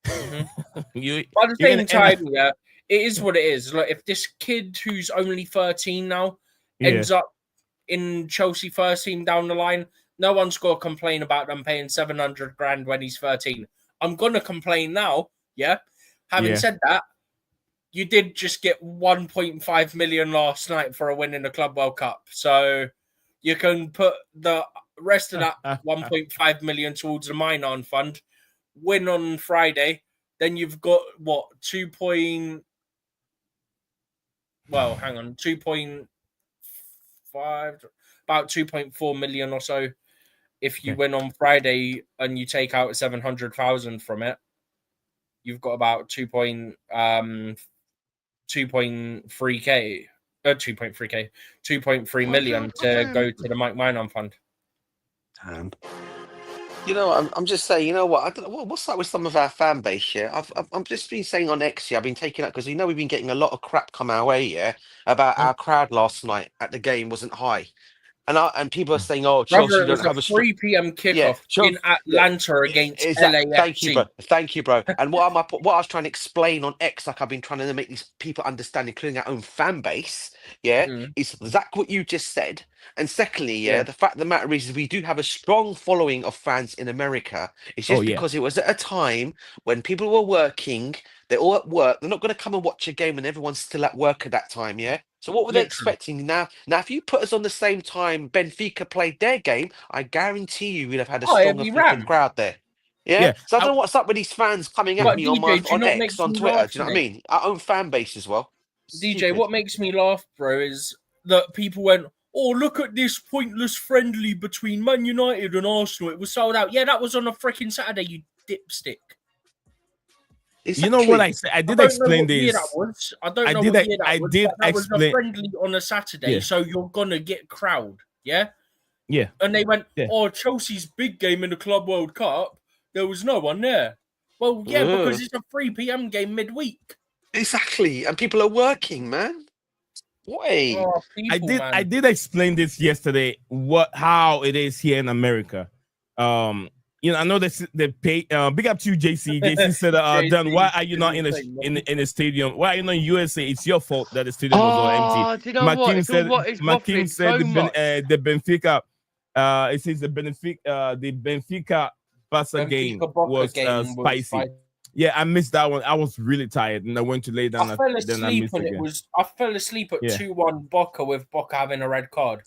Mm-hmm. By the same time, it is what it is. If this kid who's only 13 now ends up in Chelsea first team down the line, no one's going to complain about them paying 700 grand when he's 13. I'm going to complain now, yeah? Having said that, you did just get 1.5 million last night for a win in the Club World Cup. So you can put the rest of that 1.5 million towards the Milan fund, win on Friday, then you've got, 2.5, about 2.4 million or so. If you win on Friday and you take out 700,000 from it, you've got about 2.3 million to go to the Mike Minon fund. I'm just saying, you know what? I don't know what's that with some of our fan base here. I've just been saying on X here, I've been taking up because we've been getting a lot of crap come our way, about our crowd last night at the game wasn't high. And people are saying, "Oh, Chelsea don't have a 3 p.m. kickoff in Atlanta against LAFC." Thank you, bro. And what I was trying to explain on X, like I've been trying to make these people understand, including our own fan base, is exactly what you just said. And secondly, the fact of the matter is we do have a strong following of fans in America. It's just because it was at a time when people were working, they're all at work. They're not going to come and watch a game when everyone's still at work at that time, So what were they expecting now? Now, if you put us on the same time Benfica played their game, I guarantee you we'd have had a stronger freaking crowd there. Yeah? So I don't know what's up with these fans coming at me on X, on Twitter. Do you know what I mean? Our own fan base as well. DJ, what makes me laugh, bro, is that people went, "Oh, look at this pointless friendly between Man United and Arsenal. It was sold out." Yeah, that was on a freaking Saturday, you dipstick. Exactly. You know what I said? I did explain this. I don't know what year that was. That was a friendly on a Saturday, so you're gonna get crowd, yeah. And they went, "Oh, Chelsea's big game in the Club World Cup. There was no one there." Well, because it's a 3 p.m. game midweek. Exactly, and people are working, man. Wait, I did explain this yesterday. How it is here in America. I know that they pay. Big up to you, JC. JC said, "Dan, why are you not in the stadium? Why are you not in USA? It's your fault that the stadium was all empty." Do you know Makin said the Benfica It says the Benfica Barca game Benfica Boca was game was spicy. Yeah, I missed that one. I was really tired, and I went to lay down. I fell Then I asleep, missed and again. I fell asleep at Yeah. 2-1 Boca with Boca having a red card.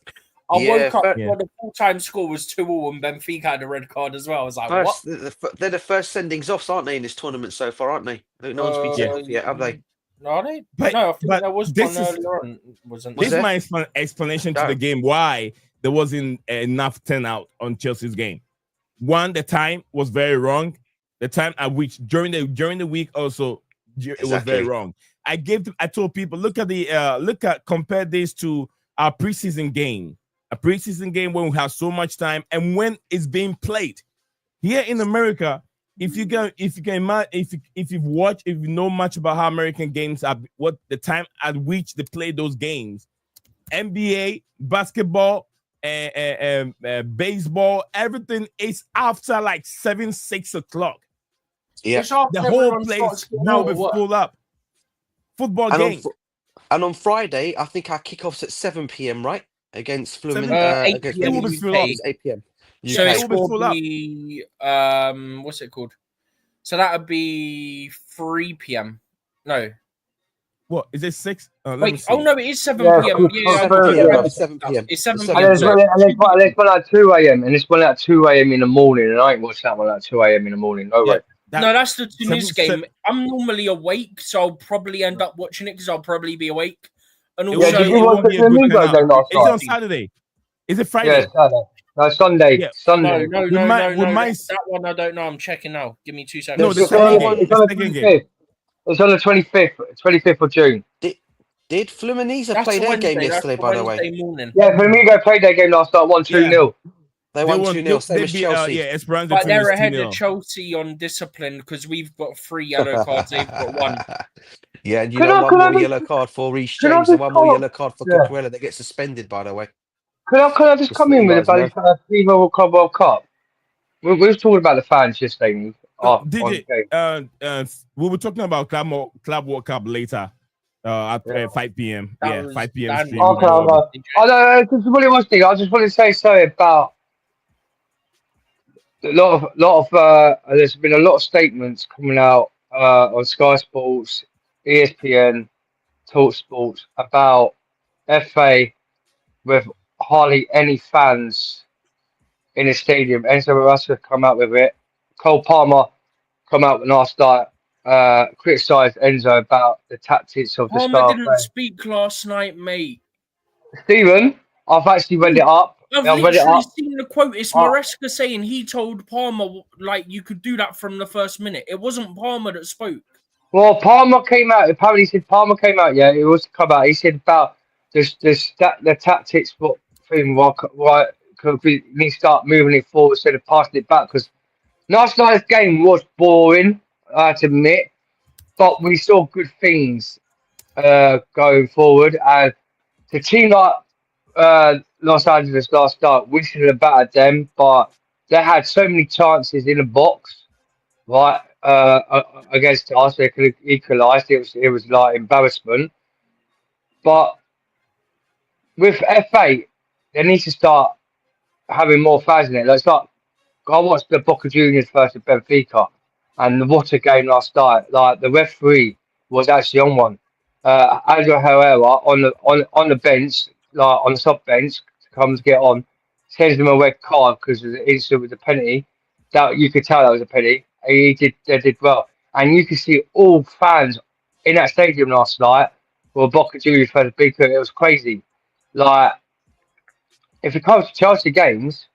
I Yeah, woke up Yeah. when the full-time score was 2-2 and Benfica had a red card as well. I was like, what? They're the first sendings offs, aren't they, in this tournament so far, aren't they? No one's been sent off yet, have they? No, are they? But- no, I think but there was this one is- earlier on. Wasn't This there? is my explanation to No. the game why there wasn't enough turnout on Chelsea's game. One, the time was very wrong. The time at which during the week also it was very Exactly. wrong. I told people compare this to our preseason game. A preseason game when we have so much time and when it's being played. Here in America, if you know much about how American games are, what the time at which they play those games, NBA, basketball, baseball, everything is after like 6 o'clock. Yeah. It's after The whole everyone place starts getting will out be of work. full up. Football And game. on Friday, I think our kickoff's at 7 p.m. right against Fluminense. 8 against p.m. It will be Fluminense. full up. It's 8 p.m. So UK. it's It will be full up. probably what's it called? So that would be 3 p.m. No, What is it 6? Let me wait. see. Oh no, it is 7 Yeah, p.m. it's Yeah, 7 confirmed, p.m. yeah. It's 7 p.m. It's 7 It's p.m. And there's So one at 2 a.m. and this one at 2 a.m. in the morning, and I ain't watched that one at 2 a.m. in the morning. No Yeah, way. no, that's the Tunis seven- game. I'm normally awake, so I'll probably end up watching it because I'll probably be awake. And It also, Yeah, did you it watch won't the be a good Flamingo turnout. game last It's night? on Saturday. Is it Yeah, Friday? Saturday. No, Sunday. Yeah. no, Sunday. no, We no, might- no, we no. might- That one I don't know. I'm checking now. Give me 2 seconds. No, the It's second on game. the The second game. 25th. It's on the 25th of June. Did Fluminense That's play the their Wednesday. game yesterday, That's by the the way? Wednesday morning. Yeah, Flamingo played their game last night, 1-2-0. They won 2-0, same as beat, Chelsea. yeah, Esperanza But they're Tunis ahead 2-0. of Chelsea on discipline because we've got 3 yellow cards. They've got 1. Yeah, and you Could know I- one could I more just- yellow card for Reece could I James and just one more call- yellow card for Yeah. Cucurella that gets suspended, by the way. Could I just Just come let in you with a guys know. bloody FIFA World Cup? We were talking about the fans yesterday. On DJ, game. we were talking about Club World Cup later at Yeah. 5 p.m. That Yeah, was 5 p.m. Dan- stream. Okay, okay. I don't know, what it was, I just want to say something about a lot of there's been a lot of statements coming out on Sky Sports, ESPN, Talk Sports about FA with hardly any fans in the stadium. Enzo Maresca come out with it. Cole Palmer come out last night, criticised Enzo about the tactics of the Palmer staff. didn't speak last night, mate. Stephen, I've actually read it up. I've I've read it literally up. seen the quote. It's Oh. Maresca saying he told Palmer like you could do that from the first minute. It wasn't Palmer that spoke. Well, Palmer came out. Apparently, he said Palmer came out. Yeah, it was come out. He said about the tactics thing. Why could we need to start moving it forward instead of passing it back? Because last night's game was boring, I have to admit, but we saw good things going forward. And the team like Los Angeles last night, we should have battered them, but they had so many chances in the box, right? Against us, they could have equalised. It was like embarrassment. But with FA, they need to start having more fans in it. Like, I watched the Boca Juniors versus Benfica, and what a game last night! Like the referee was actually on one. Andrew Herrera on the bench, like on the sub bench, comes to get on, sends them a red card because of the incident with the penalty. That you could tell that was a penalty. They did well, and you could see all fans in that stadium last night were Boca Juniors versus Benfica. It was crazy. Like if it comes to Chelsea games,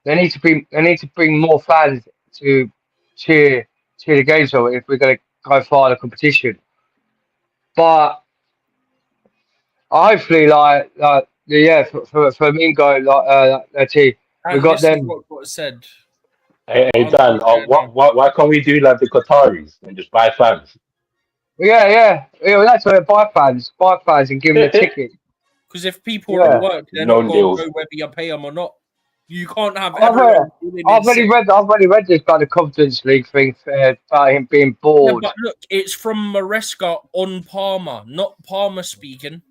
they need to bring more fans to cheer the games on if we're going to go far in the competition. But hopefully, yeah, for me and go let's see, we got them. What said. Hey Dan, why can't we do like the Qataris and just buy fans? Yeah. That's where buy fans, and give them a ticket. Because if people Yeah. are at work, they're No not going deals. to go whether you pay them or not. You can't have I've everyone doing I've this. already read this about the Conference League thing about him being Yeah, bored. but look, it's from Maresca on Palmer, not Palmer speaking.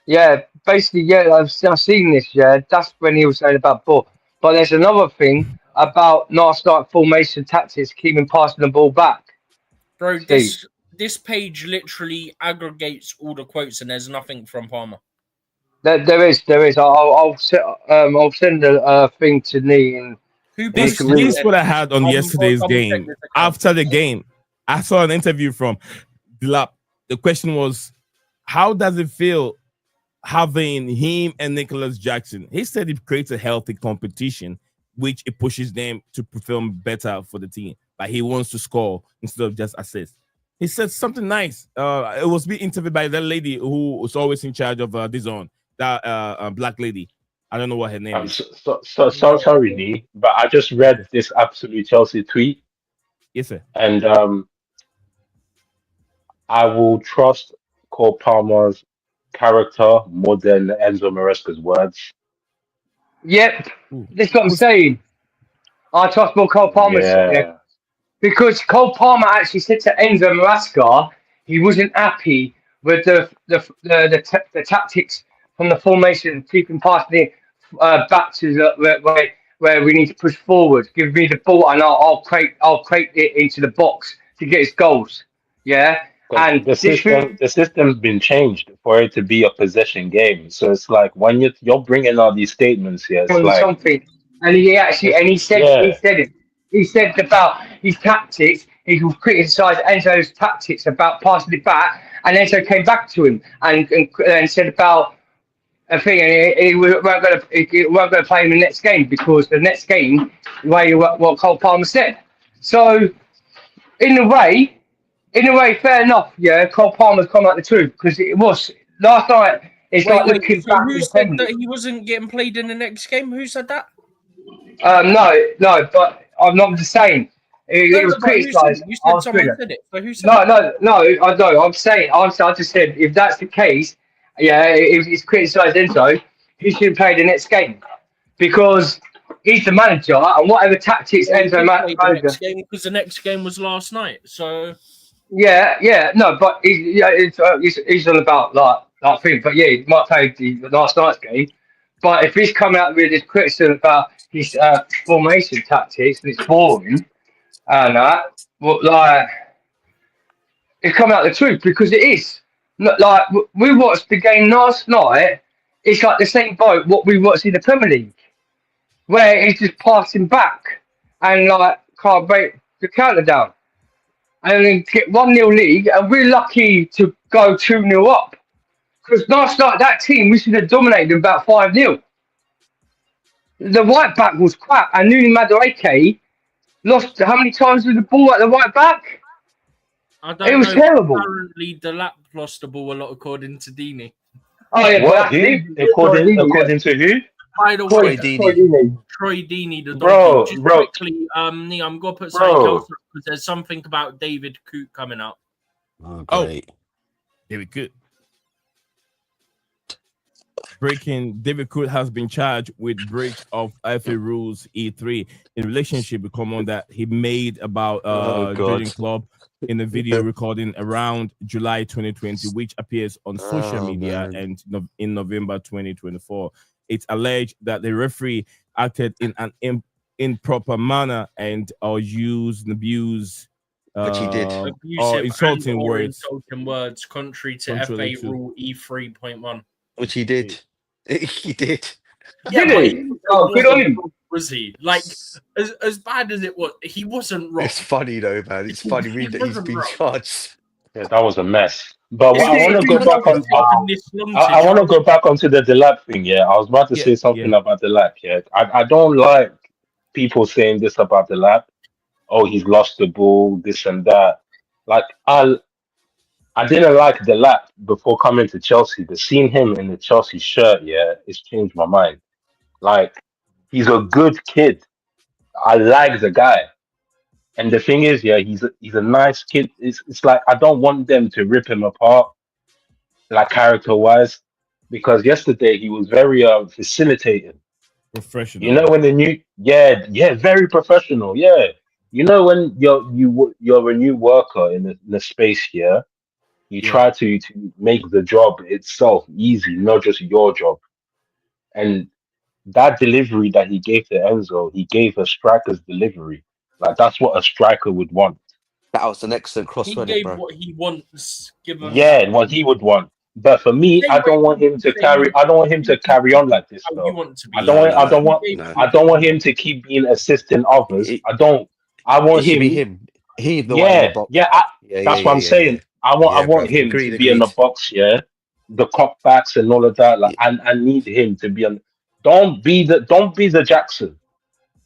Yeah, basically, yeah, I've seen this. Yeah, that's when he was saying about ball. But there's another thing about last night formation tactics, keeping passing the ball back. Bro, Steve, this page literally aggregates all the quotes, and there's nothing from Palmer. there is. I'll send a thing to Nee and Who This posted is it? what I had on I'll yesterday's double check game. this account. After the game, I saw an interview from Dilap. The question was, how does it feel having him and Nicholas Jackson? He said it creates a healthy competition, which it pushes them to perform better for the team. Like he wants to score instead of just assist. He said something nice. It was being interviewed by that lady who was always in charge of this zone, that black lady. I don't know what her name is. Sorry, Lee, but I just read this absolute Chelsea tweet, Yes, sir. and I will trust Cole Palmer's character more than Enzo Maresca's words. yep, Ooh. that's what I'm saying. I trust more Cole Palmer. Yeah. Because Cole Palmer actually said to Enzo Maresca he wasn't happy with the tactics from the formation, keeping passing it back to where we need to push forward. Give me the ball and I'll create it into the box to get his goals. Yeah, and The system's been changed for it to be a possession game. So it's like when you're bringing out these statements here, it's like something. And he said it. He said about his tactics. He criticised Enzo's tactics about passing it back, and Enzo came back to him and said about a thing, and he weren't going to play in the next game because the next game, what Cole Palmer said. So, in a way, fair enough. Yeah, Cole Palmer's come out the truth because it was last night. It's looking so back. who said that he wasn't getting played in the next game? Who said that? No, but I'm not just saying. It was criticised. You said someone said it. So who said No, I know. I'm saying. I just said if that's the case, yeah, if he's criticised Enzo, he should play the next game because he's the manager and whatever tactics Enzo manager. Because the next game was last night. So yeah, no, but he's on about that thing. But yeah, he might play the last night's game. But if he's coming out with this criticism about his formation tactics and it's boring and that, well, like, it's coming out the truth because it is. Like, we watched the game last night, it's like the same boat what we watched in the Premier League, where he's just passing back and like can't break the counter down. And then get 1-0 league, and we're lucky to go 2-0 up. Because last night, that team, we should have dominated them about 5-0. The right back was crap, and Nuni Madueke lost how many times with the ball at the right back? I don't it was know. terrible. Apparently, the lap lost the ball a lot, according to Dini. Oh, yeah, what? According to who? By the Troy way, Deeney. Troy Deeney, the Bro, donkey. Just bro. quickly, Nee, I'm going to put something else up because there's something about David Coote coming up. Oh, great. David Coote. David Coote has been charged with breach of FA rules E3 in relationship with comment that he made about Jurgen Klopp in a video recording around July 2020, which appears on social media and in November 2024. It's alleged that the referee acted in an improper manner and or used and abused which he did. or insulting words. Insulting words, contrary to FA rule E3.1. Which he did. He did. Yeah, did he? Oh, good on him. Was he? Like, as bad as it was, he wasn't wrong. It's funny though, man. It's funny reading that he's been charged. Yeah, that was a mess. But Is I it- want to go is back on. I want to go back onto the Delap thing. Yeah, I was about to say something about Delap. Yeah, I don't like people saying this about Delap. Oh, he's lost the ball, this and that. Like I didn't like Delap before coming to Chelsea, but seeing him in the Chelsea shirt, yeah, it's changed my mind. Like, he's a good kid. I like the guy. And the thing is, yeah, he's a nice kid. It's like I don't want them to rip him apart, like character-wise, because yesterday he was very facilitating. Professional. You know when very professional. Yeah, you know when you're a new worker in the space here, You try to make the job itself easy, not just your job. And that delivery that he gave to Enzo, he gave a striker's delivery. Like that's what a striker would want. That was an excellent cross, He wasn't it, gave bro? what he wants, given Yeah, that. what he would want. But for me, I don't want him to carry. I don't want him to carry on like this, How you though. want to be. I don't want. I don't want. No. I don't want him to keep being assisting others. It- I don't. I want It should be him. him. He's the one in the Yeah, box. yeah. That's what I'm saying. I Yeah, want bro. him Agreed, to be in the agreed. box. Yeah, the cutbacks and all of that. Like, I need him to be on. Don't be the Jackson.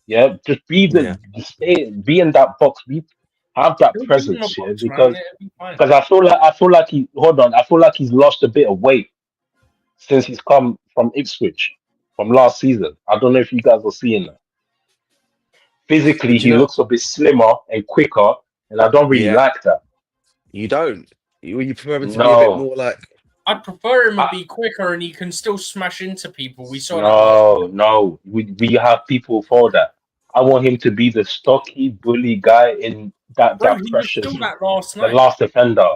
Yeah, just be in that box. Have that He'll be in the presence. Yeah, box, because man. It'll be fine. I feel like he. Hold on. I feel like he's lost a bit of weight since he's come from Ipswich from last season. I don't know if you guys are seeing that. Physically, But you he know, looks a bit slimmer and quicker, and I don't really Yeah. like that. you don't. You prefer him to be a bit more like. I'd prefer him to be quicker and he can still smash into people. We saw that last No. We have people for that. I want him to be the stocky bully guy in that Bro, he was precious, still that last the night. last defender.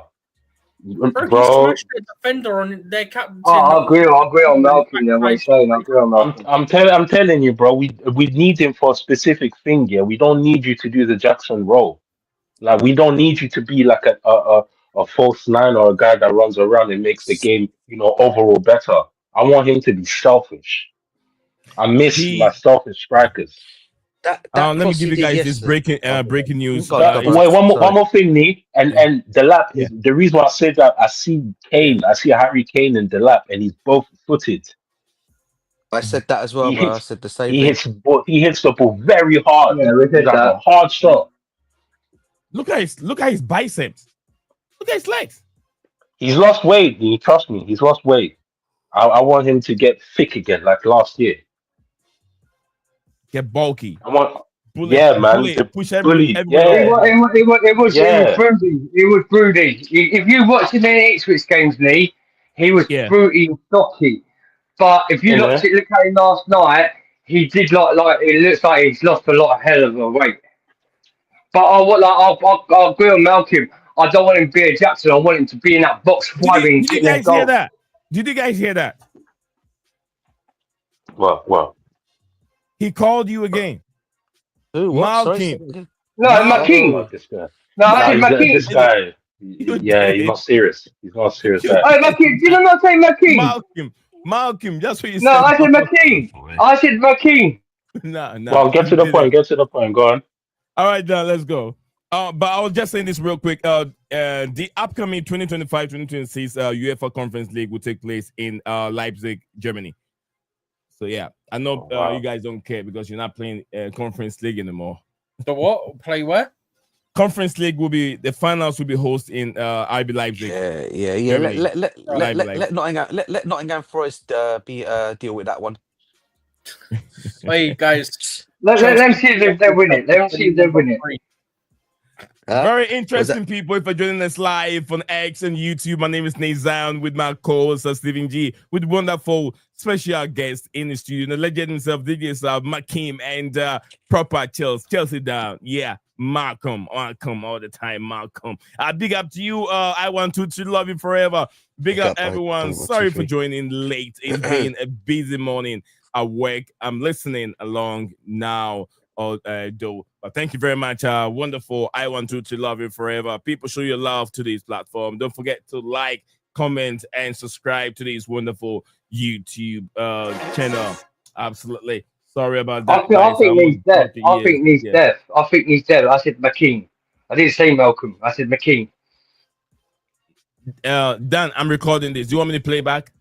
Bro, he Bro, smashed the defender on their captain. I agree on Malcolm there, what he's saying. I agree on Malcolm. I'm telling you, bro. We need him for a specific thing. Yeah, we don't need you to do the Jackson role. Like we don't need you to be like a false nine or a guy that runs around and makes the game, overall better. I want him to be selfish. I miss my selfish strikers. Let me give you guys this breaking news. Wait, one more thing, Nee, and Delap. The reason why I say that, I see Harry Kane and Delap, and he's both footed. I said that as well, bro. I said the same He thing. he hits the ball very hard. Yeah, we It's said like that. a hard shot. Look at his biceps. Look at his legs. He's lost weight. Nee, trust me, he's lost weight. I want him to get thick again, like last year. Get bulky. I want. Bully, Yeah, man. bully, the push bully. everywhere. Yeah. It was Yeah. broody. It was broody. If you watch the Ipswich games, Lee, he was broody and stocky. But if you look at him last night, he did like it looks like he's lost a hell of a weight. But I'll agree on Malcolm. I don't want him to be a Jackson. I want him to be in that box fighting. Did you guys hear that? Did you guys hear that? What? He called you again. Who? What? Sorry, Malcolm. No, McKean. This guy. No, I said McKean. This guy. Yeah, he's not serious. He's not a serious guy. Hey, McKean. Did you not say McKean? Malcolm, that's what you said. No, I said McKean. I said McKean. No. Well, get to the point. Get to the point. Go on. All right, Dan, let's go. But I was just saying this real quick. The upcoming 2025-2026 UEFA Conference League will take place in Leipzig, Germany. So yeah, I know you guys don't care because you're not playing Conference League anymore. The what? Play where? Conference League the finals will be hosted in RB Leipzig. Yeah. Let Nottingham Forest deal with that one. Hey guys, let them see if they win it. Let them see if they win it. Very interesting people. If you're joining us live on X and YouTube, my name is Nazan with my co-host Stephen G, with wonderful special guest in the studio, the legend himself, DJ Makim, and proper Chelsea down. Yeah, Malcolm all the time, Malcolm. Big up to you. I want to love you forever. Big up everyone. Sorry for joining late. It's been a busy morning at work. I'm listening along now. Though, but thank you very much. Wonderful. I want to love you forever. People, show your love to this platform. Don't forget to like, comment, and subscribe to this wonderful YouTube channel. Absolutely. Sorry about that. I think he's deaf. I think he's deaf. I said McKean. I didn't say Malcolm. I said McKean. Dan, I'm recording this. Do you want me to play back?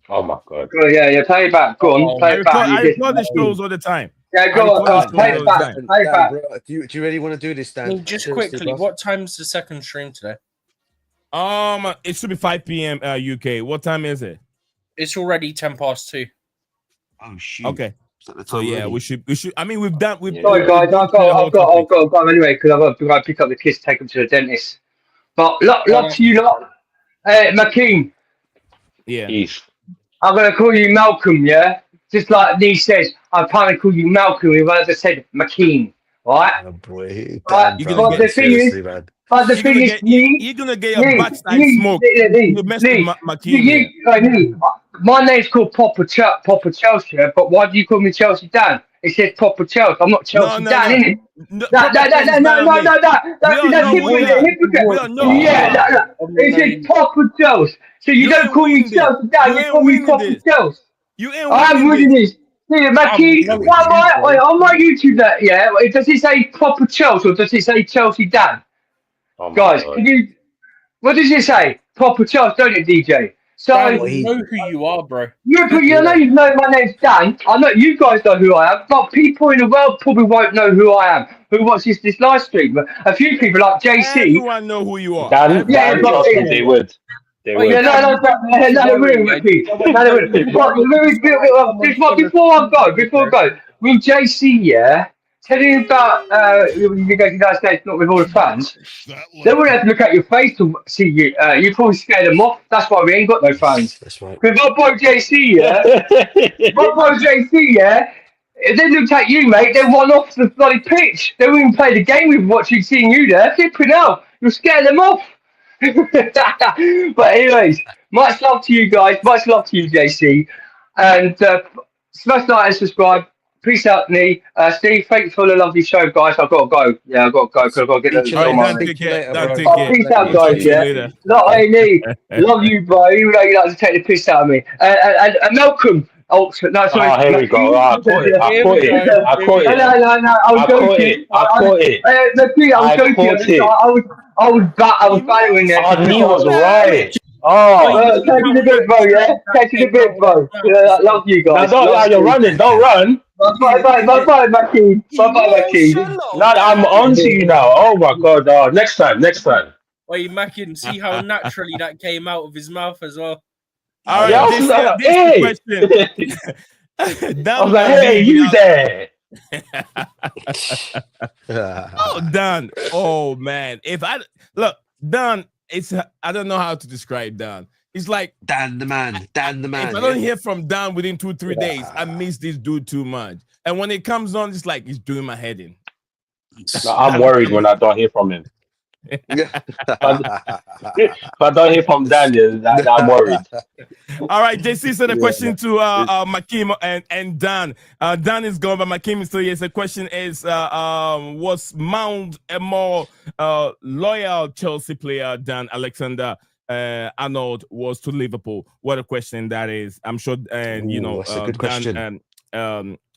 Oh my god. Oh, yeah. Play it back. Go on. Play it back. I record the shows all the time. Yeah, go on. Play it back. Play it back. Do you really want to do this, Dan? just quickly, what time's the second stream today? It should be 5 p.m. UK. What time is it? It's already 2:10. Oh shoot. Okay. So yeah, we should. I mean, we've done. Sorry, guys. I've got to go anyway because I've got to pick up the kids, take them to the dentist. But love to you lot, McKean. Yeah. I'm gonna call you Malcolm. Yeah. Just like Nee says, I can't call you Malcolm if I just said McKean, right? Oh boy, Right? You But the thing is, But the thing is, you're gonna get your backside smoke. You mess with McKean. My name's called Papa Chelsea, but why do you call me Chelsea Dan? It says Papa Chelsea. I'm not Chelsea Dan, innit? No. That's hypocrite. Yeah, it says Papa Chelsea. So you don't call me Chelsea Dan, you call me Papa Chelsea. I'm winning this. See, McKean, on my YouTube, does it say Papa Chelsea or does it say Chelsea Dan? Guys, can you? What does it say? Proper Chelsea, don't it, DJ? So Dan, you know who you are, bro. Yeah, but you know my name's Dan. I know you guys know who I am, but people in the world probably won't know who I am. Who watches this live stream? But a few people like JC. Everyone know who you are. Dan, they would. They would. No, before I go, with JC, telling you about you go to the United States, not with all the fans. They wouldn't have to look at your face to see you. You probably scared them off. That's why we ain't got no fans. That's right. With my boy JC, if they looked at you, mate, they run off the bloody pitch. They wouldn't even play the game with watching, seeing you there. Flipping out, you'll scare them off. But anyways, much love to you guys. Much love to you, JC. And smash like and subscribe. Peace out, Nee. Steve, thanks for the lovely show, guys. I've got to go. Yeah, I've got to go because I've got to get the All right, peace out, guys. Yeah. Not hey, Nee. Love you, bro. Even though you like to take the piss out of me. And Malcolm. Oh, no, sorry. Oh, here we go. I caught it. I caught it. No. I was joking. I caught it. I was joking. I was battling there. Oh, Nee was right. Catch you in a bit, bro. Yeah. Catch you in a bit, bro. I love you guys. No, you're running. Don't run. Bye, Mackie. No, I'm on to you now. Oh my God. Next time. Wait, Mackin, see how naturally that came out of his mouth as well. All right, this question. I was like, hey, you there? Dan. Oh man, Dan. I don't know how to describe Dan. It's like Dan the man. If I don't hear from Dan within 2-3 days, I miss this dude too much. And when it comes on, it's like he's doing my head in. No, I'm worried when I don't hear from him. If I don't hear from Daniel, I'm worried. All right, JC said a question to Makim and Dan. Dan is gone, but Makim is still here. So the question is, was Mount a more loyal Chelsea player than Alexander Arnold was to Liverpool? What a question that is. I'm sure, and that's a good question.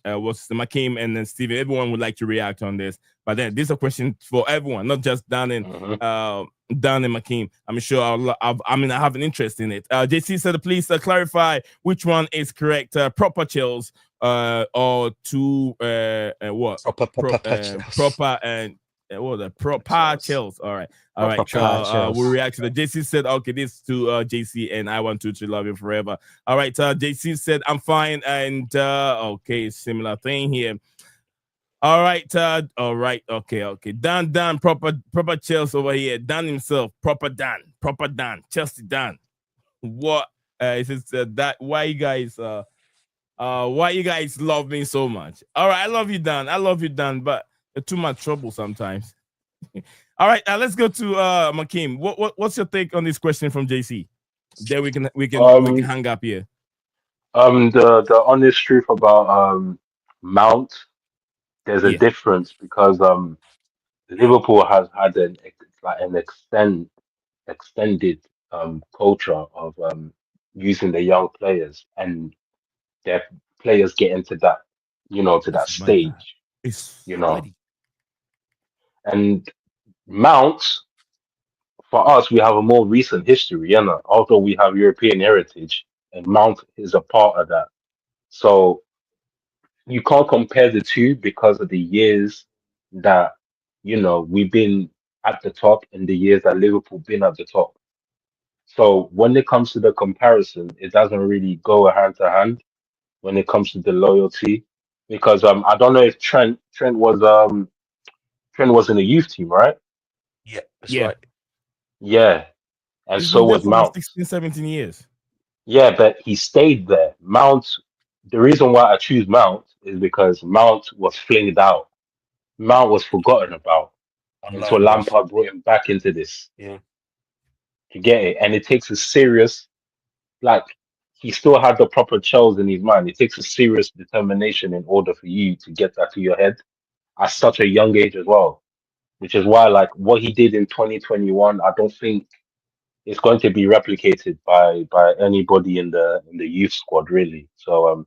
Was Makim and then Steven, everyone would like to react on this. But then this is a question for everyone, not just Dan and Makim. I'm sure I have an interest in it. JC said, please clarify which one is correct. Proper Chels or two what? Proper and proper Chels. All right. We'll react to that. JC said, okay, this to JC, and I want to love you forever. All right. JC said, I'm fine, and okay, similar thing here. All right, okay. Dan, proper Chelsea over here. Dan himself, proper Dan, Chelsea Dan. What is that? Why you guys love me so much? All right, I love you, Dan, but you're too much trouble sometimes. All right, let's go to Makim. What's your take on this question from JC? Then we can hang up here. The honest truth about Mount. There's a difference because Liverpool has had an extended culture of using the young players, and their players get into that, to that stage, And Mount, for us, we have a more recent history, although we have European heritage, and Mount is a part of that. So you can't compare the two because of the years that, we've been at the top and the years that Liverpool been at the top. So when it comes to the comparison, it doesn't really go hand to hand when it comes to the loyalty, because I don't know if Trent was in the youth team, right? Yeah, that's right. Yeah. And so was Mount. 16, 17 years. Yeah, but he stayed there. Mount, the reason why I choose Mount is because Mount was flinged out. Mount was forgotten about. On until loan, bruv. Lampard brought him back into this Yeah. to get it. And it takes a serious, like, he still had the proper Chels in his mind. It takes a serious determination in order for you to get that to your head at such a young age as well. Which is why, like, what he did in 2021, I don't think it's going to be replicated by anybody in the youth squad, really. So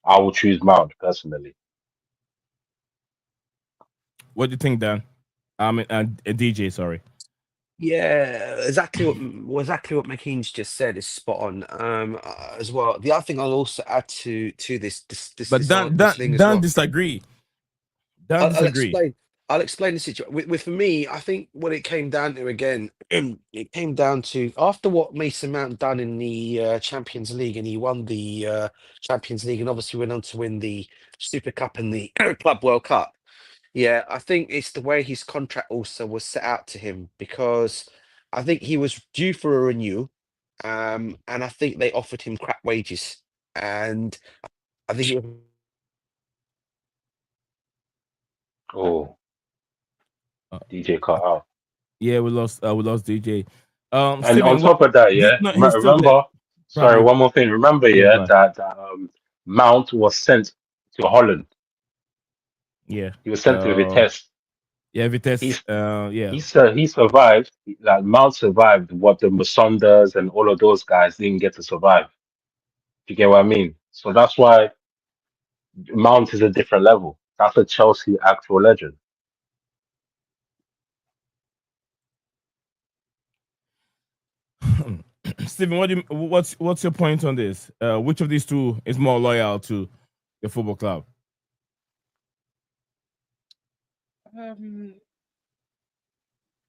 I will choose Mount personally. What do you think, Dan? I mean, a DJ. Sorry. Yeah, exactly what McKean's just said is spot on. As well. The other thing I'll also add to this But this thing as Dan well. disagree. Dan I'll disagree. explain. I'll explain the situation. With for me, I think what it came down to again, it came down to after what Mason Mount done in the Champions League, and he won the Champions League, and obviously went on to win the Super Cup and the Club World Cup. Yeah, I think it's the way his contract also was set out to him because I think he was due for a renew, and I think they offered him crap wages, and I think it was. Oh, Uh, DJ cut out. Yeah, we lost DJ. And Steven, on top of that, yeah, no, he's still there. remember, sorry, Probably. one more thing. Remember, Yeah, yeah, go on. that Mount was sent to Holland. Yeah. He was sent to Vitesse. Yeah, Vitesse. He's Yeah. he survived. Like Mount survived what the Musondas and all of those guys didn't get to survive. You get what I mean? So that's why Mount is a different level. That's a Chelsea actual legend. Steven, what's your point on this? Which of these two is more loyal to the football club?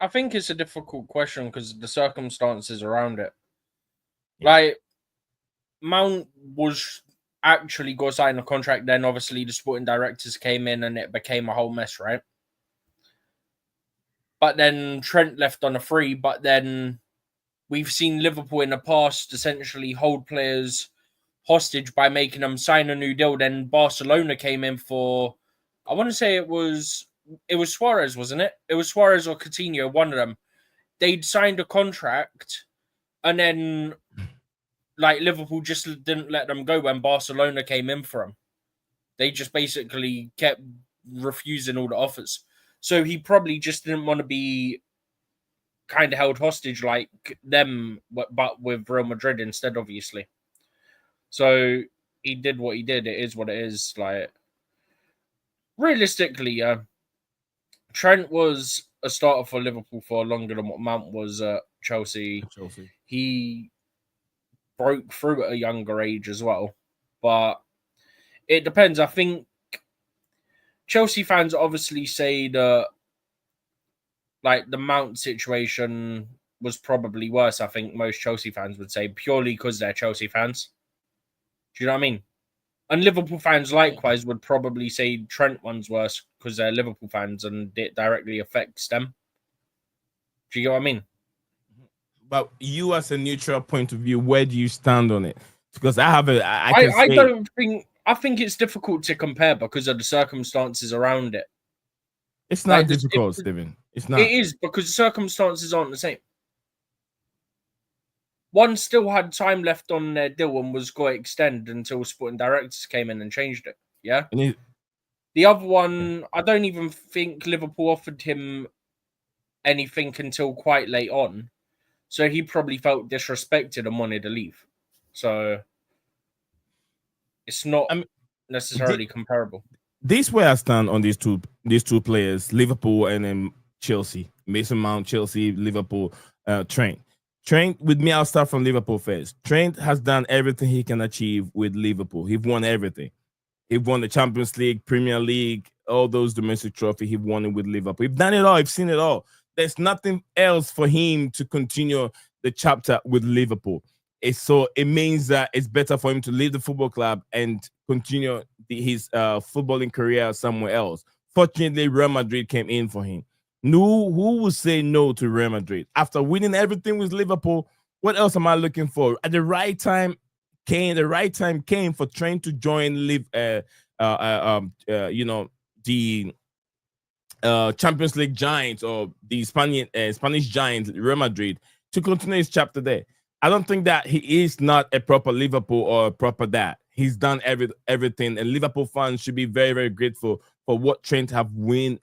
I think it's a difficult question because of the circumstances around it. Yeah. Like, Mount was actually going to sign a contract, then obviously the sporting directors came in and it became a whole mess, right? But then Trent left on a free, but then we've seen Liverpool in the past essentially hold players hostage by making them sign a new deal. Then Barcelona came in for, I want to say it was Suarez, wasn't it? It was Suarez or Coutinho, one of them. They'd signed a contract and then like Liverpool just didn't let them go when Barcelona came in for them. They just basically kept refusing all the offers. So he probably just didn't want to be kind of held hostage like them, but with Real Madrid instead, obviously. So he did what he did. It is what it is. Like, realistically, Trent was a starter for Liverpool for longer than what Mount was at Chelsea. He broke through at a younger age as well. But it depends. I think Chelsea fans obviously say that like the Mount situation was probably worse. I think most Chelsea fans would say purely because they're Chelsea fans. Do you know what I mean? And Liverpool fans likewise would probably say Trent one's worse because they're Liverpool fans and it directly affects them. Do you get what I mean? But you, as a neutral point of view, where do you stand on it? Because I have a, I think it's difficult to compare because of the circumstances around it. It's not difficult, Steven. It's not. It is because the circumstances aren't the same. One still had time left on their deal and was going to extend until sporting directors came in and changed it. Yeah. The other one, I don't even think Liverpool offered him anything until quite late on. So he probably felt disrespected and wanted to leave. So it's not necessarily comparable. This way I stand on these two players, Liverpool and then Chelsea. Mason Mount, Chelsea, Liverpool, Trent. Trent, with me, I'll start from Liverpool first. Trent has done everything he can achieve with Liverpool. He won everything. He won the Champions League, Premier League, all those domestic trophies. He won it with Liverpool. He's done it all. I've seen it all. There's nothing else for him to continue the chapter with Liverpool. So it means that it's better for him to leave the football club and continue his footballing career somewhere else. Fortunately, Real Madrid came in for him. Who would say no to Real Madrid after winning everything with Liverpool? What else am I looking for? At the right time came for Trent to join Champions League giants or the Spanish giants, Real Madrid, to continue his chapter there. I don't think that he is not a proper Liverpool or a proper that. He's done everything, and Liverpool fans should be very, very grateful for what Trent have won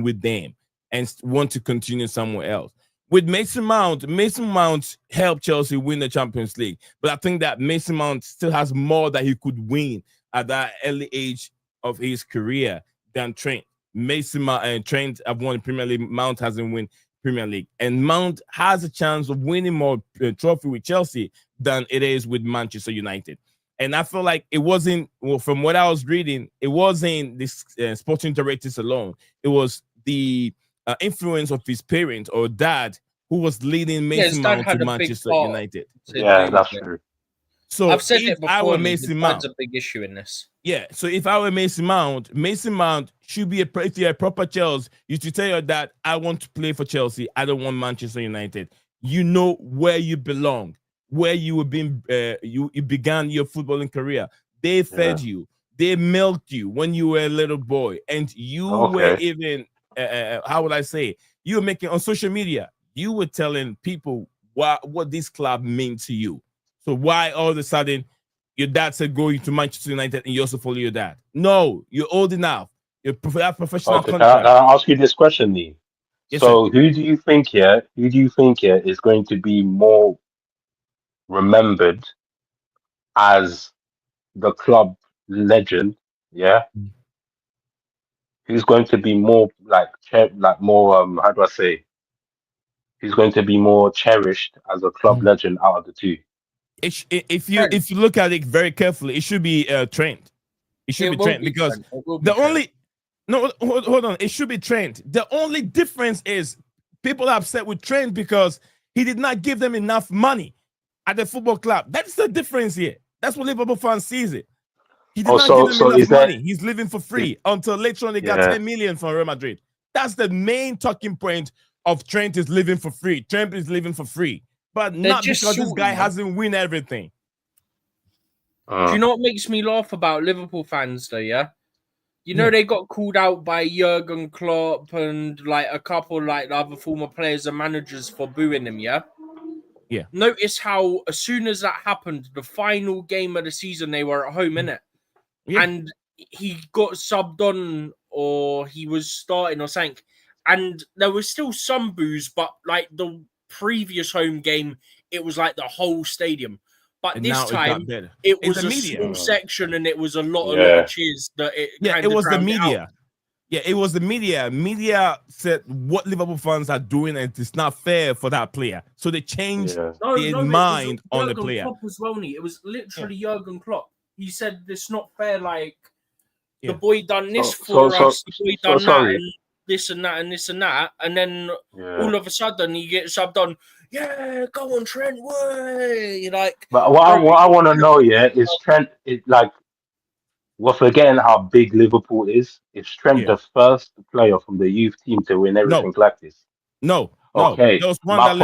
with them and want to continue somewhere else. With Mason Mount helped Chelsea win the Champions League, but I think that Mason Mount still has more that he could win at that early age of his career than Trent. Mason Mount and Trent have won the Premier League. Mount hasn't won Premier League, and Mount has a chance of winning more trophy with Chelsea than it is with Manchester United. And I feel like it wasn't, well, from what I was reading, it wasn't this sporting directors alone. It was the influence of his parents or dad who was leading Mason Mount to Manchester United. Yeah, that's true. So I've said it before. Mason Mount, a big issue in this. Yeah, so if I were Mason Mount should be if you're a proper Chelsea, you should tell your dad, I want to play for Chelsea. I don't want Manchester United. You know where you belong, where you were being, you began your footballing career. They fed you, they milked you when you were a little boy, and you were even, how would I say, you were making on social media. You were telling people what this club means to you. So why all of a sudden your dad said going to Manchester United and you also follow your dad? No, you're old enough. You're professional contract. Can I ask you this question, Lee? Yes, so sir. Who do you think here is going to be more remembered as the club legend? Yeah. Who's going to be more how do I say? Who's going to be more cherished as a club legend out of the two? If you look at it very carefully, it should be Trent. It should be Trent because hold on. It should be Trent. The only difference is people are upset with Trent because he did not give them enough money at the football club. That's the difference here. That's what Liverpool fans sees it. He did not give them enough money. He's living for free until later on they got 10 million from Real Madrid. That's the main talking point of Trent is living for free. Trent is living for free. But not because this guy hasn't win everything. Do you know what makes me laugh about Liverpool fans, though, yeah? You know, they got called out by Jurgen Klopp and, like, a couple, like, the other former players and managers for booing him, yeah? Yeah. Notice how, as soon as that happened, the final game of the season, they were at home, innit? Yeah. And he got subbed on or he was starting or something. And there was still some boos, but, like, the previous home game, it was like the whole stadium. But and this time, it was a small section and it was a lot of cheers. That it was the media. Yeah, it was the media. Media said what Liverpool fans are doing and it's not fair for that player. So they changed their mind on the player. Klopp as well, it was literally Jurgen Klopp. He said it's not fair, like the boy done this for us, the boy done that, and this and that and this and that, and then all of a sudden he gets subbed on. Yeah, go on, Trent. Way, like. But what I want to know, is Trent? We're forgetting how big Liverpool is. Is Trent the first player from the youth team to win everything like this? No. Okay. There was one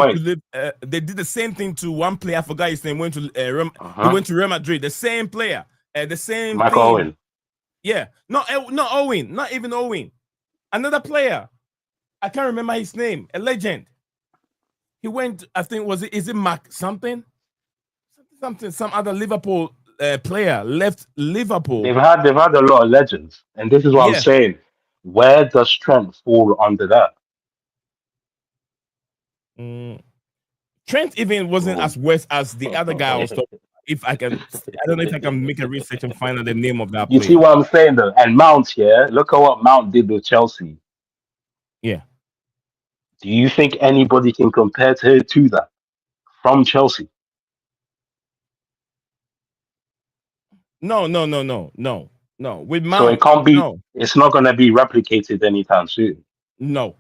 they did the same thing to one player. I forgot his name. Went to he went to Real Madrid. The same player. The same. Michael Owen. Yeah. Not Owen. Not even Owen. Another player. I can't remember his name. A legend. He went, I think, is it Mark something? Some other Liverpool player left Liverpool. They've had a lot of legends. And this is what I'm saying. Where does Trent fall under that? Trent even wasn't as worse as the other guy I was talking. I don't know if I can make a research and find out the name of that player. You see what I'm saying though? And Mount here, look at what Mount did with Chelsea. Yeah. Do you think anybody can compare to that from Chelsea? No. With Mount, so it can't be. No. It's not going to be replicated anytime soon. No.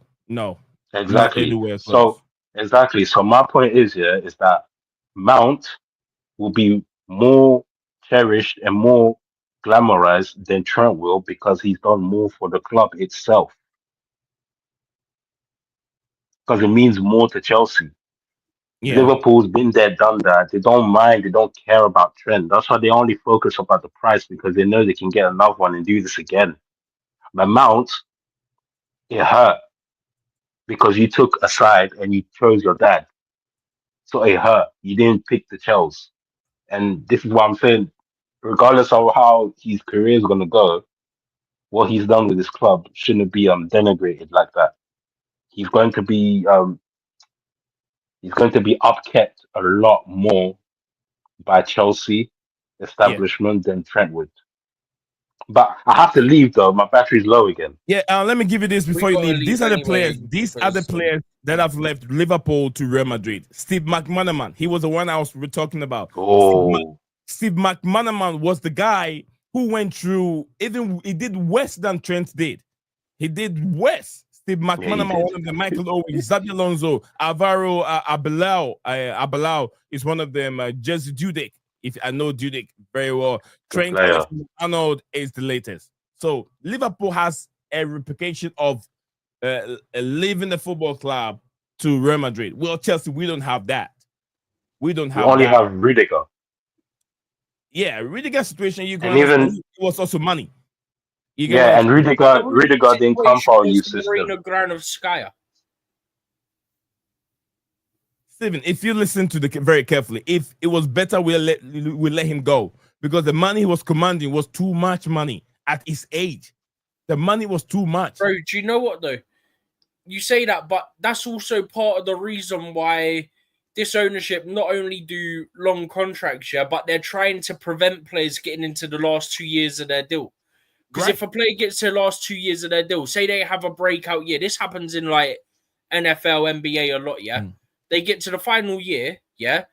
Exactly. So exactly. So my point is that Mount will be more cherished and more glamorized than Trent will because he's done more for the club itself. Because it means more to Chelsea. Yeah. Liverpool's been there, done that. They don't mind. They don't care about Trent. That's why they only focus about the price because they know they can get another one and do this again. But Mount it hurt because you took a side and you chose your dad. So it hurt. You didn't pick the Chelsea. And this is what I'm saying. Regardless of how his career is going to go, what he's done with his club shouldn't be denigrated like that. He's going to be upkept a lot more by Chelsea establishment than Trentwood. But I have to leave though. My battery's low again. Yeah, let me give you this before you gotta leave. leave These are the anyway, players. These are the because- players that have left Liverpool to Real Madrid. Steve McManaman. He was the one I was talking about. Oh, Steve McManaman was the guy who went through. Even he did worse than Trent did. He did worse. Steve McManaman, did. one of them. Michael Owen, Xabi Alonso, Alvaro Abelau is one of them. Jesse Dudek. If I know Dudek very well. Trent player. Arnold is the latest. So Liverpool has a replication of leaving the football club to Real Madrid. Well, Chelsea, we don't have that. We don't We have only that. have Rudiger. Yeah, Rudiger situation. You can And even- understand it was also money. You can Yeah, and understand. Rudiger didn't come for a new system. Marino Granovskaya. Steven, if you listen to the very carefully, if it was better, we'll let him go because the money he was commanding was too much money at his age. The money was too much. Bro, do you know what though? You say that, but that's also part of the reason why this ownership not only do long contracts, yeah, but they're trying to prevent players getting into the last 2 years of their deal. Because if a player gets to the last 2 years of their deal, say they have a breakout year, this happens in like NFL, NBA a lot, yeah. They get to the final year, yeah,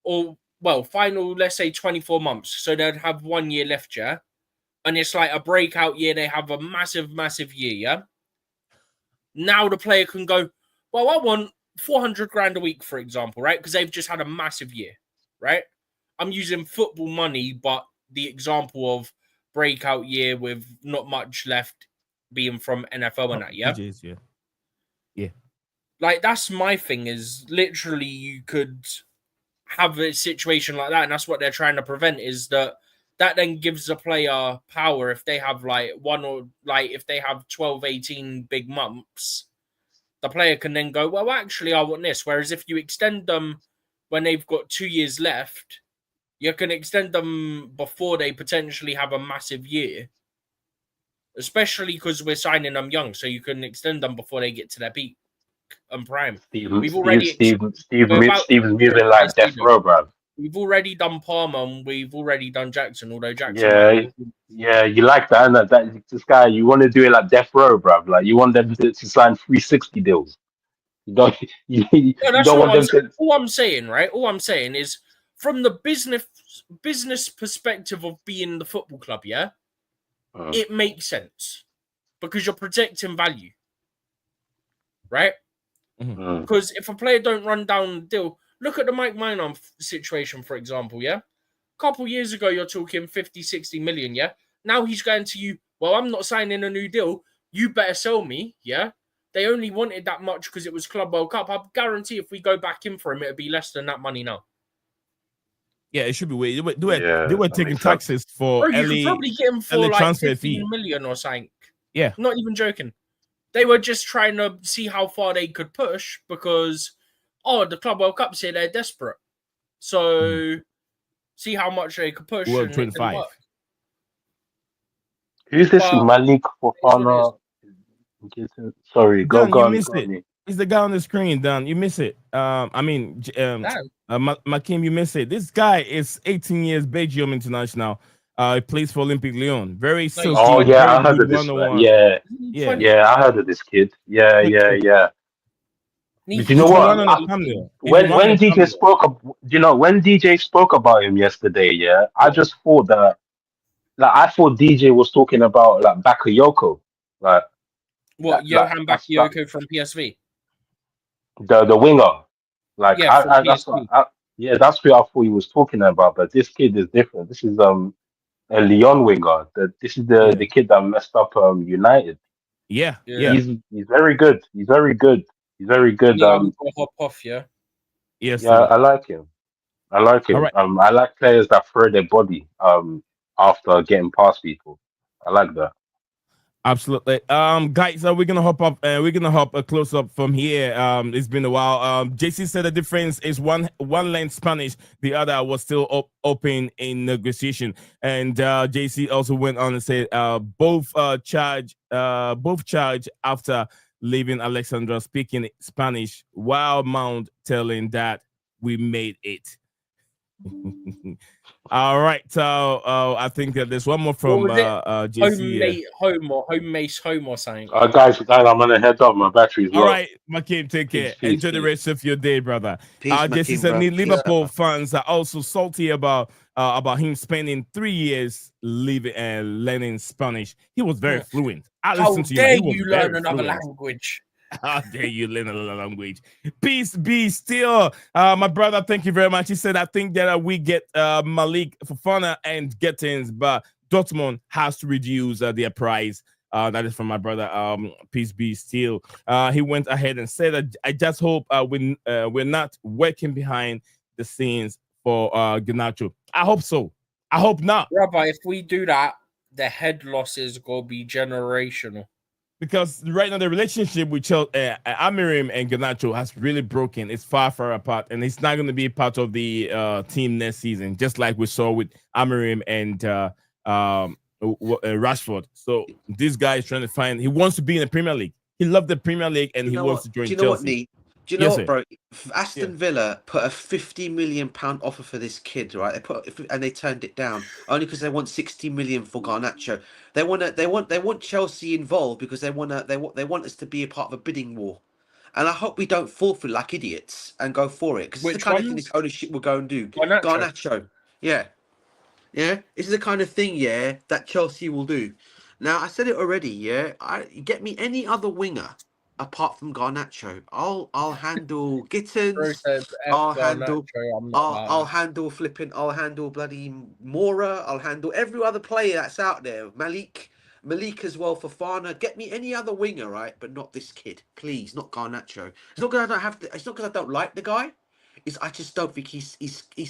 or well, final, let's say 24 months. So they'd have 1 year left, yeah. And it's like a breakout year. They have a massive, massive year, yeah. Now the player can go, well, I want 400 grand a week, for example, right? Because they've just had a massive year, right? I'm using football money, but the example of breakout year with not much left being from NFL and that, yeah? DJs, yeah. Yeah. Like, that's my thing is literally you could have a situation like that. And that's what they're trying to prevent is that then gives the player power if they have like if they have 12, 18 big months, the player can then go, well, actually, I want this. Whereas if you extend them when they've got 2 years left, you can extend them before they potentially have a massive year, especially because we're signing them young. So you can extend them before they get to their peak and prime. Steve's moving like death row, bro. We've already done Palmer and we've already done Jackson, although Jackson. Yeah, you like that, and that this guy, you want to do it like death row, bro. Like you want them to sign 360 deals. You don't. You don't want them to. All I'm saying, right? All I'm saying is from the business perspective of being the football club, yeah, it makes sense because you're protecting value, right? Because if a player don't run down the deal, look at the Mike Minor situation, for example, yeah? A couple years ago, you're talking 50, 60 million, yeah? Now he's going to you, well, I'm not signing a new deal. You better sell me, yeah? They only wanted that much because it was Club World Cup. I guarantee if we go back in for him, it'll be less than that money now. Yeah, it should be way. They were taking taxes for Bro, you could probably get him for like transfer 15 million or something. Yeah. Not even joking. They were just trying to see how far they could push because, the Club World Cup's here, they're desperate. So, see how much they could push. Well, 25. Who's this Malick Fofana? Sorry, go Dan, on. You missed it. It's the guy on the screen, Dan. You miss it. Makim, you miss it. This guy is 18 years Belgium international. He plays for Olympique Lyon. Very silky. Oh yeah, I heard of this. Yeah, I heard of this kid. Yeah. Do you know what? When DJ spoke about him yesterday, yeah, I just thought that, I thought DJ was talking about like Bakayoko, like what Johan Bakayoko from PSV, the winger, like yeah, that's who I thought he was talking about. But this kid is different. This is a Lyon winger. This is the kid that messed up United. Yeah. He's very good. He's very good. hop off, yeah. Yes. Yeah, I like him. All right. I like players that throw their body after getting past people. I like that. Absolutely. Guys, we're gonna hop up. We're gonna hop a close up from here. It's been a while. JC said the difference is one learned Spanish, the other was still open in negotiation. And JC also went on and said both charge after leaving Alexandra speaking Spanish, while Mount telling that we made it. All right, so I think that there's one more from JC. Home or something. Guys, I'm gonna head up. My battery's low. All right, Makim, take care. Enjoy the rest of your day, brother. Jesse said Liverpool fans are also salty about him spending 3 years learning Spanish. He was very fluent. How dare you learn another language? How dare you learn another language? Peace be still. My brother, thank you very much. He said, I think that we get Malick Fofana and Gittens, but Dortmund has to reduce their price. That is from my brother. Peace be still. He went ahead and said, I just hope we're not working behind the scenes for Garnacho. I hope so. I hope not. Rabbi, if we do that, the head losses will be generational. Because right now the relationship with Amirim and Garnacho has really broken. It's far apart, and it's not going to be part of the team next season, just like we saw with Amirim and Rashford. So this guy is trying to find. He wants to be in the Premier League. He loved the Premier League, and he wants to join Chelsea. Do you know what, bro? Aston Villa put a £50 million offer for this kid, right? They turned it down only because they want 60 million for Garnacho. They want Chelsea involved because they want us to be a part of a bidding war. And I hope we don't fall for it like idiots and go for it, because it's the kind of thing this ownership will go and do. Garnacho. Yeah. This is the kind of thing, that Chelsea will do. Now, I said it already, get me any other winger apart from Garnacho. I'll handle Gittens. I'll handle bloody Mora. I'll handle every other player that's out there. Malik as well, Fofana. Get me any other winger, right? But not this kid, please. Not Garnacho. It's not because I don't like the guy. I just don't think he's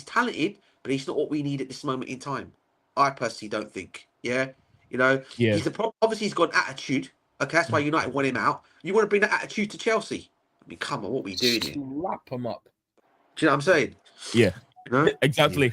talented, but he's not what we need at this moment in time. I personally don't think. He's the problem. Obviously, he's got an attitude. Okay, that's why United want him out. You want to bring that attitude to Chelsea? I mean, come on, what are we doing here? Slap him up. Do you know what I'm saying? Yeah, exactly.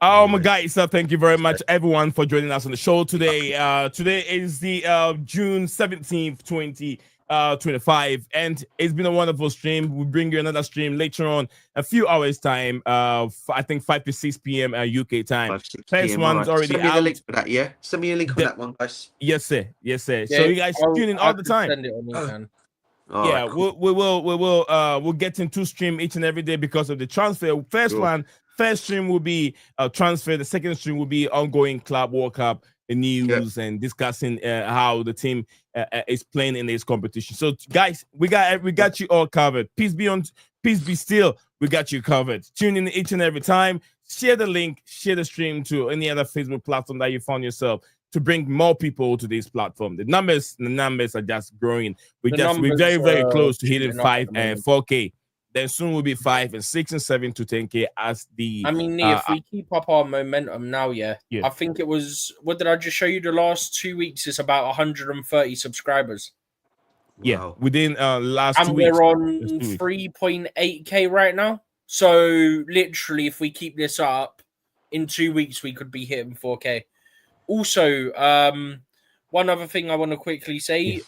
Oh my guys, thank you very much, everyone, for joining us on the show today. Today is the June 17th, 2025, and it's been a wonderful stream. We'll bring you another stream later on, a few hours time. I think 5 to 6 p.m. UK time. First one's already out. Send me the link for that, Send me a link for that one, guys. Yes, sir. So you guys tune in all the time. Send it on me, man. Right, cool. We'll get into stream each and every day because of the transfer. First stream will be transfer. The second stream will be ongoing Club World Cup news and discussing how the team is playing in this competition. So guys, we got you all covered. Peace be still. We got you covered. Tune in each and every time. Share the link, share the stream to any other Facebook platform that you found yourself, to bring more people to this platform. The numbers are just growing. We're very close to hitting 5 and 4K. Then soon we'll be 5 and 6 and 7 to 10K as the. I mean, if we keep up our momentum now, I think it was. What did I just show you? The last 2 weeks is about 130 subscribers. Yeah, wow. Within last 2 weeks. And we're on 3.8K right now. So literally, if we keep this up, in 2 weeks we could be hitting 4K. Also, one other thing I want to quickly say.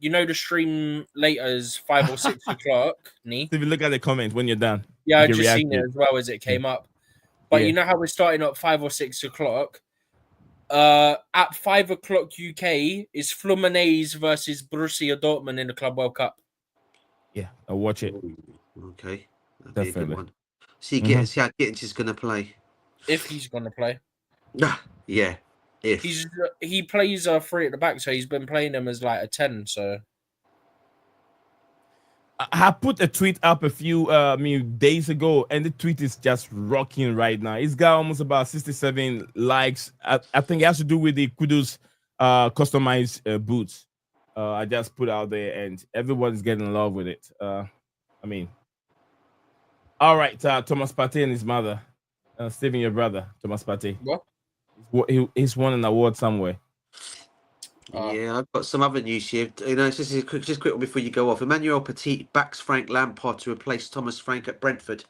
The stream later is 5 or 6 o'clock. If you look at the comment when you're done. Yeah, I just seen it as well as it came up. But you know how we're starting at 5 or 6 o'clock? At 5 o'clock UK is Fluminense versus Borussia Dortmund in the Club World Cup. Yeah, I'll watch it. Okay. That'd definitely be a good one. See how Gittens is going to play. If he's going to play. Yeah. He plays 3 at the back, so he's been playing him as like a 10. So I put a tweet up a few days ago, and the tweet is just rocking right now. It's got almost about 67 likes. I think it has to do with the Kudus customized boots. I just put out there, and everyone's getting in love with it. All right, Thomas Partey and his mother, Stephen, your brother, Thomas Partey. What? He's won an award somewhere. Yeah, I've got some other news here. You know, it's just a quick one before you go off. Emmanuel Petit backs Frank Lampard to replace Thomas Frank at Brentford.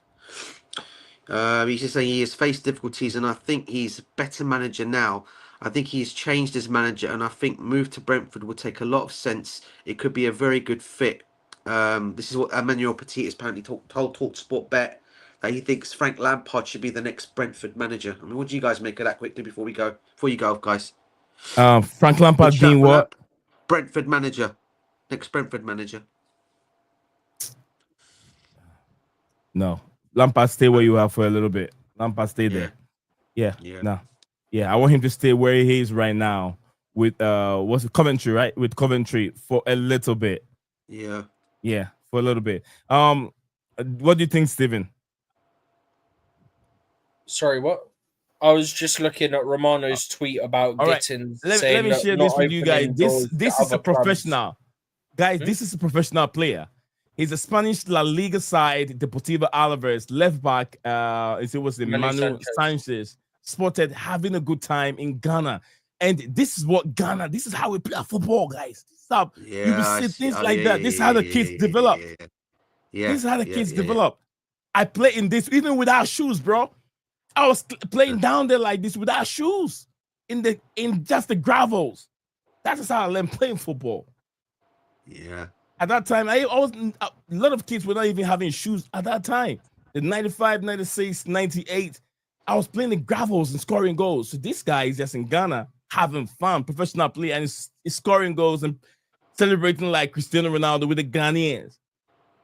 He's just saying he has faced difficulties, and I think he's a better manager now. I think he's changed as manager, and I think move to Brentford will take a lot of sense. It could be a very good fit. This is what Emmanuel Petit has apparently told TalkSport Bet, that he thinks Frank Lampard should be the next Brentford manager. I mean, what do you guys make of that quickly before we go? Before you go, guys. Frank Lampard being what? Brentford manager. Next Brentford manager. No. Lampard, stay where you are for a little bit. Lampard, stay there. Yeah. No. Yeah, I want him to stay where he is right now with what's it, Coventry, right? With Coventry for a little bit. Yeah. Yeah, for a little bit. What do you think, Stephen? Sorry, what? I was just looking at Romano's tweet about Gittens. Let me share this with you guys. This is a professional. Guys, this is a professional player. He's a Spanish La Liga side, Deportivo Alaves, left back. It was Emmanuel Sanchez, spotted having a good time in Ghana. And this is what Ghana, this is how we play football, guys. Stop. You will see things like that. This is how the kids develop. This is how the kids develop. I play in this even without shoes, bro. I was playing down there like this without shoes in just the gravels. That is how I learned playing football. Yeah. At that time, a lot of kids were not even having shoes at that time. The 95, 96, 98, I was playing the gravels and scoring goals. So this guy is just in Ghana having fun, professional play, and he's scoring goals and celebrating like Cristiano Ronaldo with the Ghanaians.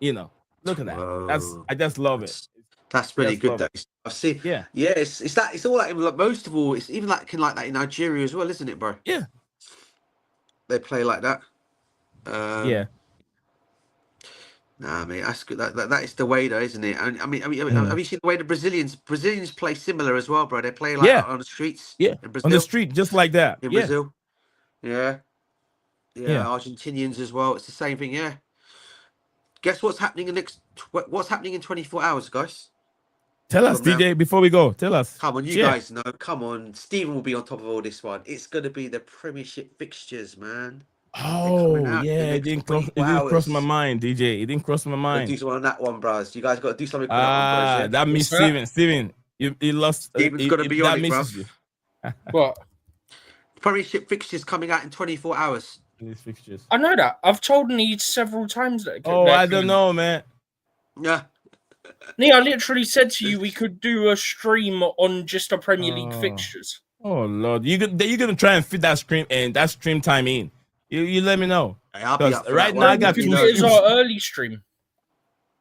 You know, look at that. I just love it. That's really good, though. I've seen. Yeah. It's all like most of all. It's even like that in Nigeria as well, isn't it, bro? Yeah. They play like that. Yeah. Nah, mate, that's good. That is the way, though, isn't it? I mean, have you seen the way the Brazilians play similar as well, bro? They play like on the streets. Yeah, in Brazil, on the street, just like that. In Brazil. Yeah. Argentinians as well. It's the same thing. Yeah. Guess what's happening what's happening in 24 hours, guys? Tell us, DJ, before we go. Tell us. Come on, you guys know. Come on, Stephen will be on top of all this one. It's going to be the Premiership fixtures, man. Oh, yeah, it didn't cross my mind, DJ. It didn't cross my mind. Do something on that one, bros. You guys got to do something. That means Stephen. Stephen, you lost. Stephen's got to be on it, bro. What? Premiership fixtures coming out in 24 hours. These fixtures. I know that. I've told Need several times that. I don't know, man. Yeah. Nee, I literally said to you we could do a stream on just a Premier League fixtures. Oh Lord, you're gonna try and fit that stream time in. You let me know. Right now I got two. It's our early stream.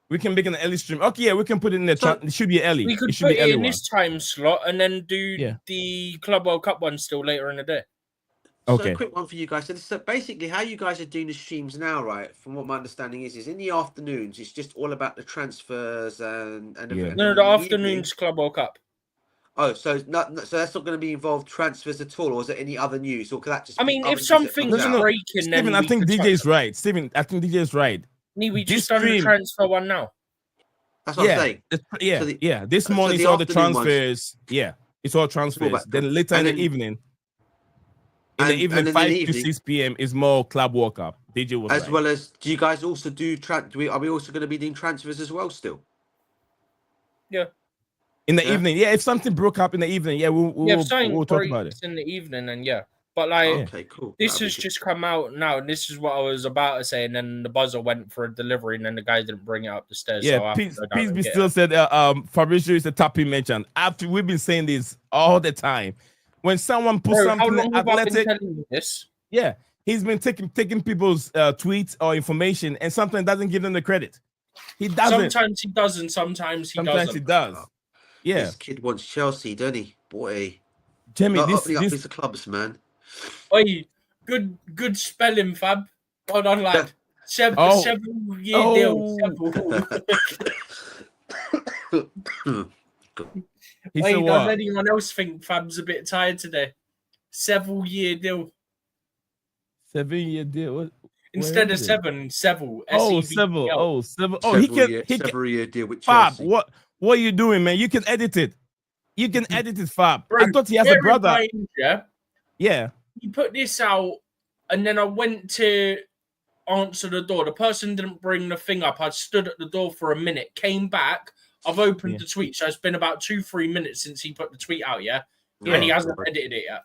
We can make an early stream. Okay, yeah, we can put it in the. It should be early. We could put it in this time slot and then do the Club World Cup one still later in the day. Okay. So a quick one for you guys. So basically, how you guys are doing the streams now, right? From what my understanding is in the afternoons, it's just all about the transfers and No, the afternoons Club World Cup. Oh, so that's not going to be involved transfers at all, or is there any other news, or could that just? I mean, if something's breaking, Stephen, then I think DJ's right. Stephen, I think DJ's right. We just done the transfer one now. That's what I'm saying. This morning it's all the transfers. Yeah, it's all transfers. Then later in the evening. In the evening, 5 to 6 p.m. is more Club World Cup. DJ was as well as. Do you guys also do? Are we also going to be doing transfers as well still? Yeah. In the evening, if something broke up in the evening, we'll talk about it in the evening, and but like, okay, cool. This has just come out now, and this is what I was about to say, and then the buzzer went for a delivery, and then the guy didn't bring it up the stairs. Yeah, Peace still said Fabrizio is a tapping merchant. After we've been saying this all the time. When someone puts something athletic, he's been taking people's tweets or information, and sometimes doesn't give them the credit. He doesn't. Sometimes he doesn't. Sometimes he doesn't. He does. Yeah. This kid wants Chelsea, doesn't he? Boy, Jamie, this the clubs, man. Oi, good spelling, Fab. Hold on, lad. Several year deal. Wait, does anyone else think Fab's a bit tired today? Several year deal. 7-year deal. Instead of seven. Several. Several year deal with Chelsea. Fab, what are you doing, man? You can edit it. Fab. Bro, I thought he has a brother. Yeah. He put this out and then I went to answer the door. The person didn't bring the thing up. I stood at the door for a minute, came back. I've opened the tweet. So it's been about 2-3 minutes since he put the tweet out, and he hasn't edited it yet.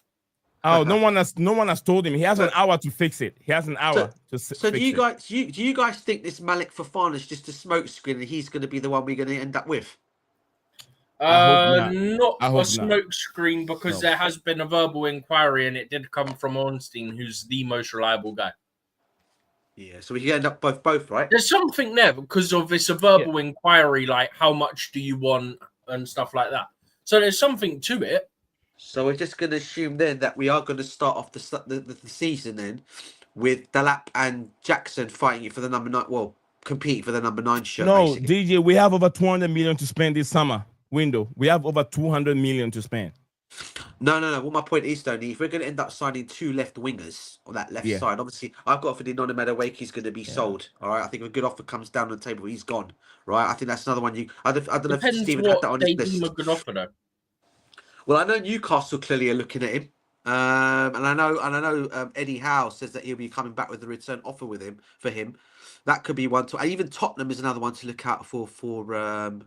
Oh, no one has told him. He has an hour to fix it. He has an hour to fix it. So do you guys think this Malick Fofana is just a smokescreen and he's going to be the one we're going to end up with? Not a smoke screen, because there has been a verbal inquiry and it did come from Ornstein, who's the most reliable guy. Yeah, so we can end up both, right? There's something there because of this verbal inquiry, like how much do you want and stuff like that. So there's something to it. So we're just going to assume then that we are going to start off the season then with Delap and Jackson fighting it for the number 9. Well, competing for the number 9 shirt. No, basically. DJ, we have over 200 million to spend this summer window. We have over 200 million to spend. No. What my point is, Tony, if we're going to end up signing 2 left wingers on that left side, obviously, I've got for Bynoe Madueke is going to be sold. All right, I think if a good offer comes down on the table, he's gone. Right, I think that's another one. I don't know if Stephen had that on his list. Deem a good offer though. Well, I know Newcastle clearly are looking at him, and I know Eddie Howe says that he'll be coming back with a return offer for him. That could be one to, and even Tottenham is another one to look out for Noni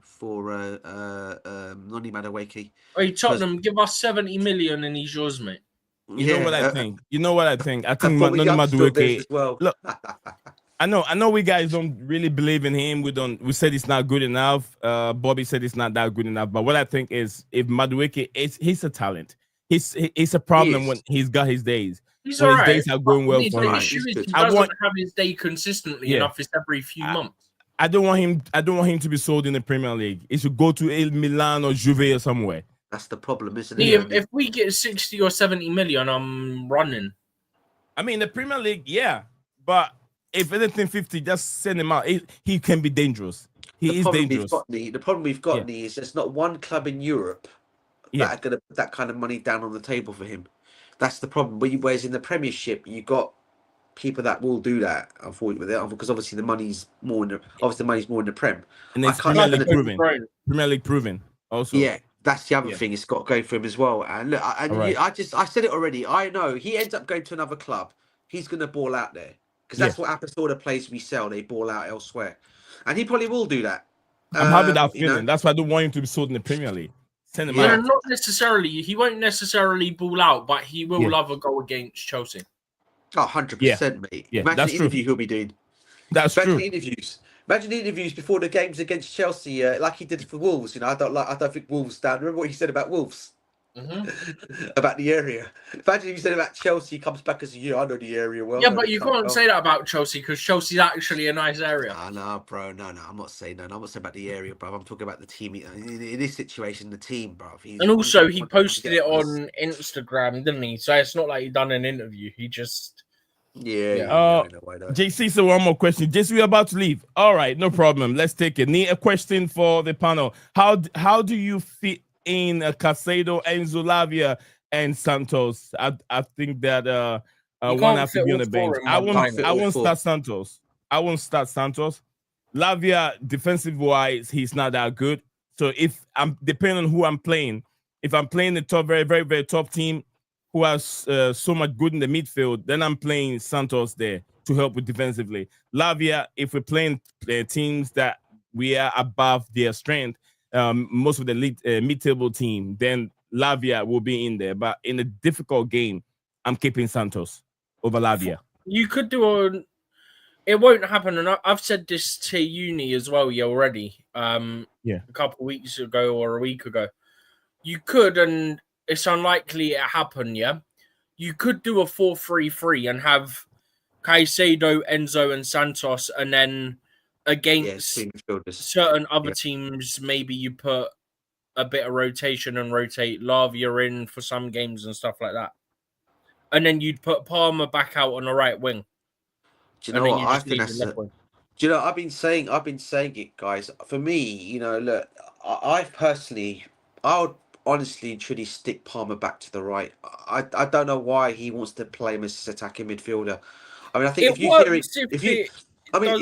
Madueke. Hey, Tottenham, give us 70 million and he's yours, mate. You know what I think? I think Noni Madueke. Well. Look, I know we guys don't really believe in him. We said it's not good enough. Bobby said it's not that good enough. But what I think is, if Madueke he's a talent. He's a problem when he's got his days. He's when all his right. days are going well for him. He doesn't have his day consistently enough. It's every few months. I don't want him to be sold in the Premier League. He should go to El Milan or Juve or somewhere. That's the problem, isn't it? If we get 60 or 70 million, I'm running. I mean, the Premier League, yeah, but if anything 50, just send him out. He can be dangerous. He is dangerous. The problem we've got is there's not one club in Europe that are going to put that kind of money down on the table for him. That's the problem. Whereas in the Premiership, you got people that will do that, unfortunately, because obviously the money's more in the Prem. And it's Premier League proven. Also, yeah, that's the other thing. It's got to go for him as well. And look, I said it already. I know he ends up going to another club. He's going to ball out there because that's what happens to all the players we sell. They ball out elsewhere, and he probably will do that. I'm having that feeling. That's why I don't want him to be sold in the Premier League. Send him out. Not necessarily. He won't necessarily ball out, but he will love a goal against Chelsea. Oh, 100%, mate. Yeah, Imagine the interview he'll be doing. Imagine the interviews before the games against Chelsea, like he did for Wolves. I don't think Wolves stand. Remember what he said about Wolves? About the area. Imagine he said about Chelsea, he comes back as I know the area well. Yeah, but you can't say that about Chelsea because Chelsea's actually a nice area. No, bro. No. I'm not saying that. I'm not saying about the area, bro. I'm talking about the team. In this situation, the team, bro. And also, he posted it on Instagram, didn't he? So it's not like he done an interview. He just... JC, so one more question. JC, we're about to leave. All right, no problem. Let's take it. Need a question for the panel. How do you fit in Caicedo, Enzo, Lavia, and Santos? I think that one has to be on the bench. I won't start Santos. Lavia, defensive wise, he's not that good. So if I'm depending on who I'm playing, if I'm playing the top, very, very, very top team who has so much good in the midfield, then I'm playing Santos there to help with defensively. Lavia, if we're playing teams that we are above their strength, most of the mid-table team, then Lavia will be in there. But in a difficult game, I'm keeping Santos over Lavia. You could do it won't happen, and I've said this to Uni as well already. A couple of weeks ago or a week ago. You could, and it's unlikely it happened, you could do a 4-3-3 and have Caicedo, Enzo, and Santos, and then against certain other teams, maybe you put a bit of rotation and rotate Lavia in for some games and stuff like that. And then you'd put Palmer back out on the right wing. Do you know what? I think that's do you know, I've been saying it, guys. For me, look, I would honestly and truly stick Palmer back to the right. I don't know why he wants to play him as an attacking midfielder. I mean, I think if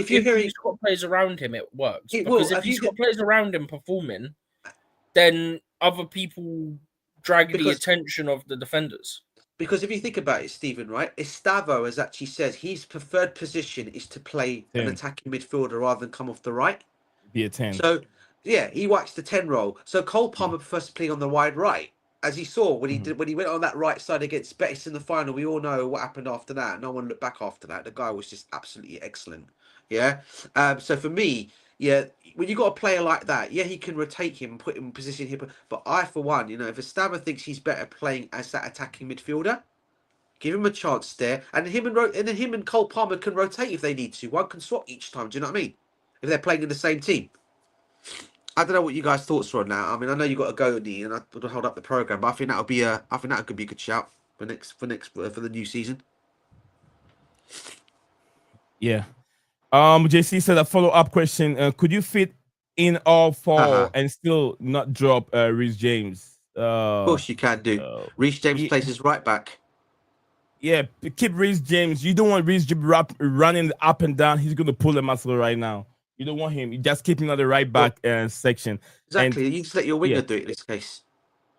you're hearing he's got players around him, it works. Because if he's got players around him performing, then other people drag the attention of the defenders. Because if you think about it, Stephen, right? Estavo has actually said his preferred position is to play an 10. attacking midfielder rather than come off the right. Be a 10. So, yeah, he whacks the 10 role. So Cole Palmer prefers to play on the wide right. As he saw when he did when he went on that right side against Betis in the final, we all know what happened after that. No one looked back after that. The guy was just absolutely excellent. Yeah. So for me, yeah, when you got a player like that, yeah, he can rotate him and put him in position here. But I, for one, if Estava thinks he's better playing as that attacking midfielder, give him a chance there, and then him and Cole Palmer can rotate if they need to. One can swap each time. Do you know what I mean? If they're playing in the same team. I don't know what you guys' thoughts are on that. I mean, I know you got to go, Lee, and I would hold up the program, but I think that could be a good shout for the new season. Yeah. JC said a follow-up question. Could you fit in all four and still not drop Reece James? Of course you can do. Reece James plays his right back. Yeah, keep Reece James. You don't want Reece James running up and down. He's going to pull a muscle right now. You don't want him. You just keep him on the right back section. Exactly. You just let your winger do it in this case.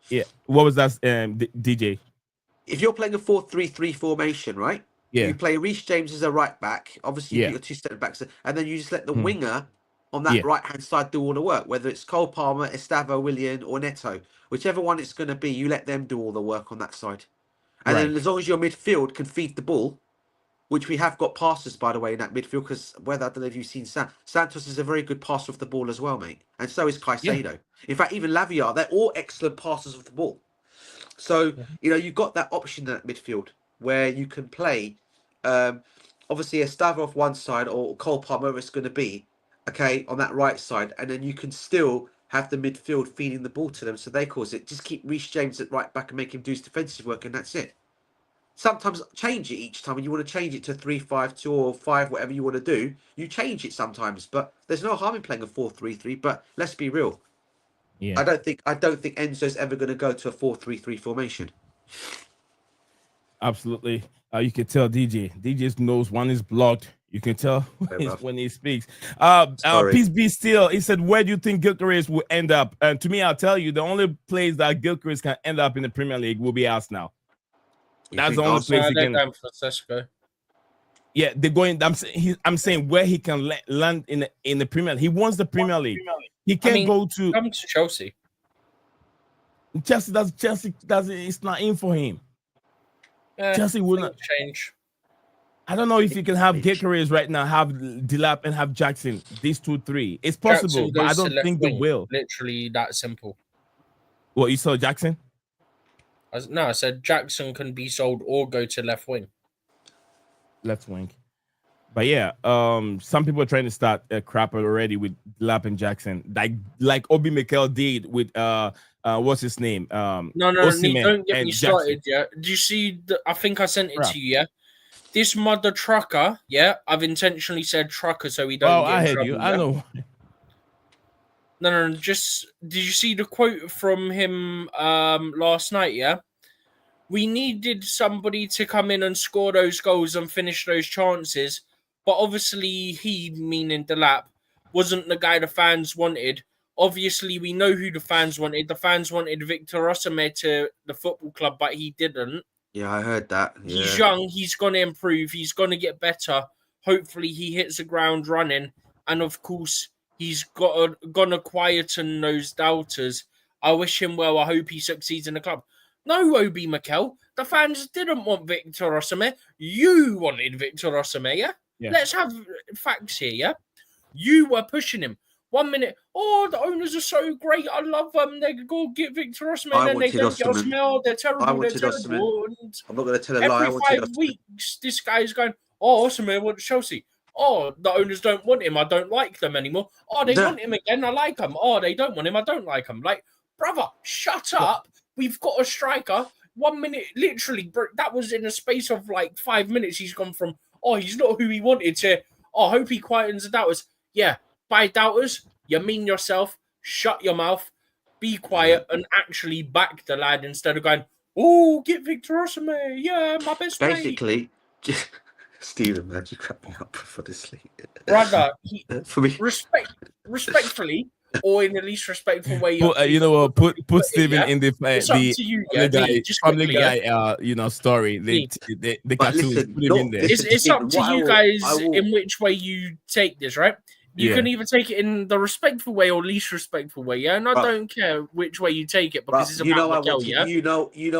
Yeah. What was that, DJ? If you're playing a 4-3-3 formation, right? Yeah. You play Reece James as a right back. Obviously, you've got 2 centre backs, and then you just let the winger on that right hand side do all the work. Whether it's Cole Palmer, Estavo, Willian, or Neto, whichever one it's going to be, you let them do all the work on that side. And then as long as your midfield can feed the ball, which we have got passers, by the way, in that midfield, because I don't know if you've seen Santos is a very good passer of the ball as well, mate. And so is Caicedo. Yeah. In fact, even Lavia, they're all excellent passers of the ball. So, you've got that option in that midfield where you can play, obviously, Estavo off one side or Cole Palmer, whatever it's going to be, okay, on that right side. And then you can still have the midfield feeding the ball to them. So they cause it. Just keep Reece James at right back and make him do his defensive work, and that's it. Sometimes change it each time, and you want to change it to 3-5-2 or 5, whatever you want to do. You change it sometimes, but there's no harm in playing a 4-3-3. But let's be real. Yeah, I don't think Enzo's ever going to go to a 4-3-3 formation. Absolutely, you can tell DJ knows one is blocked. You can tell when he speaks. Peace be still. He said, "Where do you think Gyökeres will end up?" And to me, I'll tell you, the only place that Gyökeres can end up in the Premier League will be Arsenal. That's the only place he can. Yeah, they're going. I'm saying where he can land in the Premier League. He wants the Premier League. He can't go to come to Chelsea. Chelsea doesn't. It's not in for him. Chelsea will not change. I don't know if you can have Gyökeres right now, have Delap and have Jackson. These 2-3. It's possible, but I don't think they will. Literally that simple. What, you saw Jackson? I said Jackson can be sold or go to left wing. Left wing. But yeah, some people are trying to start crap already with Delap and Jackson, like Obi Mikel did with what's his name? No, don't get me started. Yeah, do you see? I think I sent it to you. Yeah, this mother trucker. Yeah, I've intentionally said trucker so we don't. I heard you. I know. No. Just did you see the quote from him last night? Yeah, we needed somebody to come in and score those goals and finish those chances, but obviously he, meaning Delap, wasn't the guy the fans wanted. Obviously, we know who the fans wanted. The fans wanted Victor Osimhen to the football club, but he didn't. Yeah, I heard that. Yeah. He's young. He's going to improve. He's going to get better. Hopefully, he hits the ground running. And, of course, he's going to quieten those doubters. I wish him well. I hope he succeeds in the club. No, Obi Mikel. The fans didn't want Victor Osimhen. You wanted Victor Osimhen, yeah? Let's have facts here, yeah? You were pushing him. 1 minute, the owners are so great. I love them. They go get Victor Osimhen and they don't get Osimhen. They're terrible. They're terrible. I'm not going to tell a lie. Every 5 weeks, this guy's going, Osimhen wants Chelsea. The owners don't want him. I don't like them anymore. They want him again. I like him. They don't want him. I don't like him. Like, brother, shut up. We've got a striker. 1 minute, literally, that was in a space of like 5 minutes. He's gone from, he's not who he wanted to, I hope he quietens the doubters. Yeah. By doubters, you mean yourself, shut your mouth, be quiet, and actually back the lad instead of going, get Victor Osimhen, yeah, my best mate. Basically, Stephen, man, you crap me up for this league. Brother, for me. Respectfully, or in the least respectful way. You know what? Put Steven in the It's up to you, yeah. Family Guy, story. The cartoon. Listen, Put him in there. It's up to you guys in which way you take this, right? You can either take it in the respectful way or least respectful way, yeah. And I don't care which way you take it because it's about Miguel, yeah.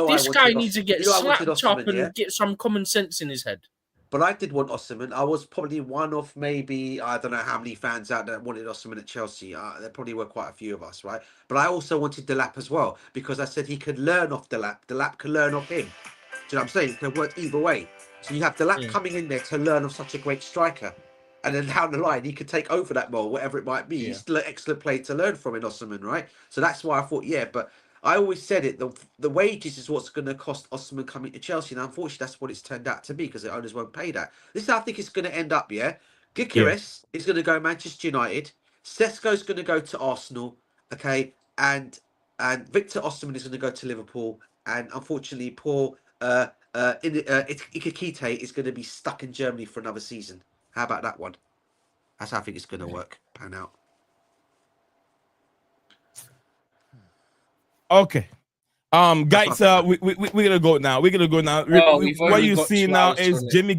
This guy needs to get slapped up and get some common sense in his head. But I did want Osimhen. I was probably one of maybe, I don't know how many fans out there wanted Osimhen at Chelsea. There probably were quite a few of us, right? But I also wanted Delap as well because I said he could learn off Delap. Delap could learn off him. Do you know what I'm saying? It could work either way. So you have Delap coming in there to learn off such a great striker. And then down the line, he could take over that role, whatever it might be. He's still an excellent player to learn from in Osimhen, right? So that's why I thought, but I always said it, the wages is what's going to cost Osimhen coming to Chelsea. And unfortunately, that's what it's turned out to be because the owners won't pay that. This is how I think it's going to end up, Gyökeres is going to go Manchester United. Sesko's going to go to Arsenal, okay? And Victor Osimhen is going to go to Liverpool. And unfortunately, poor Ikekite is going to be stuck in Germany for another season. How about that one? That's how I think it's going to work, pan out. Okay. Guys, we're gonna go now. What you see now is Jamie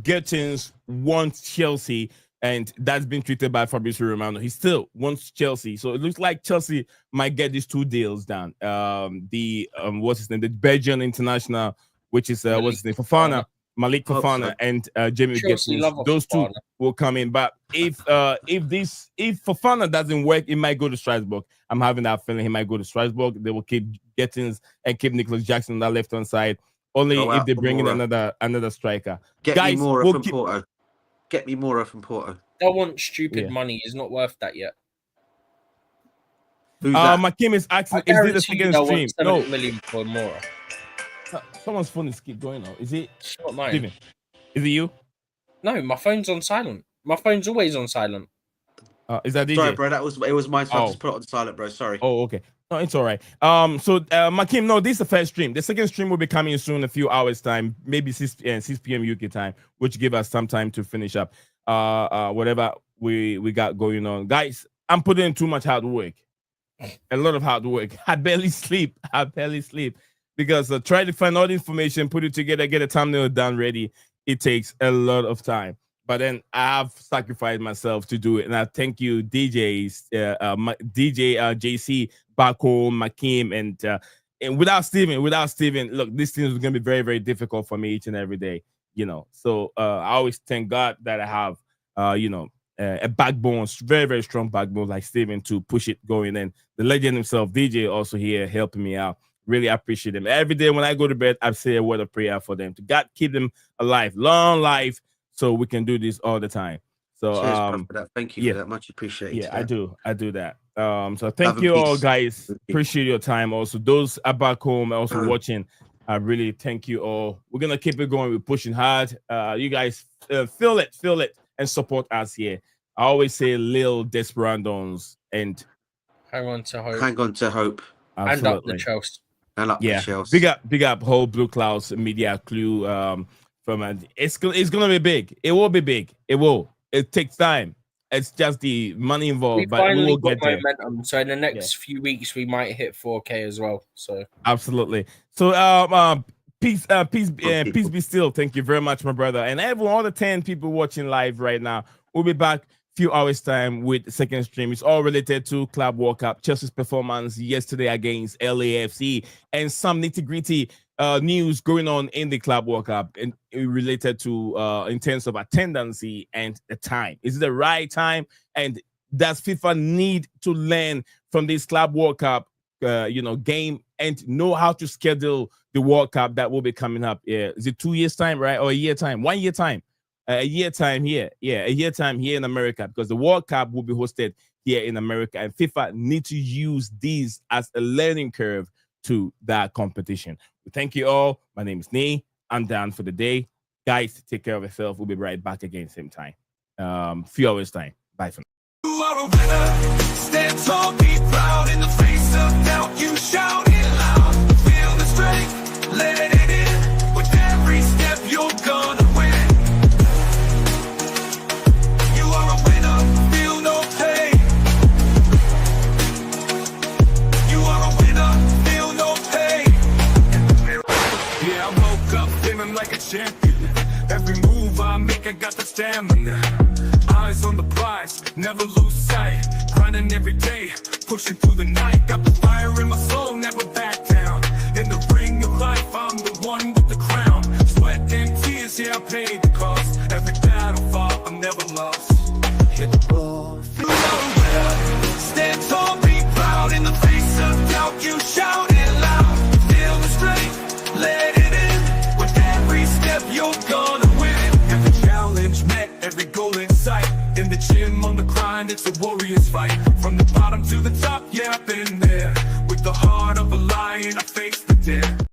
Gittens wants Chelsea, and that's been tweeted by Fabrizio Romano. He still wants Chelsea, so it looks like Chelsea might get these 2 deals done. What's his name? The Belgian international, which is what's his name? Fofana. Malick Fofana and Jamie Gittens, those 2 will come in. But if Fofana doesn't work, it might go to Strasbourg. I'm having that feeling he might go to Strasbourg. They will keep Gittens and keep Nicholas Jackson on that left-hand side. Only if they bring in another striker. Get me Mora from Porto. Get me Mora from Porto. They want stupid money. It's not worth that yet. Who's that? Makim is asking, is it the second stream? No. $7 million for Mora. Someone's phone is keep going on. Is it? It's not mine. Steven? Is it you? No, my phone's on silent. My phone's always on silent. Is that DJ? Sorry, bro. It was mine. So I just put it on silent, bro. Sorry. Oh, okay. No, it's all right. So Makim, no, this is the first stream. The second stream will be coming soon in a few hours time, maybe 6 p.m. UK time, which give us some time to finish up whatever we got going on. Guys, I'm putting in too much hard work. A lot of hard work. I barely sleep. Because try to find all the information, put it together, get a thumbnail done ready. It takes a lot of time. But then I have sacrificed myself to do it. And I thank you, DJs, JC, back home, Makim, and without Steven, look, this thing is going to be very, very difficult for me each and every day, So I always thank God that I have, a backbone, very, very strong backbone like Steven to push it going. And the legend himself, DJ, also here helping me out. Really appreciate them. Every day when I go to bed, I say a word of prayer for them. To God keep them alive, long life, so we can do this all the time. So cheers, for that. Thank you for that. Much appreciated. Yeah, I do that. So thank you all, guys. Appreciate your time. Also, those are back home also watching. I really thank you all. We're gonna keep it going. We're pushing hard. You guys feel it, and support us here. I always say Lil Desperados and hang on to hope. Absolutely. And up the Chelsea. Big up whole Blueclouds media crew. It's gonna be big. It will be big. It will. It takes time. It's just the money involved, but we will get there. Momentum. So in the next few weeks, we might hit 4K as well. So absolutely. So peace be still. Thank you very much, my brother, and everyone, all the 10 people watching live right now. We'll be back few hours time with the second stream. It's all related to Club World Cup, Chelsea's performance yesterday against LAFC, and some nitty-gritty news going on in the Club World Cup and related to in terms of attendance and the time. Is it the right time? And does FIFA need to learn from this Club World Cup game and know how to schedule the World Cup that will be coming up? Is it 2 years time, right? Or a year time? 1 year time? A year time here. A year time here in America, because the World Cup will be hosted here in America, and FIFA need to use these as a learning curve to that competition. Thank you all. My name is Nee. I'm done for the day. Guys, take care of yourself. We'll be right back again same time. Few hours time. Bye for now. You are a winner. Stand tall, be proud. In the face of doubt, you shout it loud. Feel the strength, let it in. With every step, you're gonna win. You are a winner, feel no pain. Eyes on the prize, never lose sight. Grinding every day, pushing through the night. Got the fire in my soul, never back down. In the ring of life, I'm the one with the crown. Sweat and tears, yeah, I paid the cost. Every battle fought, I'm never lost. Hit the ball, feel well. Stand tall, be proud. In the face of doubt, you shout it loud. Feel the strength, let it in. With every step, you're gonna win. Every challenge met, every goal in sight. In the gym, on the grind, it's a warrior's fight. From the bottom to the top, yeah, I've been there. With the heart of a lion, I face the dead.